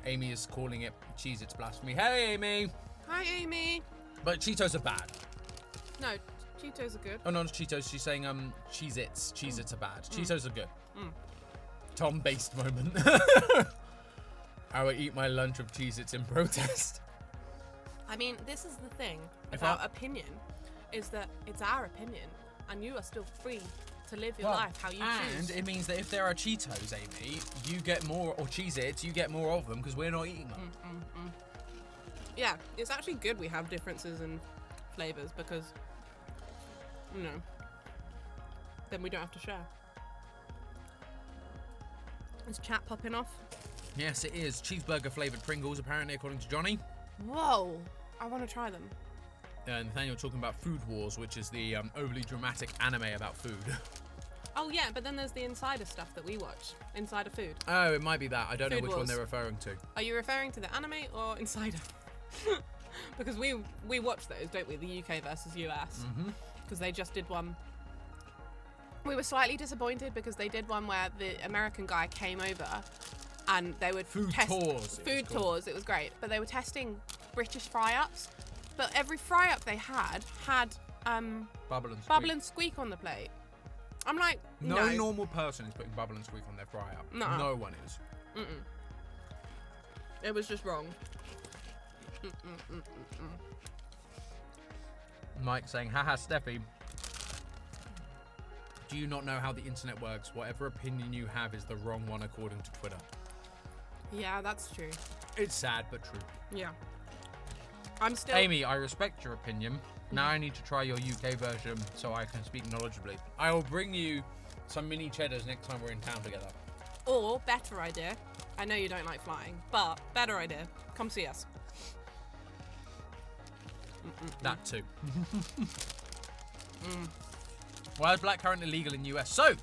[SPEAKER 1] Amy is calling it Cheez-Its blasphemy. Hey, Amy!
[SPEAKER 2] Hi, Amy!
[SPEAKER 1] But Cheetos are bad.
[SPEAKER 2] No, Cheetos are good.
[SPEAKER 1] Oh, no, it's Cheetos. She's saying Cheez-Its. Cheez-Its are bad. Cheetos are good. Tom-based moment. I will eat my lunch of Cheez-Its in protest.
[SPEAKER 2] I mean, this is the thing about opinion, is that it's our opinion, and you are still free to live your life how you choose.
[SPEAKER 1] And it means that if there are Cheetos, Amy, you get more, or Cheez-Its, you get more of them because we're not eating them.
[SPEAKER 2] Yeah, it's actually good we have differences in flavours because, you know, then we don't have to share. Is chat popping off?
[SPEAKER 1] Yes, it is. Cheeseburger flavoured Pringles, apparently, according to Johnny.
[SPEAKER 2] Whoa, I want to try them.
[SPEAKER 1] Nathaniel talking about Food Wars, which is the overly dramatic anime about food.
[SPEAKER 2] Oh yeah, but then there's the Insider stuff that we watch. Insider Food.
[SPEAKER 1] Oh, it might be that. I don't know
[SPEAKER 2] Food
[SPEAKER 1] which
[SPEAKER 2] Wars.
[SPEAKER 1] one they're referring to.
[SPEAKER 2] Are you referring to the anime or Insider? Because we watch those, don't we? The UK versus US. Because they just did one. We were slightly disappointed because they did one where the American guy came over and they would
[SPEAKER 1] Food
[SPEAKER 2] test
[SPEAKER 1] tours.
[SPEAKER 2] Food tours. It was great, but they were testing British fry-ups, but every fry-up they had
[SPEAKER 1] Bubble
[SPEAKER 2] and squeak on the plate. I'm like,
[SPEAKER 1] no normal person is putting bubble and squeak on their fry-up.
[SPEAKER 2] No.
[SPEAKER 1] No one is.
[SPEAKER 2] It was just wrong.
[SPEAKER 1] Mike saying, haha, Steffi, do you not know how the internet works? Whatever opinion you have is the wrong one according to Twitter.
[SPEAKER 2] Yeah, that's true.
[SPEAKER 1] It's sad, but true.
[SPEAKER 2] Yeah. I'm still...
[SPEAKER 1] Amy, I respect your opinion. Now I need to try your UK version so I can speak knowledgeably. I will bring you some mini cheddars next time we're in town together.
[SPEAKER 2] Or, better idea, I know you don't like flying, but better idea, come see us.
[SPEAKER 1] That too. Why is blackcurrant illegal in the US? So,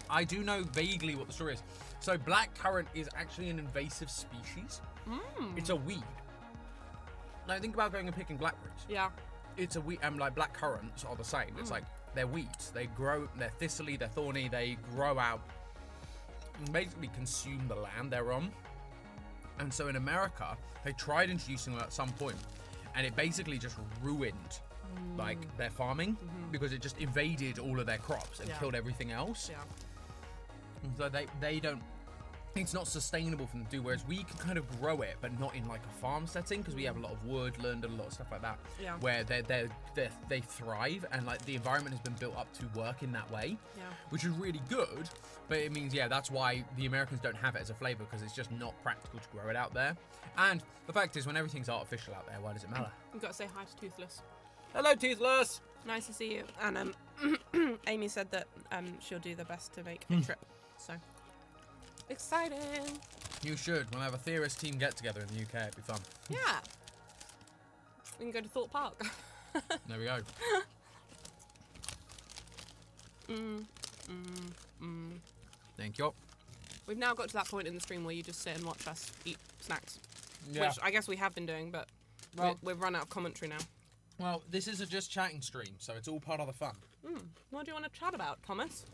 [SPEAKER 1] I do know vaguely what the story is. So blackcurrant is actually an invasive species. It's a weed. Now think about going and picking blackberries.
[SPEAKER 2] Yeah.
[SPEAKER 1] It's a weed, and like blackcurrants are the same. It's like they're weeds. They grow. They're thistly. They're thorny. They grow out and basically consume the land they're on. And so in America, they tried introducing them at some point, and it basically just ruined like their farming because it just invaded all of their crops and killed everything else.
[SPEAKER 2] Yeah.
[SPEAKER 1] And so they don't. It's not sustainable for them to do, whereas we can kind of grow it, but not in like a farm setting because we have a lot of woodland and a lot of stuff like that, where they thrive and like the environment has been built up to work in that way, which is really good. But it means that's why the Americans don't have it as a flavor because it's just not practical to grow it out there. And the fact is, when everything's artificial out there, why does it matter?
[SPEAKER 2] You've got to say hi to Toothless.
[SPEAKER 1] Hello, Toothless.
[SPEAKER 2] Nice to see you. And Amy said that she'll do the best to make a trip. So. Exciting.
[SPEAKER 1] You should. We'll have a theorist team get together in the UK. It'd be fun.
[SPEAKER 2] Yeah. We can go to Thorpe Park.
[SPEAKER 1] There we go. Thank you.
[SPEAKER 2] We've now got to that point in the stream where you just sit and watch us eat snacks.
[SPEAKER 1] Yeah.
[SPEAKER 2] Which I guess we have been doing, but we've run out of commentary now.
[SPEAKER 1] Well, this is a just chatting stream, so it's all part of the fun.
[SPEAKER 2] What do you want to chat about, Thomas?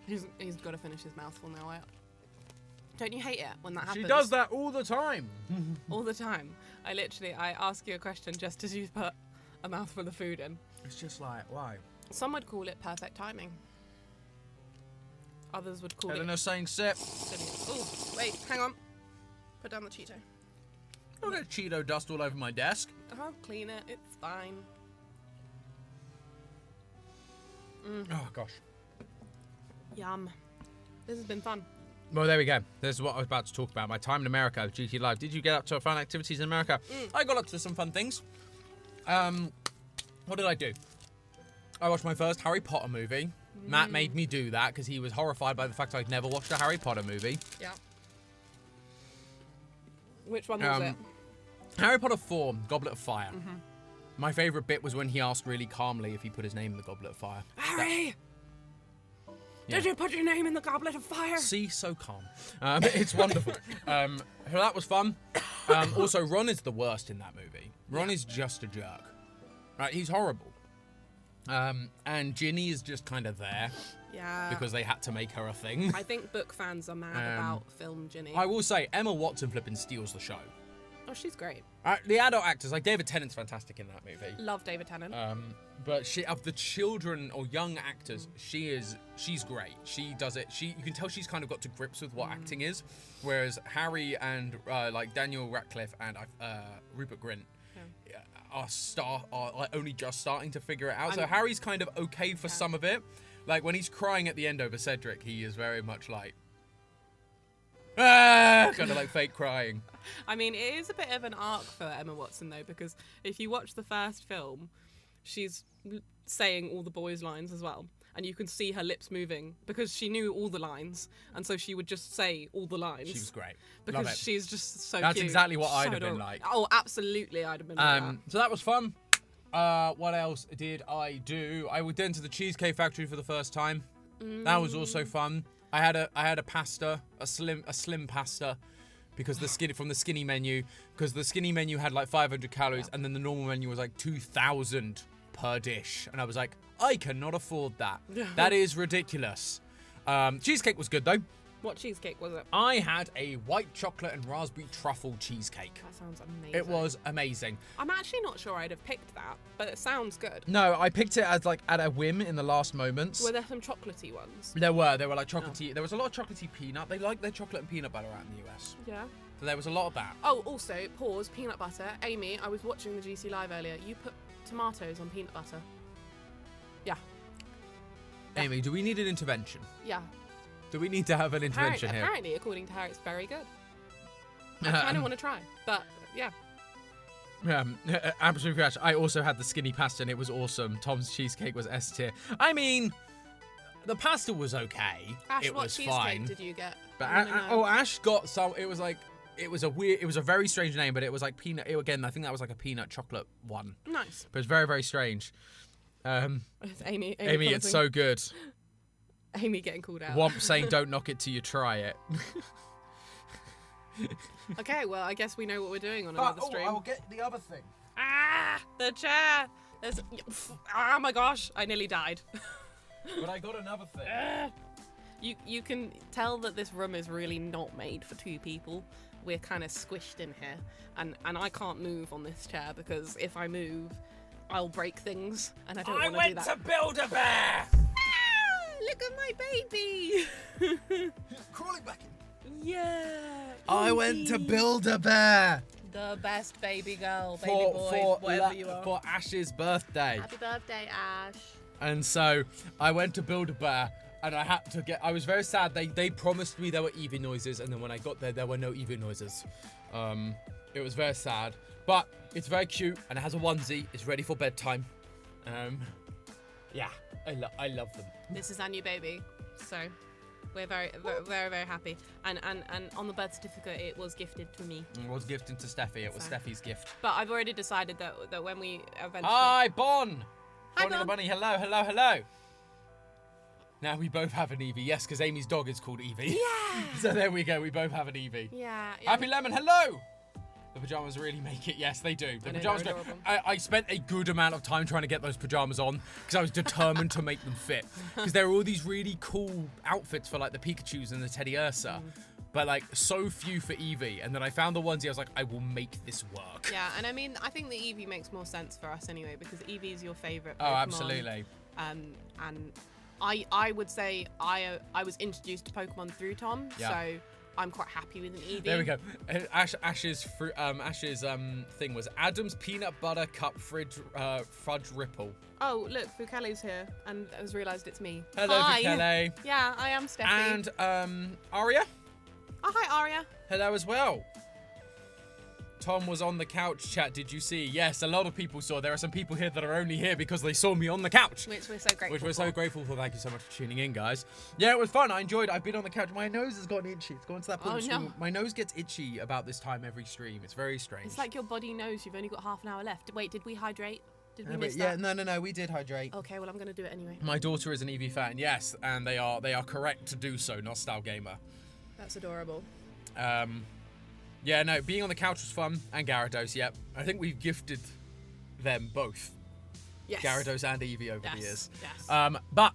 [SPEAKER 2] He's got to finish his mouthful now. Don't you hate it when that happens?
[SPEAKER 1] She does that all the time.
[SPEAKER 2] All the time. I ask you a question just as you put a mouthful of food in.
[SPEAKER 1] It's just like, why?
[SPEAKER 2] Some would call it perfect timing. Others would call
[SPEAKER 1] Eleanor saying sip.
[SPEAKER 2] Oh, wait, hang on. Put down the Cheeto.
[SPEAKER 1] I'll get Cheeto dust all over my desk.
[SPEAKER 2] I'll clean it. It's fine.
[SPEAKER 1] Oh, gosh.
[SPEAKER 2] Yum. This has been fun.
[SPEAKER 1] Well, there we go. This is what I was about to talk about. My time in America with GT Live. Did you get up to fun activities in America? I got up to some fun things. What did I do? I watched my first Harry Potter movie. Matt made me do that because he was horrified by the fact I'd never watched a Harry Potter movie.
[SPEAKER 2] Yeah. Which one was it?
[SPEAKER 1] Harry Potter 4, Goblet of Fire. My favourite bit was when he asked really calmly if he put his name in the Goblet of Fire.
[SPEAKER 2] Harry! Did you put your name in the Goblet of Fire?
[SPEAKER 1] See, so calm. It's wonderful. So that was fun. Also, Ron is the worst in that movie. Ron is just a jerk. Right, he's horrible. And Ginny is just kind of there.
[SPEAKER 2] Yeah.
[SPEAKER 1] Because they had to make her a thing.
[SPEAKER 2] I think book fans are mad about film Ginny.
[SPEAKER 1] I will say, Emma Watson flipping steals the show.
[SPEAKER 2] Oh, she's great.
[SPEAKER 1] The adult actors, like David Tennant's fantastic in that movie.
[SPEAKER 2] Love David Tennant.
[SPEAKER 1] But of the children or young actors, she's great. She does it. You can tell she's kind of got to grips with what acting is, whereas Harry and like Daniel Radcliffe and Rupert Grint are like only just starting to figure it out. So Harry's kind of okay for some of it. Like when he's crying at the end over Cedric, he is very much like kind of like fake crying.
[SPEAKER 2] I mean, it is a bit of an arc for Emma Watson though, because if you watch the first film, she's saying all the boys' lines as well. And you can see her lips moving because she knew all the lines. And so she would just say all the lines.
[SPEAKER 1] She was great.
[SPEAKER 2] Because
[SPEAKER 1] Love it.
[SPEAKER 2] She's just so
[SPEAKER 1] That's
[SPEAKER 2] cute.
[SPEAKER 1] exactly what I'd have been like.
[SPEAKER 2] Oh, absolutely I'd have been like that.
[SPEAKER 1] So that was fun. What else did I do? I went into the Cheesecake Factory for the first time. That was also fun. I had a pasta, a slim pasta. Because from the skinny menu, because the skinny menu had like 500 calories, and then the normal menu was like 2,000 per dish, and I was like, I cannot afford that. That is ridiculous. Cheesecake was good though.
[SPEAKER 2] What cheesecake was it?
[SPEAKER 1] I had a white chocolate and raspberry truffle cheesecake.
[SPEAKER 2] That sounds amazing.
[SPEAKER 1] It was amazing.
[SPEAKER 2] I'm actually not sure I'd have picked that, but it sounds good.
[SPEAKER 1] No, I picked it as like at a whim in the last moments.
[SPEAKER 2] Were there some chocolatey ones?
[SPEAKER 1] There were like chocolatey. Oh. There was a lot of chocolatey peanut. They like their chocolate and peanut butter out in the US.
[SPEAKER 2] Yeah.
[SPEAKER 1] So there was a lot of that.
[SPEAKER 2] Oh, also, pause, peanut butter. Amy, I was watching the GC Live earlier. You put tomatoes on peanut butter. Yeah.
[SPEAKER 1] Amy, do we need an intervention?
[SPEAKER 2] Yeah.
[SPEAKER 1] Do we need to have an intervention here?
[SPEAKER 2] Apparently, according to her, it's very good. I kind of want to try, but yeah.
[SPEAKER 1] Absolutely crash. I also had the skinny pasta and it was awesome. Tom's cheesecake was S tier. I mean, the pasta was okay.
[SPEAKER 2] Ash,
[SPEAKER 1] it
[SPEAKER 2] what
[SPEAKER 1] was
[SPEAKER 2] cheesecake
[SPEAKER 1] fine.
[SPEAKER 2] did you get?
[SPEAKER 1] But Ash got some. It was like, it was a very strange name, but it was like peanut. Again, I think that was like a peanut chocolate one.
[SPEAKER 2] Nice.
[SPEAKER 1] But it's very, very strange.
[SPEAKER 2] It's Amy,
[SPEAKER 1] it's so good.
[SPEAKER 2] Amy getting called out.
[SPEAKER 1] Womp saying don't knock it till you try it.
[SPEAKER 2] Okay, well, I guess we know what we're doing on another stream.
[SPEAKER 1] I will get the other thing.
[SPEAKER 2] Ah, the chair. Oh my gosh, I nearly died.
[SPEAKER 1] But I got another thing.
[SPEAKER 2] You can tell that this room is really not made for two people. We're kind of squished in here, and I can't move on this chair because if I move, I'll break things, and I don't want to do that.
[SPEAKER 1] I went to Build-A-Bear!
[SPEAKER 2] Look at my baby!
[SPEAKER 1] Crawling back in.
[SPEAKER 2] Yeah.
[SPEAKER 1] I went to Build-A-Bear.
[SPEAKER 2] The best baby girl, baby boy, whatever you are.
[SPEAKER 1] For Ash's birthday.
[SPEAKER 2] Happy birthday, Ash.
[SPEAKER 1] And so I went to Build-A-Bear and I had to I was very sad. They promised me there were Eevee noises, and then when I got there were no Eevee noises. It was very sad. But it's very cute and it has a onesie. It's ready for bedtime. Yeah, I love them.
[SPEAKER 2] This is our new baby, so we're very, very, very happy. And on the birth certificate, it was gifted to me.
[SPEAKER 1] It was gifted to Steffi. It was Steffi's gift.
[SPEAKER 2] But I've already decided that when we eventually...
[SPEAKER 1] Hi, Bon!
[SPEAKER 2] Hi,
[SPEAKER 1] Bonnie the
[SPEAKER 2] Bon.
[SPEAKER 1] bunny, hello. Now we both have an Eevee. Yes, because Amy's dog is called Eevee.
[SPEAKER 2] Yeah!
[SPEAKER 1] So there we go. We both have an Eevee.
[SPEAKER 2] Yeah.
[SPEAKER 1] Happy Lemon, hello! The pajamas really make it. Yes, they do. The
[SPEAKER 2] I know,
[SPEAKER 1] pajamas.
[SPEAKER 2] they're adorable.
[SPEAKER 1] I spent a good amount of time trying to get those pajamas on because I was determined to make them fit. Because there are all these really cool outfits for like the Pikachus and the Teddy Ursa, but like so few for Eevee. And then I found the onesie. I was like, I will make this work.
[SPEAKER 2] Yeah, and I mean, I think the Eevee makes more sense for us anyway because Eevee is your favourite
[SPEAKER 1] Oh,
[SPEAKER 2] Pokemon.
[SPEAKER 1] absolutely.
[SPEAKER 2] And I would say I was introduced to Pokemon through Tom, so I'm quite happy with an Eevee.
[SPEAKER 1] There we go. Ash's thing was Adam's peanut butter cup fudge ripple.
[SPEAKER 2] Oh, look, Fukele's here, and I just realised it's me.
[SPEAKER 1] Hello,
[SPEAKER 2] Hi.
[SPEAKER 1] Fukele.
[SPEAKER 2] Yeah, I am Steffi.
[SPEAKER 1] And Aria.
[SPEAKER 2] Oh, hi, Aria.
[SPEAKER 1] Hello as well. Tom was on the couch chat, did you see? Yes, a lot of people saw. There are some people here that are only here because they saw me on the couch.
[SPEAKER 2] Which we're so grateful for.
[SPEAKER 1] Which we're so grateful for. Thank you so much for tuning in, guys. Yeah, it was fun. I enjoyed it. I've been on the couch. My nose has gotten itchy. It's gone to that point.
[SPEAKER 2] Oh,
[SPEAKER 1] of stream.
[SPEAKER 2] no.
[SPEAKER 1] My nose gets itchy about this time every stream. It's very strange.
[SPEAKER 2] It's like your body knows you've only got half an hour left. Wait, did we hydrate? Did we miss
[SPEAKER 1] yeah,
[SPEAKER 2] that?
[SPEAKER 1] no, we did hydrate.
[SPEAKER 2] Okay, well, I'm going to do it anyway.
[SPEAKER 1] My daughter is an Eevee fan, yes, and they are correct to do so, Nostal Gamer.
[SPEAKER 2] That's adorable.
[SPEAKER 1] Yeah, no, being on the couch was fun, and Gyarados, yep. I think we've gifted them both.
[SPEAKER 2] Yes.
[SPEAKER 1] Gyarados and Eevee over the years.
[SPEAKER 2] Yes.
[SPEAKER 1] But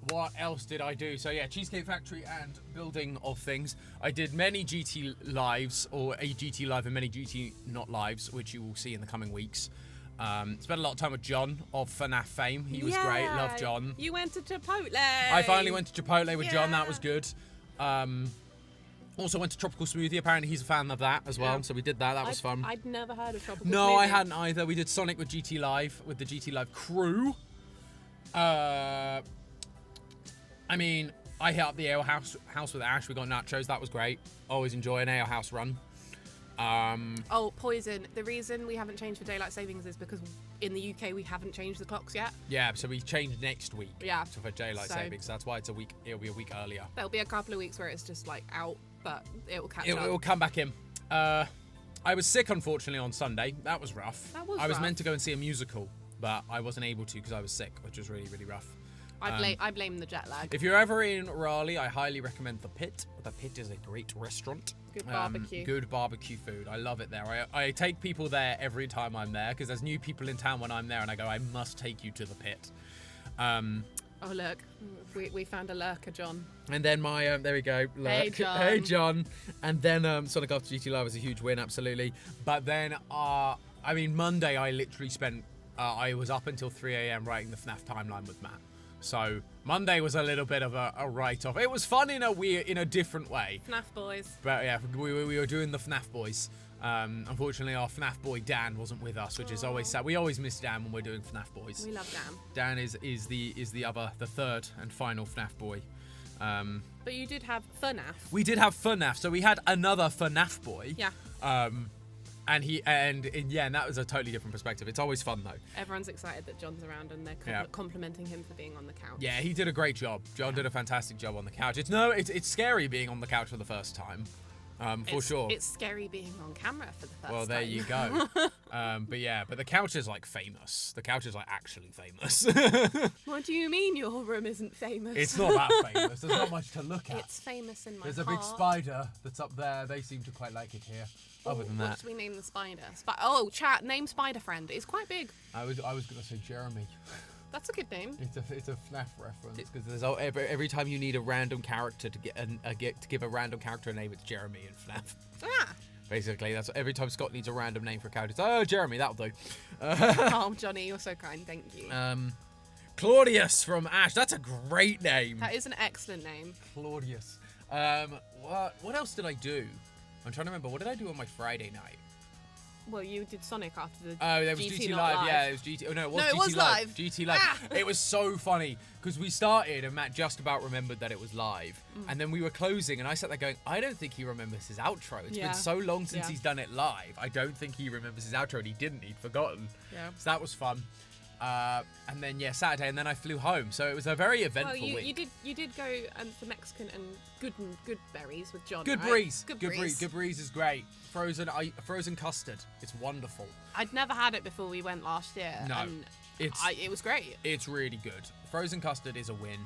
[SPEAKER 1] what else did I do? So yeah, Cheesecake Factory and building of things. I did many GT lives, or a GT live and many GT not lives, which you will see in the coming weeks. Spent a lot of time with John of FNAF fame. He was great. Love John.
[SPEAKER 2] You went to Chipotle.
[SPEAKER 1] I finally went to Chipotle with John. That
[SPEAKER 2] Yeah.
[SPEAKER 1] was good. Also went to Tropical Smoothie. Apparently he's a fan of that as well.
[SPEAKER 2] Yeah.
[SPEAKER 1] So we did that. That was fun.
[SPEAKER 2] I'd never heard of Tropical
[SPEAKER 1] No,
[SPEAKER 2] Smoothie.
[SPEAKER 1] I hadn't either. We did Sonic with GT Live, with the GT Live crew. I mean, I hit up the ale house with Ash. We got nachos. That was great. Always enjoy an ale house run.
[SPEAKER 2] Oh, Poison. The reason we haven't changed for daylight savings is because in the UK we haven't changed the clocks yet.
[SPEAKER 1] Yeah, so we changed next week.
[SPEAKER 2] Yeah.
[SPEAKER 1] For daylight savings. That's why it'll be a week earlier.
[SPEAKER 2] There'll be a couple of weeks where it's just like out, but it will catch
[SPEAKER 1] It
[SPEAKER 2] up.
[SPEAKER 1] will come back in. I was sick, unfortunately, on Sunday. That was rough. I was
[SPEAKER 2] rough.
[SPEAKER 1] meant to go and see a musical, but I wasn't able to because I was sick, which was really, really rough.
[SPEAKER 2] I blame the jet lag.
[SPEAKER 1] If you're ever in Raleigh, I highly recommend The Pit. The Pit is a great restaurant.
[SPEAKER 2] Good barbecue.
[SPEAKER 1] Good barbecue food. I love it there. I take people there every time I'm there because there's new people in town when I'm there and I go, I must take you to The Pit.
[SPEAKER 2] Oh, look. We found a lurker, John.
[SPEAKER 1] And then my, there we go. Look.
[SPEAKER 2] Hey, John.
[SPEAKER 1] Hey, John. And then Sonic After GT Live was a huge win, absolutely. But then, Monday I literally spent, I was up until 3 a.m. writing the FNAF timeline with Matt. So Monday was a little bit of a write-off. It was fun in a different way.
[SPEAKER 2] FNAF boys.
[SPEAKER 1] But yeah, we were doing the FNAF boys. Unfortunately, our FNAF boy Dan wasn't with us, which is always sad. We always miss Dan when we're doing FNAF boys.
[SPEAKER 2] We love Dan.
[SPEAKER 1] Dan is the third and final FNAF boy.
[SPEAKER 2] But you did have FNAF.
[SPEAKER 1] We did have FNAF, so we had another FNAF boy.
[SPEAKER 2] Yeah.
[SPEAKER 1] And that was a totally different perspective. It's always fun though.
[SPEAKER 2] Everyone's excited that John's around, and they're complimenting him for being on the couch.
[SPEAKER 1] Yeah, he did a great job. John did a fantastic job on the couch. It's scary being on the couch for the first time. For sure.
[SPEAKER 2] It's scary being on camera for the first time.
[SPEAKER 1] Well, there you go. But the couch is like famous. The couch is like actually famous.
[SPEAKER 2] What do you mean your room isn't famous?
[SPEAKER 1] It's not that famous. There's not much to look at.
[SPEAKER 2] It's famous in my
[SPEAKER 1] There's
[SPEAKER 2] heart.
[SPEAKER 1] a big spider that's up there. They seem to quite like it here. Other than that,
[SPEAKER 2] what should we name the spider? Chat, name Spider Friend. It's quite big.
[SPEAKER 1] I was gonna say Jeremy.
[SPEAKER 2] That's a good name.
[SPEAKER 1] It's a FNAF reference because there's every time you need a random character to give a random character a name, it's Jeremy in FNAF.
[SPEAKER 2] Ah.
[SPEAKER 1] Basically, that's every time Scott needs a random name for a character. It's, oh, Jeremy, that'll do.
[SPEAKER 2] Oh, Johnny, you're so kind. Thank you.
[SPEAKER 1] Claudius from Ash. That's a great name.
[SPEAKER 2] That is an excellent name.
[SPEAKER 1] Claudius. What else did I do? I'm trying to remember. What did I do on my Friday night?
[SPEAKER 2] Well, you did Sonic after the
[SPEAKER 1] there was
[SPEAKER 2] GT
[SPEAKER 1] GT
[SPEAKER 2] Live.
[SPEAKER 1] Live. Yeah, it was GT. Oh, no, it was
[SPEAKER 2] No,
[SPEAKER 1] GT
[SPEAKER 2] it was
[SPEAKER 1] Live.
[SPEAKER 2] live.
[SPEAKER 1] GT Live.
[SPEAKER 2] Ah!
[SPEAKER 1] It was so funny because we started and Matt just about remembered that it was live. And then we were closing and I sat there going, I don't think he remembers his outro. It's been so long since he's done it live. I don't think he remembers his outro, and he didn't. He'd forgotten. Yeah. So that was fun. And then Saturday, and then I flew home. So it was a very eventful week.
[SPEAKER 2] You did go for Mexican and good berries with John.
[SPEAKER 1] Good
[SPEAKER 2] right?
[SPEAKER 1] breeze.
[SPEAKER 2] Good
[SPEAKER 1] breeze. Good breeze is great. Frozen custard. It's wonderful.
[SPEAKER 2] I'd never had it before we went last year.
[SPEAKER 1] No,
[SPEAKER 2] and it was great.
[SPEAKER 1] It's really good. Frozen custard is a win.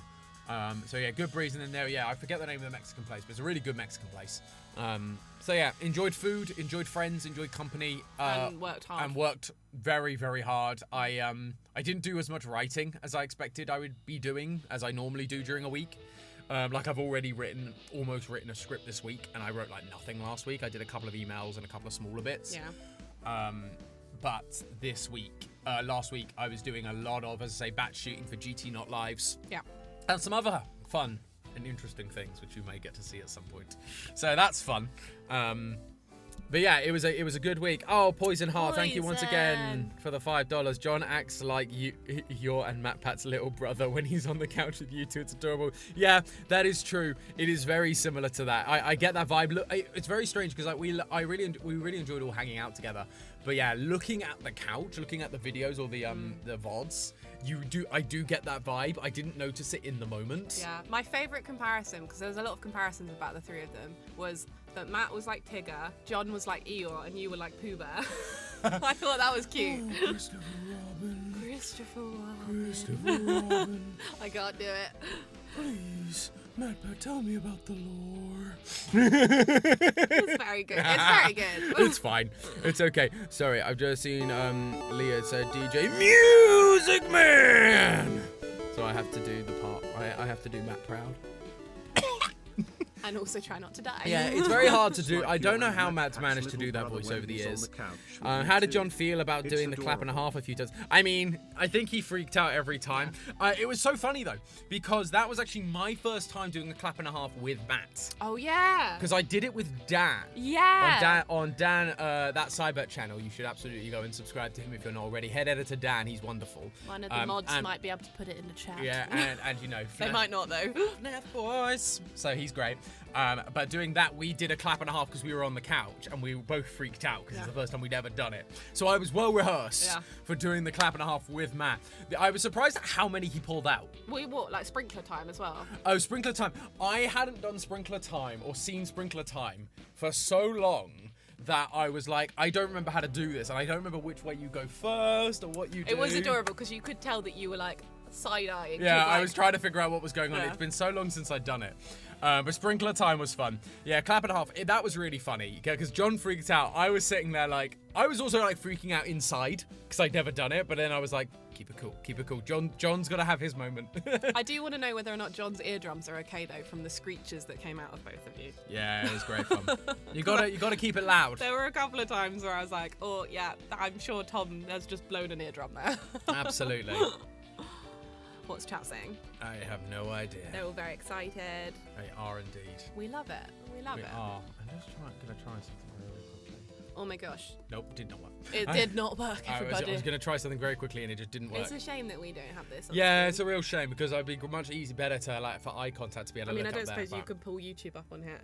[SPEAKER 1] Good breeze, and then I forget the name of the Mexican place, but it's a really good Mexican place. Enjoyed food, enjoyed friends, enjoyed company,
[SPEAKER 2] and worked hard.
[SPEAKER 1] And worked very, very hard. I didn't do as much writing as I expected I would be doing, as I normally do during a week. I've already almost written a script this week, and I wrote nothing last week. I did a couple of emails and a couple of smaller bits.
[SPEAKER 2] Yeah.
[SPEAKER 1] But last week, I was doing a lot of, as I say, batch shooting for GT Not Lives.
[SPEAKER 2] Yeah.
[SPEAKER 1] And some other fun and interesting things, which you may get to see at some point. So that's fun. It was a good week. Oh, Poison Heart, thank you once again for the $5. John acts like you're and Matt Pat's little brother when he's on the couch with you two. It's adorable. Yeah, that is true. It is very similar to that. I get that vibe. Look, it's very strange because we really enjoyed all hanging out together. But yeah, looking at the couch, looking at the videos or the VODs, I do get that vibe. I didn't notice it in the moment.
[SPEAKER 2] Yeah, my favourite comparison, because there was a lot of comparisons about the three of them, was that Matt was like Tigger, John was like Eeyore, and you were like Pooh Bear. I thought that was cute.
[SPEAKER 1] Oh, Christopher Robin.
[SPEAKER 2] Christopher
[SPEAKER 1] Robin.
[SPEAKER 2] I can't do it.
[SPEAKER 1] Please, Matt, tell me about the lore.
[SPEAKER 2] It's very good. It's very good.
[SPEAKER 1] It's fine. It's okay. Sorry, I've just seen Leah said DJ Music Man. So I have to do the part. I have to do Matt proud.
[SPEAKER 2] And also try not to die.
[SPEAKER 1] Yeah, it's very hard to do. I don't know how Matt's managed to do that voice over the years. How did John feel about doing the clap and a half a few times? I mean, I think he freaked out every time. It was so funny though, because that was actually my first time doing a clap and a half with Matt.
[SPEAKER 2] Oh yeah.
[SPEAKER 1] Because I did it with Dan.
[SPEAKER 2] Yeah.
[SPEAKER 1] On Dan, that Cybert channel. You should absolutely go and subscribe to him if you're not already. Head editor Dan, he's wonderful.
[SPEAKER 2] One of the mods might be able to put it in the chat.
[SPEAKER 1] Yeah, and you know.
[SPEAKER 2] They might not though.
[SPEAKER 1] FNAF boys. So he's great. But doing that, we did a clap and a half because we were on the couch and we both freaked out because it's the first time we'd ever done it. So I was well rehearsed for doing the clap and a half with Matt. I was surprised at how many he pulled out.
[SPEAKER 2] Like sprinkler time as well?
[SPEAKER 1] Oh, sprinkler time. I hadn't done sprinkler time or seen sprinkler time for so long that I was like, I don't remember how to do this, and I don't remember which way you go first or what you do.
[SPEAKER 2] It was adorable because you could tell that you were like side-eyeing.
[SPEAKER 1] Yeah, I was trying to figure out what was going on. It's been so long since I'd done it. But sprinkler time was fun. Yeah, clap and a half. That was really funny because John freaked out. I was sitting there like, I was also like freaking out inside because I'd never done it. But then I was like, Keep it cool. Keep it cool. John's got to have his moment.
[SPEAKER 2] I do want to know whether or not John's eardrums are okay though from the screeches that came out of both of you.
[SPEAKER 1] Yeah, it was great fun. You gotta keep it loud.
[SPEAKER 2] There were a couple of times where I was like, oh yeah, I'm sure Tom has just blown an eardrum there.
[SPEAKER 1] Absolutely.
[SPEAKER 2] What's chat saying?
[SPEAKER 1] I have no idea.
[SPEAKER 2] They're all very excited.
[SPEAKER 1] They are indeed.
[SPEAKER 2] We love it. We love it.
[SPEAKER 1] We are. I'm just gonna try something really quickly.
[SPEAKER 2] Oh my gosh.
[SPEAKER 1] Nope, did not work.
[SPEAKER 2] It did not work, everybody.
[SPEAKER 1] I was going to try something very quickly and it just didn't work.
[SPEAKER 2] It's a shame that we don't have this.
[SPEAKER 1] Yeah, it's a real shame because I'd be much better to for eye contact to be able to look up there.
[SPEAKER 2] I don't suppose you could pull YouTube up on here.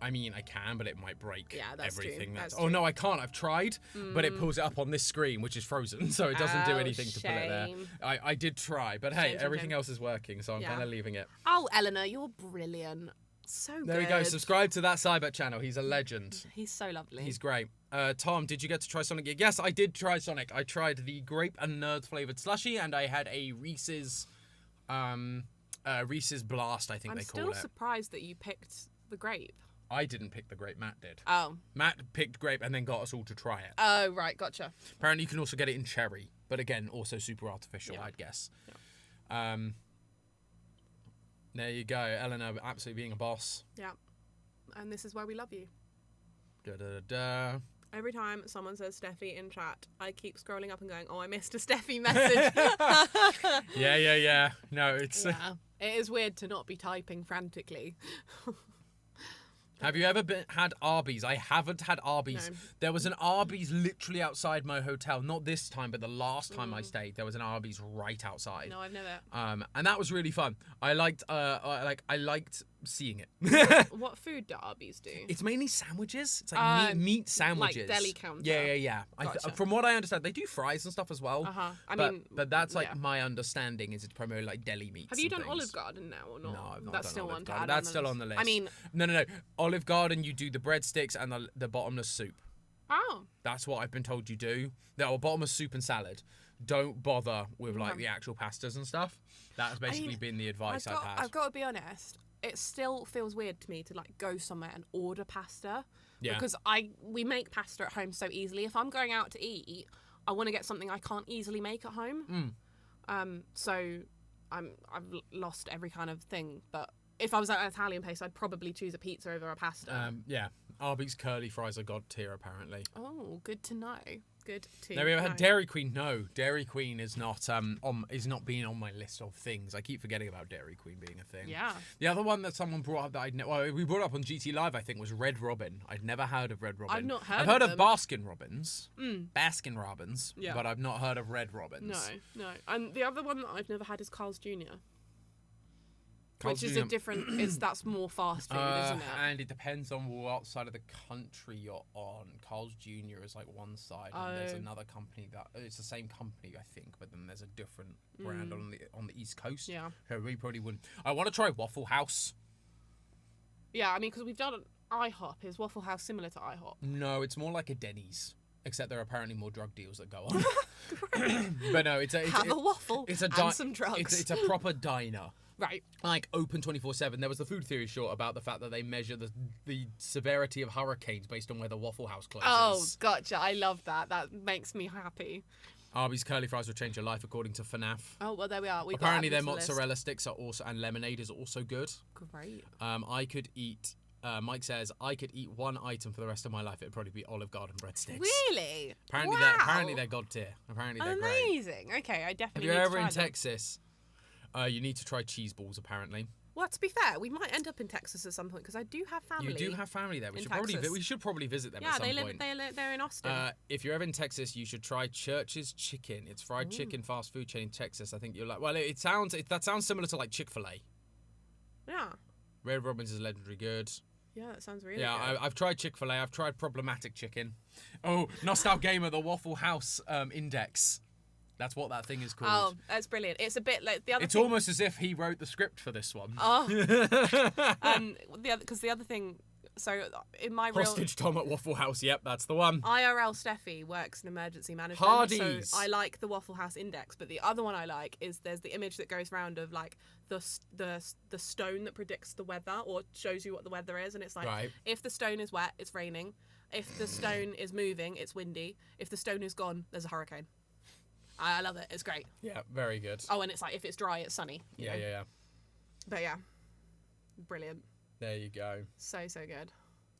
[SPEAKER 1] I mean, I can, but it might break everything.
[SPEAKER 2] True.
[SPEAKER 1] Oh no, I can't. I've tried, but it pulls it up on this screen, which is frozen, so it doesn't do anything to pull it there. I did try, but hey, everything else is working, so I'm kind of leaving it.
[SPEAKER 2] Oh, Eleanor, you're brilliant. So good.
[SPEAKER 1] There we go. Subscribe to that Cybert channel. He's a legend.
[SPEAKER 2] He's so lovely.
[SPEAKER 1] He's great. Tom, did you get to try Sonic? Yes, I did try Sonic. I tried the grape and nerd flavored slushie, and I had a Reese's Blast, I think they call it.
[SPEAKER 2] I'm still surprised that you picked the grape.
[SPEAKER 1] I didn't pick the grape, Matt did.
[SPEAKER 2] Oh.
[SPEAKER 1] Matt picked grape and then got us all to try it.
[SPEAKER 2] Oh, right, gotcha.
[SPEAKER 1] Apparently you can also get it in cherry, but again, also super artificial, I'd guess. Yeah. There you go, Eleanor absolutely being a boss.
[SPEAKER 2] Yeah, and this is why we love you.
[SPEAKER 1] Da-da-da-da.
[SPEAKER 2] Every time someone says Steffi in chat, I keep scrolling up and going, oh, I missed a Steffi message.
[SPEAKER 1] Yeah. No, it's...
[SPEAKER 2] Yeah, it is weird to not be typing frantically.
[SPEAKER 1] Have you ever had Arby's? I haven't had Arby's.
[SPEAKER 2] No.
[SPEAKER 1] There was an Arby's literally outside my hotel. Not this time, but the last time I stayed, there was an Arby's right outside.
[SPEAKER 2] No, I've never.
[SPEAKER 1] And that was really fun. I liked seeing it.
[SPEAKER 2] What food do Arby's do?
[SPEAKER 1] It's mainly sandwiches. It's like meat sandwiches.
[SPEAKER 2] Like deli counter.
[SPEAKER 1] Yeah.
[SPEAKER 2] Gotcha.
[SPEAKER 1] From what I understand, they do fries and stuff as well. But that's like my understanding is it's primarily like deli meats.
[SPEAKER 2] Have you done Olive Garden now or not?
[SPEAKER 1] No, I've not
[SPEAKER 2] That's
[SPEAKER 1] done
[SPEAKER 2] still
[SPEAKER 1] Olive
[SPEAKER 2] one to
[SPEAKER 1] Garden.
[SPEAKER 2] add
[SPEAKER 1] That's still on the list.
[SPEAKER 2] I mean,
[SPEAKER 1] no. Olive Garden, you do the breadsticks and the bottomless soup.
[SPEAKER 2] Oh.
[SPEAKER 1] That's what I've been told you do. Bottomless soup and salad. Don't bother with like the actual pastas and stuff. That's basically been the advice I've had.
[SPEAKER 2] I've got to be honest. It still feels weird to me to like go somewhere and order pasta.
[SPEAKER 1] Yeah.
[SPEAKER 2] Because we make pasta at home so easily. If I'm going out to eat, I want to get something I can't easily make at home. So I've lost every kind of thing. But if I was at an Italian place, I'd probably choose a pizza over a pasta.
[SPEAKER 1] Yeah. Arby's curly fries are god tier apparently.
[SPEAKER 2] Oh, good to know. Good to
[SPEAKER 1] Have you ever had Dairy Queen? No, Dairy Queen is not being on my list of things. I keep forgetting about Dairy Queen being a thing.
[SPEAKER 2] Yeah.
[SPEAKER 1] The other one that someone brought up that we brought up on GT Live, I think, was Red Robin. I'd never heard of Red Robin.
[SPEAKER 2] I've not heard.
[SPEAKER 1] I've heard
[SPEAKER 2] of
[SPEAKER 1] of Baskin Robbins,
[SPEAKER 2] Yeah.
[SPEAKER 1] but I've not heard of Red Robins.
[SPEAKER 2] No. And the other one that I've never had is Carl's Jr.
[SPEAKER 1] Carl's
[SPEAKER 2] Which is
[SPEAKER 1] Jr.
[SPEAKER 2] a different. That's more fast food, isn't it?
[SPEAKER 1] And it depends on what side of the country you're on. Carl's Jr. is like one side, and there's another company that it's the same company, I think, but then there's a different brand on the East Coast.
[SPEAKER 2] Yeah.
[SPEAKER 1] So we probably wouldn't. I want to try Waffle House.
[SPEAKER 2] Yeah, I mean, because we've done IHOP. Is Waffle House similar to IHOP?
[SPEAKER 1] No, it's more like a Denny's. Except there are apparently more drug deals that go on. But no, it's a
[SPEAKER 2] waffle and some drugs.
[SPEAKER 1] It's a proper diner.
[SPEAKER 2] Right.
[SPEAKER 1] Like open 24/7. There was the food theory short about the fact that they measure the severity of hurricanes based on where the Waffle House closes.
[SPEAKER 2] Oh, gotcha. I love that. That makes me happy.
[SPEAKER 1] Arby's curly fries will change your life according to FNAF.
[SPEAKER 2] Oh, well, there we are.
[SPEAKER 1] Apparently their mozzarella sticks are also, and lemonade is also good.
[SPEAKER 2] Great.
[SPEAKER 1] I could eat... Mike says, I could eat one item for the rest of my life. It'd probably be Olive Garden breadsticks.
[SPEAKER 2] Really?
[SPEAKER 1] Apparently they're god tier. Apparently they're great.
[SPEAKER 2] Amazing. Okay, I definitely
[SPEAKER 1] If you're
[SPEAKER 2] need
[SPEAKER 1] ever
[SPEAKER 2] to
[SPEAKER 1] in
[SPEAKER 2] try them.
[SPEAKER 1] Texas, you need to try cheese balls, apparently.
[SPEAKER 2] Well, to be fair, we might end up in Texas at some point because I do have family.
[SPEAKER 1] You do have family there. We should probably visit them
[SPEAKER 2] yeah,
[SPEAKER 1] at some point.
[SPEAKER 2] they're in Austin.
[SPEAKER 1] If you're ever in Texas, you should try Church's Chicken. It's fried chicken fast food chain in Texas. I think you'll like. Well, that sounds similar to like Chick-fil-A.
[SPEAKER 2] Yeah.
[SPEAKER 1] Red Robin's is legendary good.
[SPEAKER 2] Yeah, that sounds really good.
[SPEAKER 1] Yeah, I've tried Chick-fil-A. I've tried Problematic Chicken. Oh, Nostal Gamer, the Waffle House Index. That's what that thing is called.
[SPEAKER 2] Oh, that's brilliant. It's a bit like the other.
[SPEAKER 1] It's almost as if he wrote the script for this one.
[SPEAKER 2] Oh. Because the other thing. So in my
[SPEAKER 1] Hostage Tom at Waffle House. Yep, that's the one.
[SPEAKER 2] IRL Steffi works in emergency management.
[SPEAKER 1] Hardee's.
[SPEAKER 2] So I like the Waffle House Index, but the other one I like is there's the image that goes round of like the stone that predicts the weather or shows you what the weather is, and it's like if the stone is wet, it's raining. If the stone is moving, it's windy. If the stone is gone, there's a hurricane. I love it. It's great.
[SPEAKER 1] Yeah, very good.
[SPEAKER 2] Oh, and it's like, if it's dry, it's sunny.
[SPEAKER 1] Yeah.
[SPEAKER 2] But yeah, brilliant.
[SPEAKER 1] There you go.
[SPEAKER 2] So good.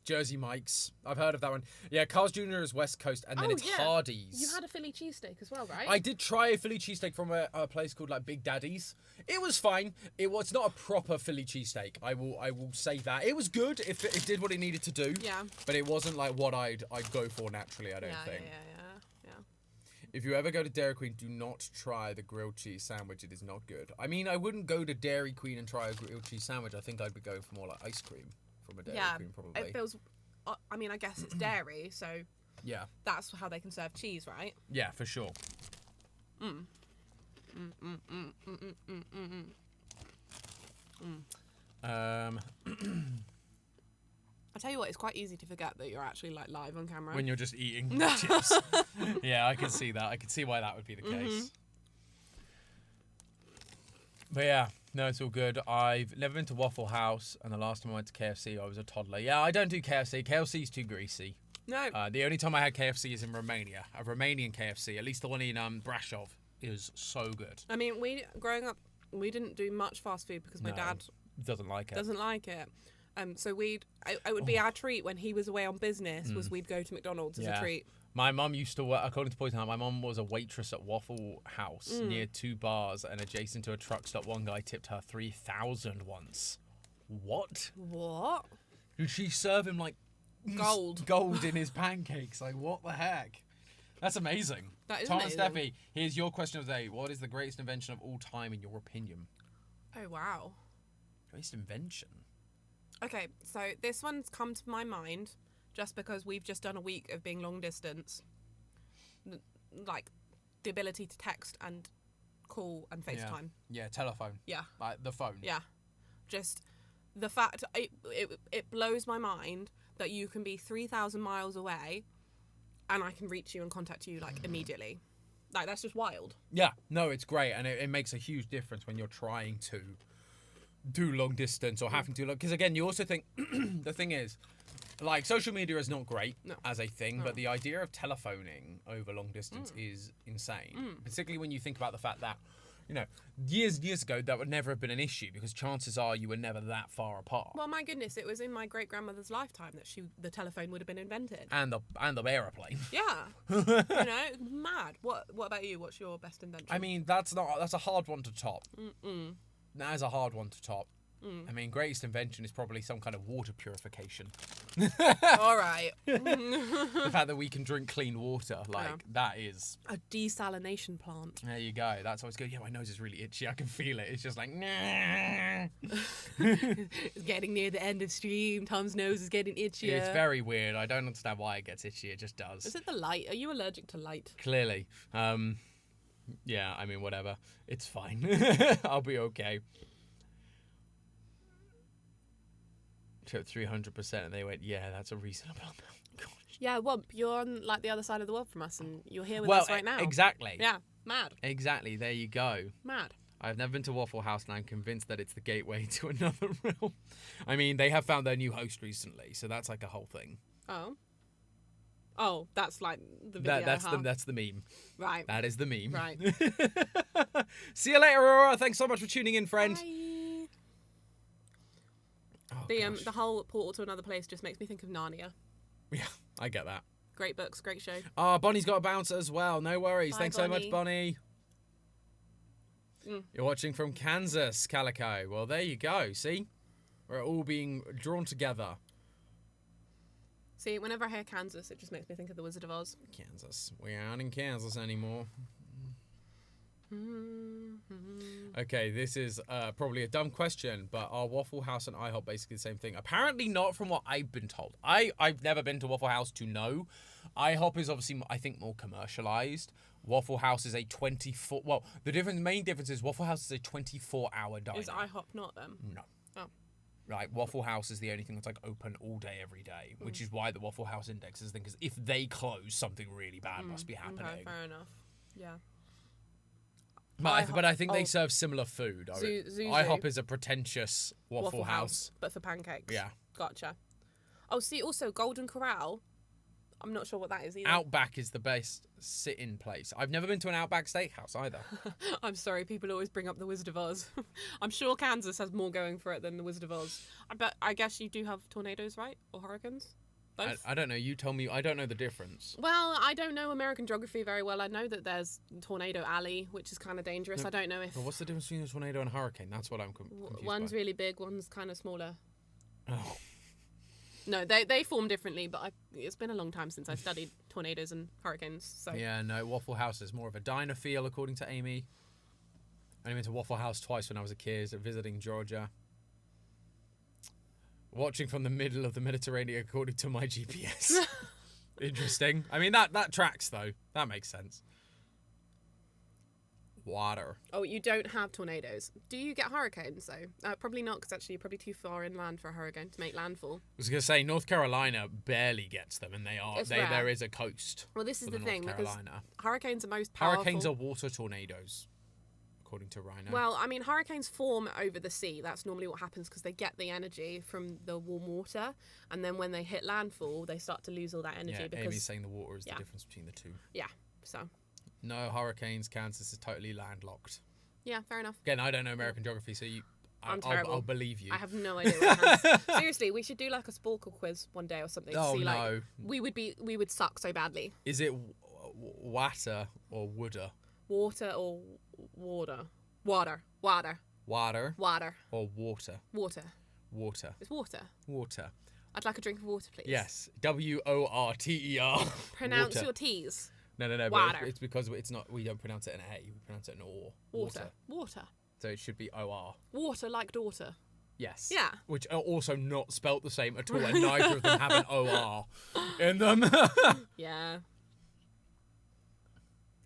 [SPEAKER 1] Jersey Mike's. I've heard of that one. Yeah, Carl's Jr. is West Coast, and then it's Hardee's.
[SPEAKER 2] You had a Philly cheesesteak as well, right?
[SPEAKER 1] I did try a Philly cheesesteak from a place called like Big Daddy's. It was fine. It's not a proper Philly cheesesteak. I will say that. It was good if it did what it needed to do.
[SPEAKER 2] Yeah.
[SPEAKER 1] But it wasn't like what I'd go for naturally, I don't think.
[SPEAKER 2] Yeah.
[SPEAKER 1] If you ever go to Dairy Queen, do not try the grilled cheese sandwich. It is not good. I mean, I wouldn't go to Dairy Queen and try a grilled cheese sandwich. I think I'd be going for more like ice cream from a Dairy Queen, probably.
[SPEAKER 2] It feels... I mean, I guess it's dairy, so...
[SPEAKER 1] Yeah.
[SPEAKER 2] That's how they can serve cheese, right?
[SPEAKER 1] Yeah, for sure.
[SPEAKER 2] I tell you what, it's quite easy to forget that you're actually like live on camera.
[SPEAKER 1] When you're just eating chips. Yeah, I can see that. I can see why that would be the case. But yeah, no, it's all good. I've never been to Waffle House, and the last time I went to KFC, I was a toddler. Yeah, I don't do KFC. KFC's too greasy.
[SPEAKER 2] No.
[SPEAKER 1] The only time I had KFC is in Romania. A Romanian KFC, at least the one in Brasov, is so good.
[SPEAKER 2] I mean, growing up, we didn't do much fast food because my dad
[SPEAKER 1] doesn't like it.
[SPEAKER 2] So it would be our treat when he was away on business, was we'd go to McDonald's as a treat.
[SPEAKER 1] My mum used to work, according to Poison, my mum was a waitress at Waffle House near 2 bars and adjacent to a truck stop. One guy tipped her 3,000 once. What? Did she serve him like gold in his pancakes? Like, what the heck? That's amazing.
[SPEAKER 2] That is
[SPEAKER 1] Thomas
[SPEAKER 2] amazing.
[SPEAKER 1] Steffi, here's your question of the day. What is the greatest invention of all time in your opinion?
[SPEAKER 2] Oh, wow.
[SPEAKER 1] Greatest invention?
[SPEAKER 2] Okay, so this one's come to my mind just because we've just done a week of being long distance. Like, the ability to text and call and FaceTime.
[SPEAKER 1] Yeah, telephone.
[SPEAKER 2] Yeah.
[SPEAKER 1] Like, the phone.
[SPEAKER 2] Yeah. Just the fact, it blows my mind that you can be 3,000 miles away and I can reach you and contact you, like, immediately. Like, that's just wild.
[SPEAKER 1] Yeah, no, it's great, and it makes a huge difference when you're trying to do long distance or having to, because again, you also think, the thing is, like, social media is not great as a thing, but the idea of telephoning over long distance is insane, particularly when you think about the fact that, you know, years ago, that would never have been an issue because chances are you were never that far apart.
[SPEAKER 2] Well, my goodness, it was in my great-grandmother's lifetime that the telephone would have been invented.
[SPEAKER 1] And the aeroplane.
[SPEAKER 2] Yeah. You know, mad. What about you? What's your best invention?
[SPEAKER 1] I mean, that's a hard one to top. That is a hard one to top. I mean, greatest invention is probably some kind of water purification.
[SPEAKER 2] All right.
[SPEAKER 1] The fact that we can drink clean water, that is...
[SPEAKER 2] A desalination plant.
[SPEAKER 1] There you go. That's always good. Yeah, my nose is really itchy. I can feel it. It's just like... Nah.
[SPEAKER 2] It's getting near the end of stream. Tom's nose is getting itchier.
[SPEAKER 1] It's very weird. I don't understand why it gets itchy. It just does.
[SPEAKER 2] Is it the light? Are you allergic to light?
[SPEAKER 1] Clearly. Yeah, I mean, whatever. It's fine. I'll be okay. Took 300%, and they went, yeah, that's a reasonable amount. Gosh.
[SPEAKER 2] Yeah, Wump, you're on like the other side of the world from us, and you're here with us right now.
[SPEAKER 1] Exactly.
[SPEAKER 2] Yeah, mad.
[SPEAKER 1] Exactly. There you go.
[SPEAKER 2] Mad.
[SPEAKER 1] I've never been to Waffle House, and I'm convinced that it's the gateway to another realm. I mean, they have found their new host recently, so that's like a whole thing.
[SPEAKER 2] Oh, that's like the video.
[SPEAKER 1] That's the meme.
[SPEAKER 2] Right.
[SPEAKER 1] That is the meme.
[SPEAKER 2] Right.
[SPEAKER 1] See you later, Aurora. Thanks so much for tuning in, friend.
[SPEAKER 2] Bye.
[SPEAKER 1] Oh,
[SPEAKER 2] the whole portal to another place just makes me think of Narnia.
[SPEAKER 1] Yeah, I get that.
[SPEAKER 2] Great books, great show.
[SPEAKER 1] Bonnie's got a bouncer as well. No worries.
[SPEAKER 2] Bye,
[SPEAKER 1] Thanks
[SPEAKER 2] Bonnie.
[SPEAKER 1] so much, Bonnie. You're watching from Kansas, Calico. Well, there you go. See? We're all being drawn together.
[SPEAKER 2] See, whenever I hear Kansas, it just makes me think of The Wizard of Oz.
[SPEAKER 1] Kansas. We aren't in Kansas anymore. Okay, this is probably a dumb question, but are Waffle House and IHOP basically the same thing? Apparently not, from what I've been told. I've never been to Waffle House to know. IHOP is obviously, I think, more commercialized. Waffle House is a 24... Well, main difference is Waffle House is a 24-hour diner.
[SPEAKER 2] Is IHOP not then?
[SPEAKER 1] No.
[SPEAKER 2] Oh.
[SPEAKER 1] Right, Waffle House is the only thing that's like open all day, every day, which is why the Waffle House index is the thing, because if they close, something really bad must be happening.
[SPEAKER 2] Okay, fair enough. Yeah.
[SPEAKER 1] But I think they serve similar food.
[SPEAKER 2] Zuzu.
[SPEAKER 1] IHOP is a pretentious Waffle House.
[SPEAKER 2] But for pancakes.
[SPEAKER 1] Yeah.
[SPEAKER 2] Gotcha. Oh, see, also Golden Corral, I'm not sure what that is either.
[SPEAKER 1] Outback is the best sit-in place. I've never been to an Outback steakhouse either.
[SPEAKER 2] I'm sorry, people always bring up the Wizard of Oz. I'm sure Kansas has more going for it than the Wizard of Oz. I guess you do have tornadoes, right? Or hurricanes? Both?
[SPEAKER 1] I don't know. You tell me. I don't know the difference.
[SPEAKER 2] Well, I don't know American geography very well. I know that there's Tornado Alley, which is kind of dangerous. I don't know if...
[SPEAKER 1] But what's the difference between a tornado and a hurricane? That's what I'm confused
[SPEAKER 2] One's
[SPEAKER 1] by.
[SPEAKER 2] really big, one's kind of smaller.
[SPEAKER 1] Oh.
[SPEAKER 2] No, they form differently, but it's been a long time since I've studied tornadoes and hurricanes. So
[SPEAKER 1] Yeah, no, Waffle House is more of a diner feel, according to Amy. I went to Waffle House twice when I was a kid, visiting Georgia. Watching from the middle of the Mediterranean, according to my GPS. Interesting. I mean, that tracks, though. That makes sense. Water.
[SPEAKER 2] Oh, you don't have tornadoes. Do you get hurricanes, though? Probably not, because actually you're probably too far inland for a hurricane to make landfall.
[SPEAKER 1] I was going to say, North Carolina barely gets them, and there is a coast.
[SPEAKER 2] Well, this is the thing,
[SPEAKER 1] North
[SPEAKER 2] because
[SPEAKER 1] Carolina.
[SPEAKER 2] hurricanes are most powerful.
[SPEAKER 1] Hurricanes are water tornadoes, according to Rhino.
[SPEAKER 2] Well, I mean, hurricanes form over the sea. That's normally what happens because they get the energy from the warm water, and then when they hit landfall, they start to lose all that energy.
[SPEAKER 1] Yeah,
[SPEAKER 2] because
[SPEAKER 1] Amy's saying the water is the difference between the two.
[SPEAKER 2] Yeah, so...
[SPEAKER 1] No hurricanes. Kansas is totally landlocked.
[SPEAKER 2] Yeah, fair enough.
[SPEAKER 1] Again, I don't know American geography, so
[SPEAKER 2] I'm terrible.
[SPEAKER 1] I'll believe you.
[SPEAKER 2] I have no idea what it has. Seriously, we should do like a Sporkle quiz one day or something.
[SPEAKER 1] Oh,
[SPEAKER 2] see,
[SPEAKER 1] no.
[SPEAKER 2] We would suck so badly.
[SPEAKER 1] Is it water or wooder?
[SPEAKER 2] Water or water? Water. Water.
[SPEAKER 1] Water
[SPEAKER 2] Water.
[SPEAKER 1] or water?
[SPEAKER 2] Water.
[SPEAKER 1] Water.
[SPEAKER 2] It's water.
[SPEAKER 1] Water.
[SPEAKER 2] I'd like a drink of water, please.
[SPEAKER 1] Yes. WORTER.
[SPEAKER 2] Pronounce
[SPEAKER 1] Water.
[SPEAKER 2] your T's.
[SPEAKER 1] No.
[SPEAKER 2] Water.
[SPEAKER 1] But it's because it's not. We don't pronounce it an A. We pronounce it an O.
[SPEAKER 2] Water. Water.
[SPEAKER 1] So it should be OR.
[SPEAKER 2] Water like daughter.
[SPEAKER 1] Yes.
[SPEAKER 2] Yeah.
[SPEAKER 1] Which are also not spelt the same at all, and neither of them have an OR in them.
[SPEAKER 2] Yeah.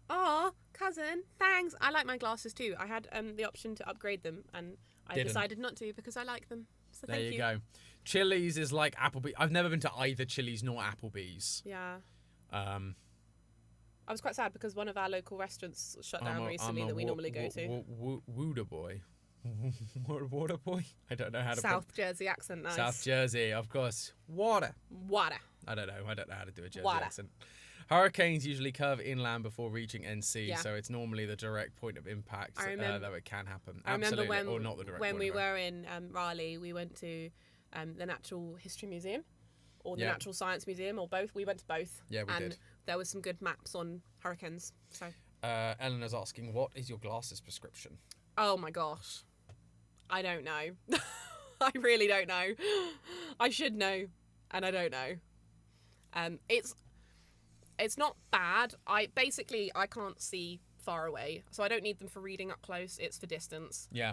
[SPEAKER 2] Oh, cousin, thanks. I like my glasses too. I had the option to upgrade them, and I decided not to because I like them. So
[SPEAKER 1] there
[SPEAKER 2] thank
[SPEAKER 1] you go. Chili's is like Applebee's. I've never been to either Chili's nor Applebee's.
[SPEAKER 2] Yeah. I was quite sad because one of our local restaurants shut down recently that we normally go to.
[SPEAKER 1] Wooder boy. Water boy? I don't know how to
[SPEAKER 2] South Jersey accent, nice.
[SPEAKER 1] South Jersey, of course. Water.
[SPEAKER 2] Water.
[SPEAKER 1] I don't know how to do a Jersey
[SPEAKER 2] Water.
[SPEAKER 1] accent. Hurricanes usually curve inland before reaching NC,
[SPEAKER 2] Yeah.
[SPEAKER 1] so it's normally the direct point of impact, though it can happen.
[SPEAKER 2] I remember
[SPEAKER 1] Absolutely, or not the direct
[SPEAKER 2] when
[SPEAKER 1] point
[SPEAKER 2] we
[SPEAKER 1] of
[SPEAKER 2] were in Raleigh, we went to the Natural History Museum or the
[SPEAKER 1] Yeah.
[SPEAKER 2] Natural Science Museum or both. We went to both.
[SPEAKER 1] Yeah, we
[SPEAKER 2] and
[SPEAKER 1] did.
[SPEAKER 2] There was some good maps on hurricanes. So.
[SPEAKER 1] Eleanor's asking, what is your glasses prescription?
[SPEAKER 2] Oh my gosh. I don't know. I really don't know. I should know, and I don't know. It's not bad. I can't see far away, so I don't need them for reading up close. It's for distance.
[SPEAKER 1] Yeah.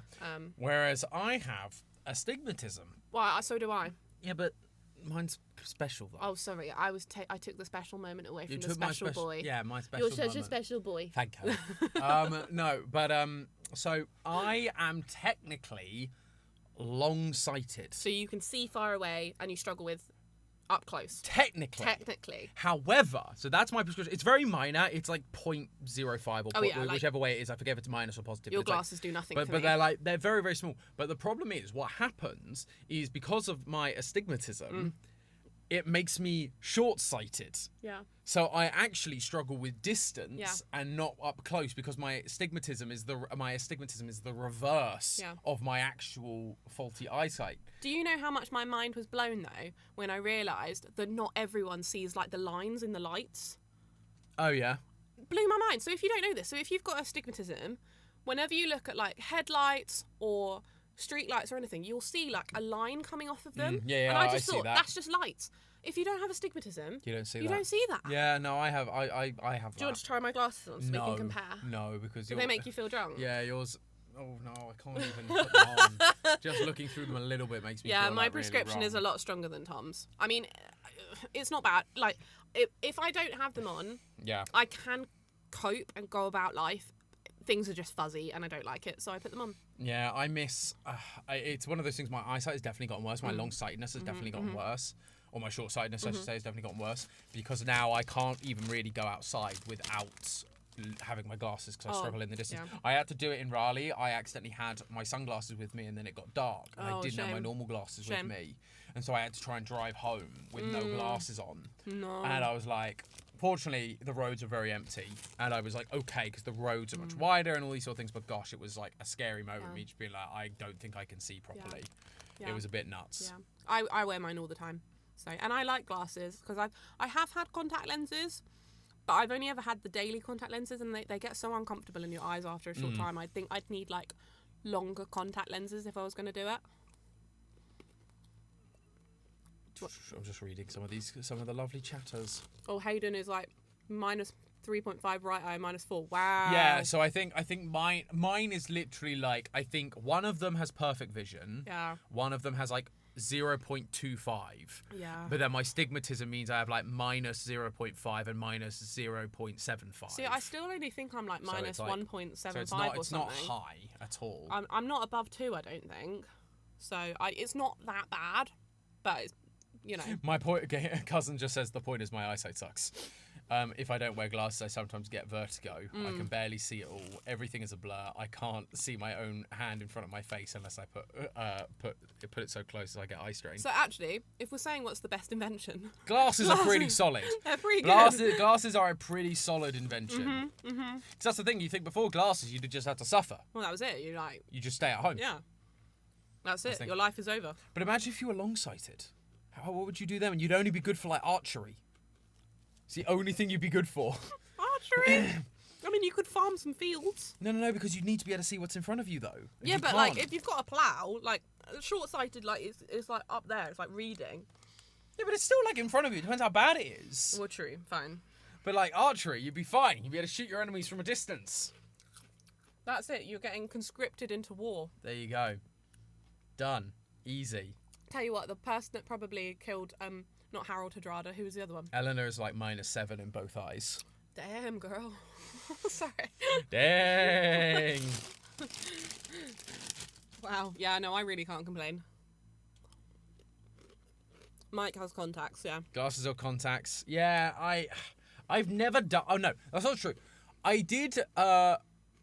[SPEAKER 1] Whereas I have astigmatism.
[SPEAKER 2] Well, so do I.
[SPEAKER 1] Yeah, but mine's special though.
[SPEAKER 2] Oh, sorry. I took the special moment away from
[SPEAKER 1] You
[SPEAKER 2] the
[SPEAKER 1] took my
[SPEAKER 2] special boy.
[SPEAKER 1] Yeah, my special
[SPEAKER 2] You're such
[SPEAKER 1] moment.
[SPEAKER 2] a special boy.
[SPEAKER 1] Thank you. No, but so I am technically long-sighted.
[SPEAKER 2] So you can see far away, and you struggle with up close.
[SPEAKER 1] Technically. However, so that's my prescription. It's very minor. It's like 0.05 or whichever way it is. I forget if it's minus or positive.
[SPEAKER 2] Your glasses do nothing for me.
[SPEAKER 1] But they're very, very small. But the problem is, what happens is because of my astigmatism, it makes me short-sighted.
[SPEAKER 2] Yeah.
[SPEAKER 1] So I actually struggle with distance and not up close because my astigmatism is the reverse of my actual faulty eyesight.
[SPEAKER 2] Do you know how much my mind was blown though when I realised that not everyone sees like the lines in the lights?
[SPEAKER 1] Oh yeah.
[SPEAKER 2] Blew my mind. So if you don't know this, so if you've got astigmatism, whenever you look at like headlights or street lights or anything, you'll see like a line coming off of them.
[SPEAKER 1] Yeah,
[SPEAKER 2] and I just
[SPEAKER 1] see
[SPEAKER 2] thought
[SPEAKER 1] that.
[SPEAKER 2] that's just lights. If you don't have astigmatism,
[SPEAKER 1] You don't see
[SPEAKER 2] that.
[SPEAKER 1] Yeah, no, I have. I have.
[SPEAKER 2] Do you want to try my glasses on so we can compare?
[SPEAKER 1] No, because
[SPEAKER 2] Do they make you feel drunk?
[SPEAKER 1] Yeah, yours. Oh no, I can't even put them on. Just looking through them a little bit makes me.
[SPEAKER 2] Yeah,
[SPEAKER 1] feel
[SPEAKER 2] my
[SPEAKER 1] like
[SPEAKER 2] prescription
[SPEAKER 1] really
[SPEAKER 2] is a lot stronger than Tom's. I mean, it's not bad. Like, if I don't have them on, I can cope and go about life. Things are just fuzzy and I don't like it, so I put them on.
[SPEAKER 1] Yeah, I miss. It's one of those things. My eyesight has definitely gotten worse. My long-sightedness has definitely gotten worse. Or my short-sightedness, I should say, has definitely gotten worse because now I can't even really go outside without, having my glasses because I struggle in the distance.
[SPEAKER 2] Yeah.
[SPEAKER 1] I had to do it in Raleigh. I accidentally had my sunglasses with me and then it got dark. And I didn't have my normal glasses with me. And so I had to try and drive home with no glasses on.
[SPEAKER 2] No.
[SPEAKER 1] And I was like, fortunately, the roads are very empty. And I was like, okay, because the roads are much wider and all these sort of things. But gosh, it was like a scary moment, me just being like, I don't think I can see properly.
[SPEAKER 2] Yeah.
[SPEAKER 1] It was a bit nuts.
[SPEAKER 2] Yeah. I wear mine all the time. So, and I like glasses because I have had contact lenses, but I've only ever had the daily contact lenses, and they get so uncomfortable in your eyes after a short time. I think I'd need like longer contact lenses if I was going to do it.
[SPEAKER 1] I'm just reading some of the lovely chatters.
[SPEAKER 2] Oh, Hayden is like minus 3.5 right eye, minus 4. Wow.
[SPEAKER 1] Yeah, so I think mine is literally like, I think one of them has perfect vision.
[SPEAKER 2] Yeah.
[SPEAKER 1] One of them has like 0.25.
[SPEAKER 2] Yeah.
[SPEAKER 1] But then my stigmatism means I have like minus 0.5 and minus 0.75.
[SPEAKER 2] See, I still only think I'm like minus 1.75
[SPEAKER 1] so it's
[SPEAKER 2] or something.
[SPEAKER 1] It's not high at all.
[SPEAKER 2] I'm not above 2, I don't think. So it's not that bad, but it's, you know.
[SPEAKER 1] My cousin just says the point is my eyesight sucks. If I don't wear glasses, I sometimes get vertigo. I can barely see it all. Everything is a blur. I can't see my own hand in front of my face unless I put it so close that I get eye strain.
[SPEAKER 2] So actually, if we're saying what's the best invention,
[SPEAKER 1] glasses are pretty solid.
[SPEAKER 2] They're pretty good.
[SPEAKER 1] Glasses are a pretty solid invention. Because that's the thing. You think before glasses, you'd just have to suffer.
[SPEAKER 2] Well, that was it.
[SPEAKER 1] You just stay at home.
[SPEAKER 2] Yeah. That's it. Your life is over.
[SPEAKER 1] But imagine if you were long-sighted. What would you do then? You'd only be good for like archery. It's the only thing you'd be good for.
[SPEAKER 2] Archery? I mean, you could farm some fields.
[SPEAKER 1] No, because you'd need to be able to see what's in front of you, though.
[SPEAKER 2] Yeah, but like, if you've got a plough, like, short-sighted, like, it's like up there. It's like reading.
[SPEAKER 1] Yeah, but it's still like in front of you. It depends how bad it is.
[SPEAKER 2] Well, true. Fine.
[SPEAKER 1] But like archery, you'd be fine. You'd be able to shoot your enemies from a distance.
[SPEAKER 2] That's it. You're getting conscripted into war.
[SPEAKER 1] There you go. Done. Easy.
[SPEAKER 2] Tell you what, the person that probably killed, not Harold Hadrada, who was the other one?
[SPEAKER 1] Eleanor is like -7 in both eyes.
[SPEAKER 2] Damn, girl. Sorry.
[SPEAKER 1] Dang.
[SPEAKER 2] Wow. Yeah, no, I really can't complain. Mike has contacts, yeah.
[SPEAKER 1] Glasses or contacts. Yeah, I've never done... Oh, no, that's not true. I did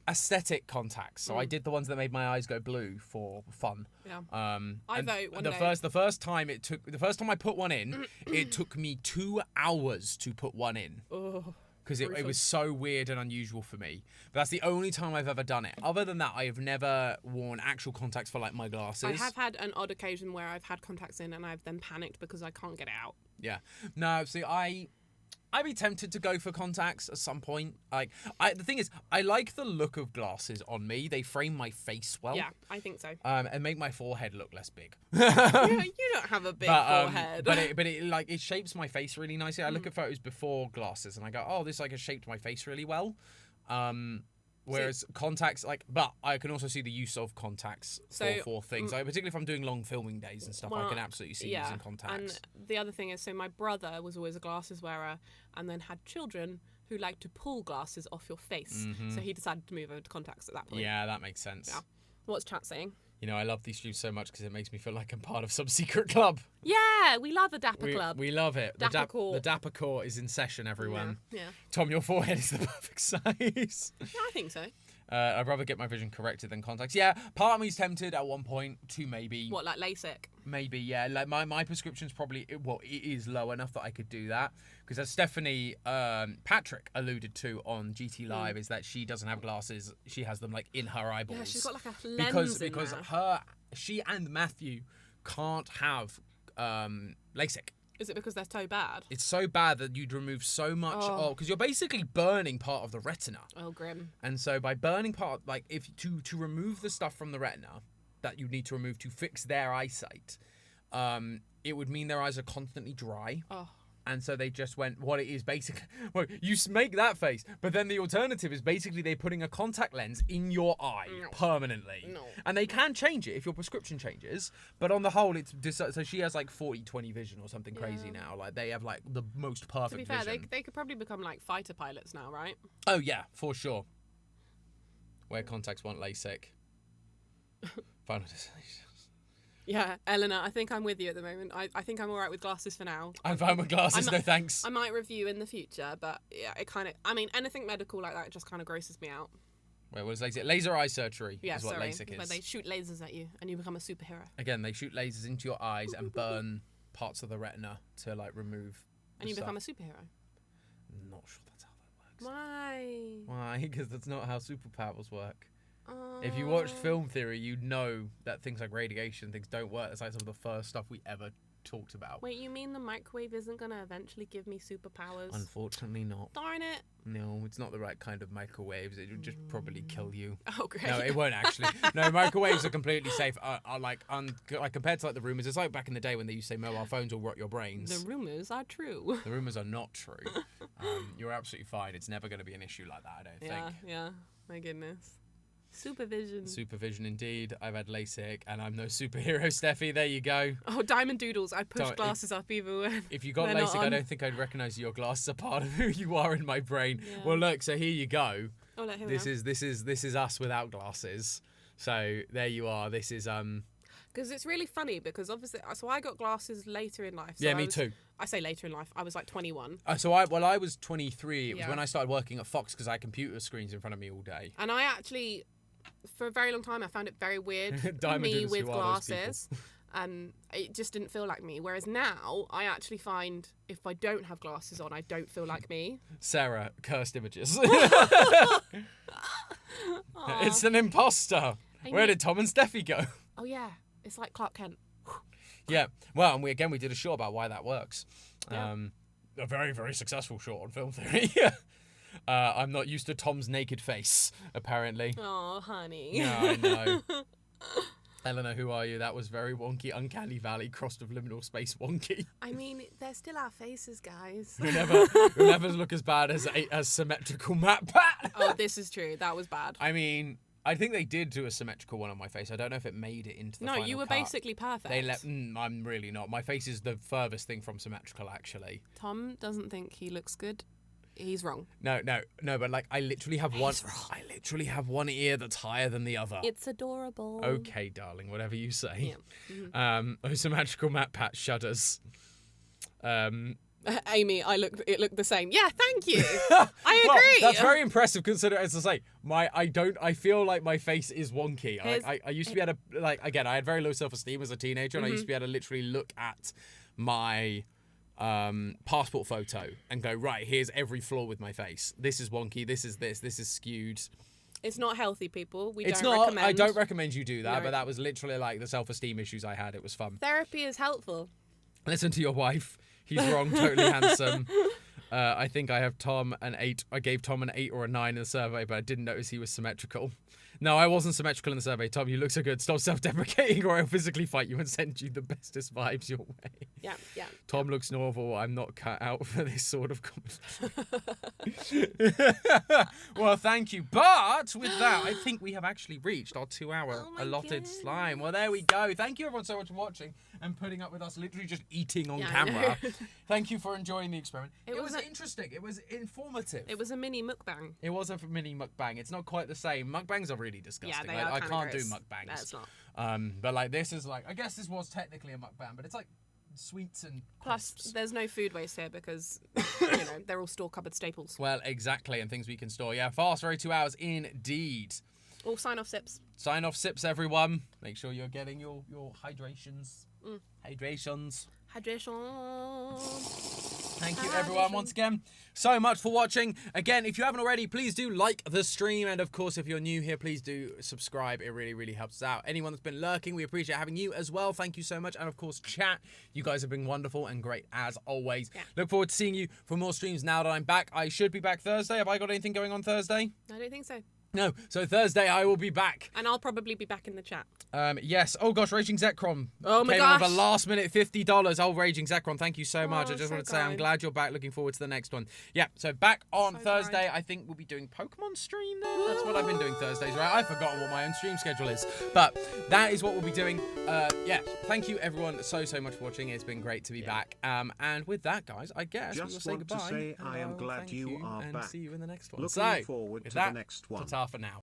[SPEAKER 1] aesthetic contacts. So I did the ones that made my eyes go blue for fun.
[SPEAKER 2] Yeah. I vote one day.
[SPEAKER 1] The first time I put one in, it took me 2 hours to put one in.
[SPEAKER 2] Oh.
[SPEAKER 1] Because it was so weird and unusual for me. But that's the only time I've ever done it. Other than that, I have never worn actual contacts for like my glasses.
[SPEAKER 2] I have had an odd occasion where I've had contacts in and I've then panicked because I can't get it out.
[SPEAKER 1] Yeah. No, see, I'd be tempted to go for contacts at some point. The thing is, I like the look of glasses on me. They frame my face well.
[SPEAKER 2] Yeah, I think so.
[SPEAKER 1] And make my forehead look less big.
[SPEAKER 2] You don't have a big forehead.
[SPEAKER 1] But it shapes my face really nicely. I look at photos before glasses and I go, oh, this has shaped my face really well. Whereas contacts, but I can also see the use of contacts for things. Particularly if I'm doing long filming days and stuff, I can absolutely see using contacts.
[SPEAKER 2] And the other thing is, so my brother was always a glasses wearer and then had children who like to pull glasses off your face. So he decided to move over to contacts at that point.
[SPEAKER 1] Yeah, that makes sense.
[SPEAKER 2] Yeah. What's chat saying?
[SPEAKER 1] You know, I love these streams so much because it makes me feel like I'm part of some secret club.
[SPEAKER 2] Yeah, we love the Dapper Club.
[SPEAKER 1] We love it.
[SPEAKER 2] Dapper Core.
[SPEAKER 1] The Dapper Core is in session, everyone.
[SPEAKER 2] Yeah.
[SPEAKER 1] Tom, your forehead is the perfect size.
[SPEAKER 2] Yeah, I think so.
[SPEAKER 1] I'd rather get my vision corrected than contacts. Yeah, part of me's tempted at one point to maybe...
[SPEAKER 2] What, like LASIK?
[SPEAKER 1] Maybe, yeah. Like my prescription's probably... Well, it is low enough that I could do that. Because as Stephanie Patrick alluded to on GT Live, is that she doesn't have glasses. She has them, in her eyeballs.
[SPEAKER 2] Yeah, she's got, a lens
[SPEAKER 1] Because she and Matthew can't have LASIK.
[SPEAKER 2] Is it because they're so bad?
[SPEAKER 1] It's so bad that you'd remove so much because you're basically burning part of the retina.
[SPEAKER 2] Oh, grim.
[SPEAKER 1] And so by burning part, if to remove the stuff from the retina that you need to remove to fix their eyesight, it would mean their eyes are constantly dry.
[SPEAKER 2] Oh.
[SPEAKER 1] And so they just went, what it is basically, well, you make that face, but then the alternative is basically they're putting a contact lens in your eye permanently.
[SPEAKER 2] No.
[SPEAKER 1] And they can change it if your prescription changes, but on the whole, so she has 40/20 vision or something crazy now. They have the most perfect vision.
[SPEAKER 2] To be fair, they could probably become fighter pilots now, right?
[SPEAKER 1] Oh yeah, for sure. Wear contacts, want LASIK. Final destination.
[SPEAKER 2] Yeah, Eleanor, I think I'm with you at the moment. I think I'm all right with glasses for now.
[SPEAKER 1] I'm fine with glasses, no thanks.
[SPEAKER 2] I might review in the future, but yeah, it kind of... I mean, anything medical like that just kind of grosses me out.
[SPEAKER 1] Wait, what is LASIK? Laser eye surgery is what
[SPEAKER 2] sorry,
[SPEAKER 1] LASIK is.
[SPEAKER 2] where they shoot lasers at you and you become a superhero.
[SPEAKER 1] Again, they shoot lasers into your eyes and burn parts of the retina to, like, remove
[SPEAKER 2] And you
[SPEAKER 1] stuff.
[SPEAKER 2] become a superhero.
[SPEAKER 1] Not sure that's how that works.
[SPEAKER 2] Why?
[SPEAKER 1] Why? Because that's not how superpowers work. If you watched Film Theory, you'd know that things like radiation, things don't work. That's like some of the first stuff we ever talked about.
[SPEAKER 2] Wait, you mean the microwave isn't going to eventually give me superpowers?
[SPEAKER 1] Unfortunately not.
[SPEAKER 2] Darn it.
[SPEAKER 1] No, it's not the right kind of microwaves. It would just probably kill you.
[SPEAKER 2] Oh, great.
[SPEAKER 1] No, it won't actually. No, microwaves are completely safe. Like compared to like the rumors, it's like back in the day when they used to say mobile phones will rot your brains.
[SPEAKER 2] The rumors are true.
[SPEAKER 1] The rumors are not true. You're absolutely fine. It's never going to be an issue like that, I don't think.
[SPEAKER 2] Yeah. My goodness. Supervision.
[SPEAKER 1] Supervision indeed. I've had LASIK and I'm no superhero, Steffi. There you go.
[SPEAKER 2] Oh, diamond doodles. I push glasses up even when
[SPEAKER 1] if you got
[SPEAKER 2] they're
[SPEAKER 1] LASIK,
[SPEAKER 2] not on.
[SPEAKER 1] I don't think I'd recognise your glasses are part of who you are in my brain.
[SPEAKER 2] Yeah.
[SPEAKER 1] Well, look, so here you go.
[SPEAKER 2] Oh, look, here
[SPEAKER 1] This
[SPEAKER 2] we are.
[SPEAKER 1] is us without glasses. So there you are. This is
[SPEAKER 2] Because it's really funny because obviously, so I got glasses later in life. So
[SPEAKER 1] yeah, me too.
[SPEAKER 2] I say later in life. I was like 21.
[SPEAKER 1] So I was 23. It was
[SPEAKER 2] Yeah.
[SPEAKER 1] when I started working at Fox because I had computer screens in front of me all day.
[SPEAKER 2] And I actually, for a very long time, I found it very weird
[SPEAKER 1] Diamond
[SPEAKER 2] me
[SPEAKER 1] doodles,
[SPEAKER 2] with
[SPEAKER 1] who are those people?
[SPEAKER 2] glasses. It just didn't feel like me. Whereas now, I actually find if I don't have glasses on, I don't feel like me.
[SPEAKER 1] Sarah, cursed images.
[SPEAKER 2] Aw.
[SPEAKER 1] It's an imposter. Where did Tom and Steffi go?
[SPEAKER 2] Oh yeah, it's like Clark Kent.
[SPEAKER 1] Yeah. Well, and we did a show about why that works.
[SPEAKER 2] Yeah.
[SPEAKER 1] A very, very successful show on Film Theory. I'm not used to Tom's naked face, apparently.
[SPEAKER 2] Oh, honey.
[SPEAKER 1] Yeah, I know. Eleanor, who are you? That was very wonky. Uncanny Valley crossed with liminal space wonky.
[SPEAKER 2] I mean, they're still our faces, guys.
[SPEAKER 1] You'll never look as bad as symmetrical Matt Pat.
[SPEAKER 2] Oh, this is true. That was bad.
[SPEAKER 1] I mean, I think they did do a symmetrical one on my face. I don't know if it made it into the final
[SPEAKER 2] you were
[SPEAKER 1] cut.
[SPEAKER 2] basically perfect.
[SPEAKER 1] I'm really not. My face is the furthest thing from symmetrical, actually.
[SPEAKER 2] Tom doesn't think he looks good. He's wrong.
[SPEAKER 1] No, but like I literally have one ear that's higher than the other.
[SPEAKER 2] It's adorable.
[SPEAKER 1] Okay, darling, whatever you say.
[SPEAKER 2] Yeah. Mm-hmm.
[SPEAKER 1] Symmetrical Matt Pat shudders.
[SPEAKER 2] Amy, it looked the same. Yeah, thank you. I agree.
[SPEAKER 1] Well, that's very impressive considering, as I say, I feel like my face is wonky. I used to be able to, like, again, I had very low self-esteem as a teenager, and I used to be able to literally look at my passport photo and go, right, here's every flaw with my face. This is wonky, this is skewed.
[SPEAKER 2] It's not healthy, people.
[SPEAKER 1] It's not. I don't recommend you do that, but that was literally like the self-esteem issues I had. It was fun.
[SPEAKER 2] Therapy is helpful.
[SPEAKER 1] Listen to your wife. He's wrong, totally handsome. I think I have Tom an 8. I gave Tom an 8 or a 9 in the survey, but I didn't notice he was symmetrical. No, I wasn't symmetrical in the survey. Tom, you look so good. Stop self-deprecating or I'll physically fight you and send you the bestest vibes your way.
[SPEAKER 2] Yeah.
[SPEAKER 1] Tom looks normal. I'm not cut out for this sort of comedy. Well, thank you. But with that, I think we have actually reached our 2-hour allotted slime. Well, there we go. Thank you everyone so much for watching and putting up with us literally just eating on camera. Thank you for enjoying the experiment. It was interesting. It was informative.
[SPEAKER 2] It was a mini mukbang.
[SPEAKER 1] It was a mini mukbang. It's not quite the same. Mukbangs are really disgusting.
[SPEAKER 2] Yeah, they are
[SPEAKER 1] I can't do
[SPEAKER 2] gross.
[SPEAKER 1] mukbangs.
[SPEAKER 2] No, it's not.
[SPEAKER 1] But like this is like, I guess this was technically a mukbang, but it's like sweets and
[SPEAKER 2] Plus,
[SPEAKER 1] crisps.
[SPEAKER 2] there's no food waste here because, they're all store cupboard staples.
[SPEAKER 1] Well, exactly, and things we can store. Yeah, fast, very 2 hours indeed.
[SPEAKER 2] All sign-off sips.
[SPEAKER 1] Sign off sips, everyone. Make sure you're getting your hydrations. Hydrations.
[SPEAKER 2] Hydration.
[SPEAKER 1] Thank you, everyone, once again, so much for watching. Again, if you haven't already, please do like the stream. And, of course, if you're new here, please do subscribe. It really, really helps us out. Anyone that's been lurking, we appreciate having you as well. Thank you so much. And, of course, chat. You guys have been wonderful and great as always. Yeah. Look forward to seeing you for more streams now that I'm back. I should be back Thursday. Have I got anything going on Thursday?
[SPEAKER 2] I don't think so.
[SPEAKER 1] No. So Thursday I will be back.
[SPEAKER 2] And I'll probably be back in the chat.
[SPEAKER 1] Yes. Oh gosh, Raging Zekrom.
[SPEAKER 2] Oh my
[SPEAKER 1] came
[SPEAKER 2] gosh.
[SPEAKER 1] on with a last minute $50. Oh, Raging Zekrom, thank you so much. I just
[SPEAKER 2] so
[SPEAKER 1] wanted to say I'm
[SPEAKER 2] kind.
[SPEAKER 1] glad you're back. Looking forward to the next one. Yeah. So back on
[SPEAKER 2] So
[SPEAKER 1] Thursday.
[SPEAKER 2] kind.
[SPEAKER 1] I think we'll be doing Pokemon stream then. That's what I've been doing Thursdays, right? I've forgotten what my own stream schedule is, but that is what we'll be doing. Yeah. Thank you everyone so much for watching. It's been great to be back. And with that, guys, I guess we will
[SPEAKER 3] Just
[SPEAKER 1] say
[SPEAKER 3] want to
[SPEAKER 1] goodbye.
[SPEAKER 3] say I am glad
[SPEAKER 1] Thank
[SPEAKER 3] you are
[SPEAKER 1] and
[SPEAKER 3] back.
[SPEAKER 1] see you in the next one.
[SPEAKER 3] Looking
[SPEAKER 1] So,
[SPEAKER 3] forward
[SPEAKER 1] with
[SPEAKER 3] to
[SPEAKER 1] that,
[SPEAKER 3] the next one.
[SPEAKER 1] ta-ta for now.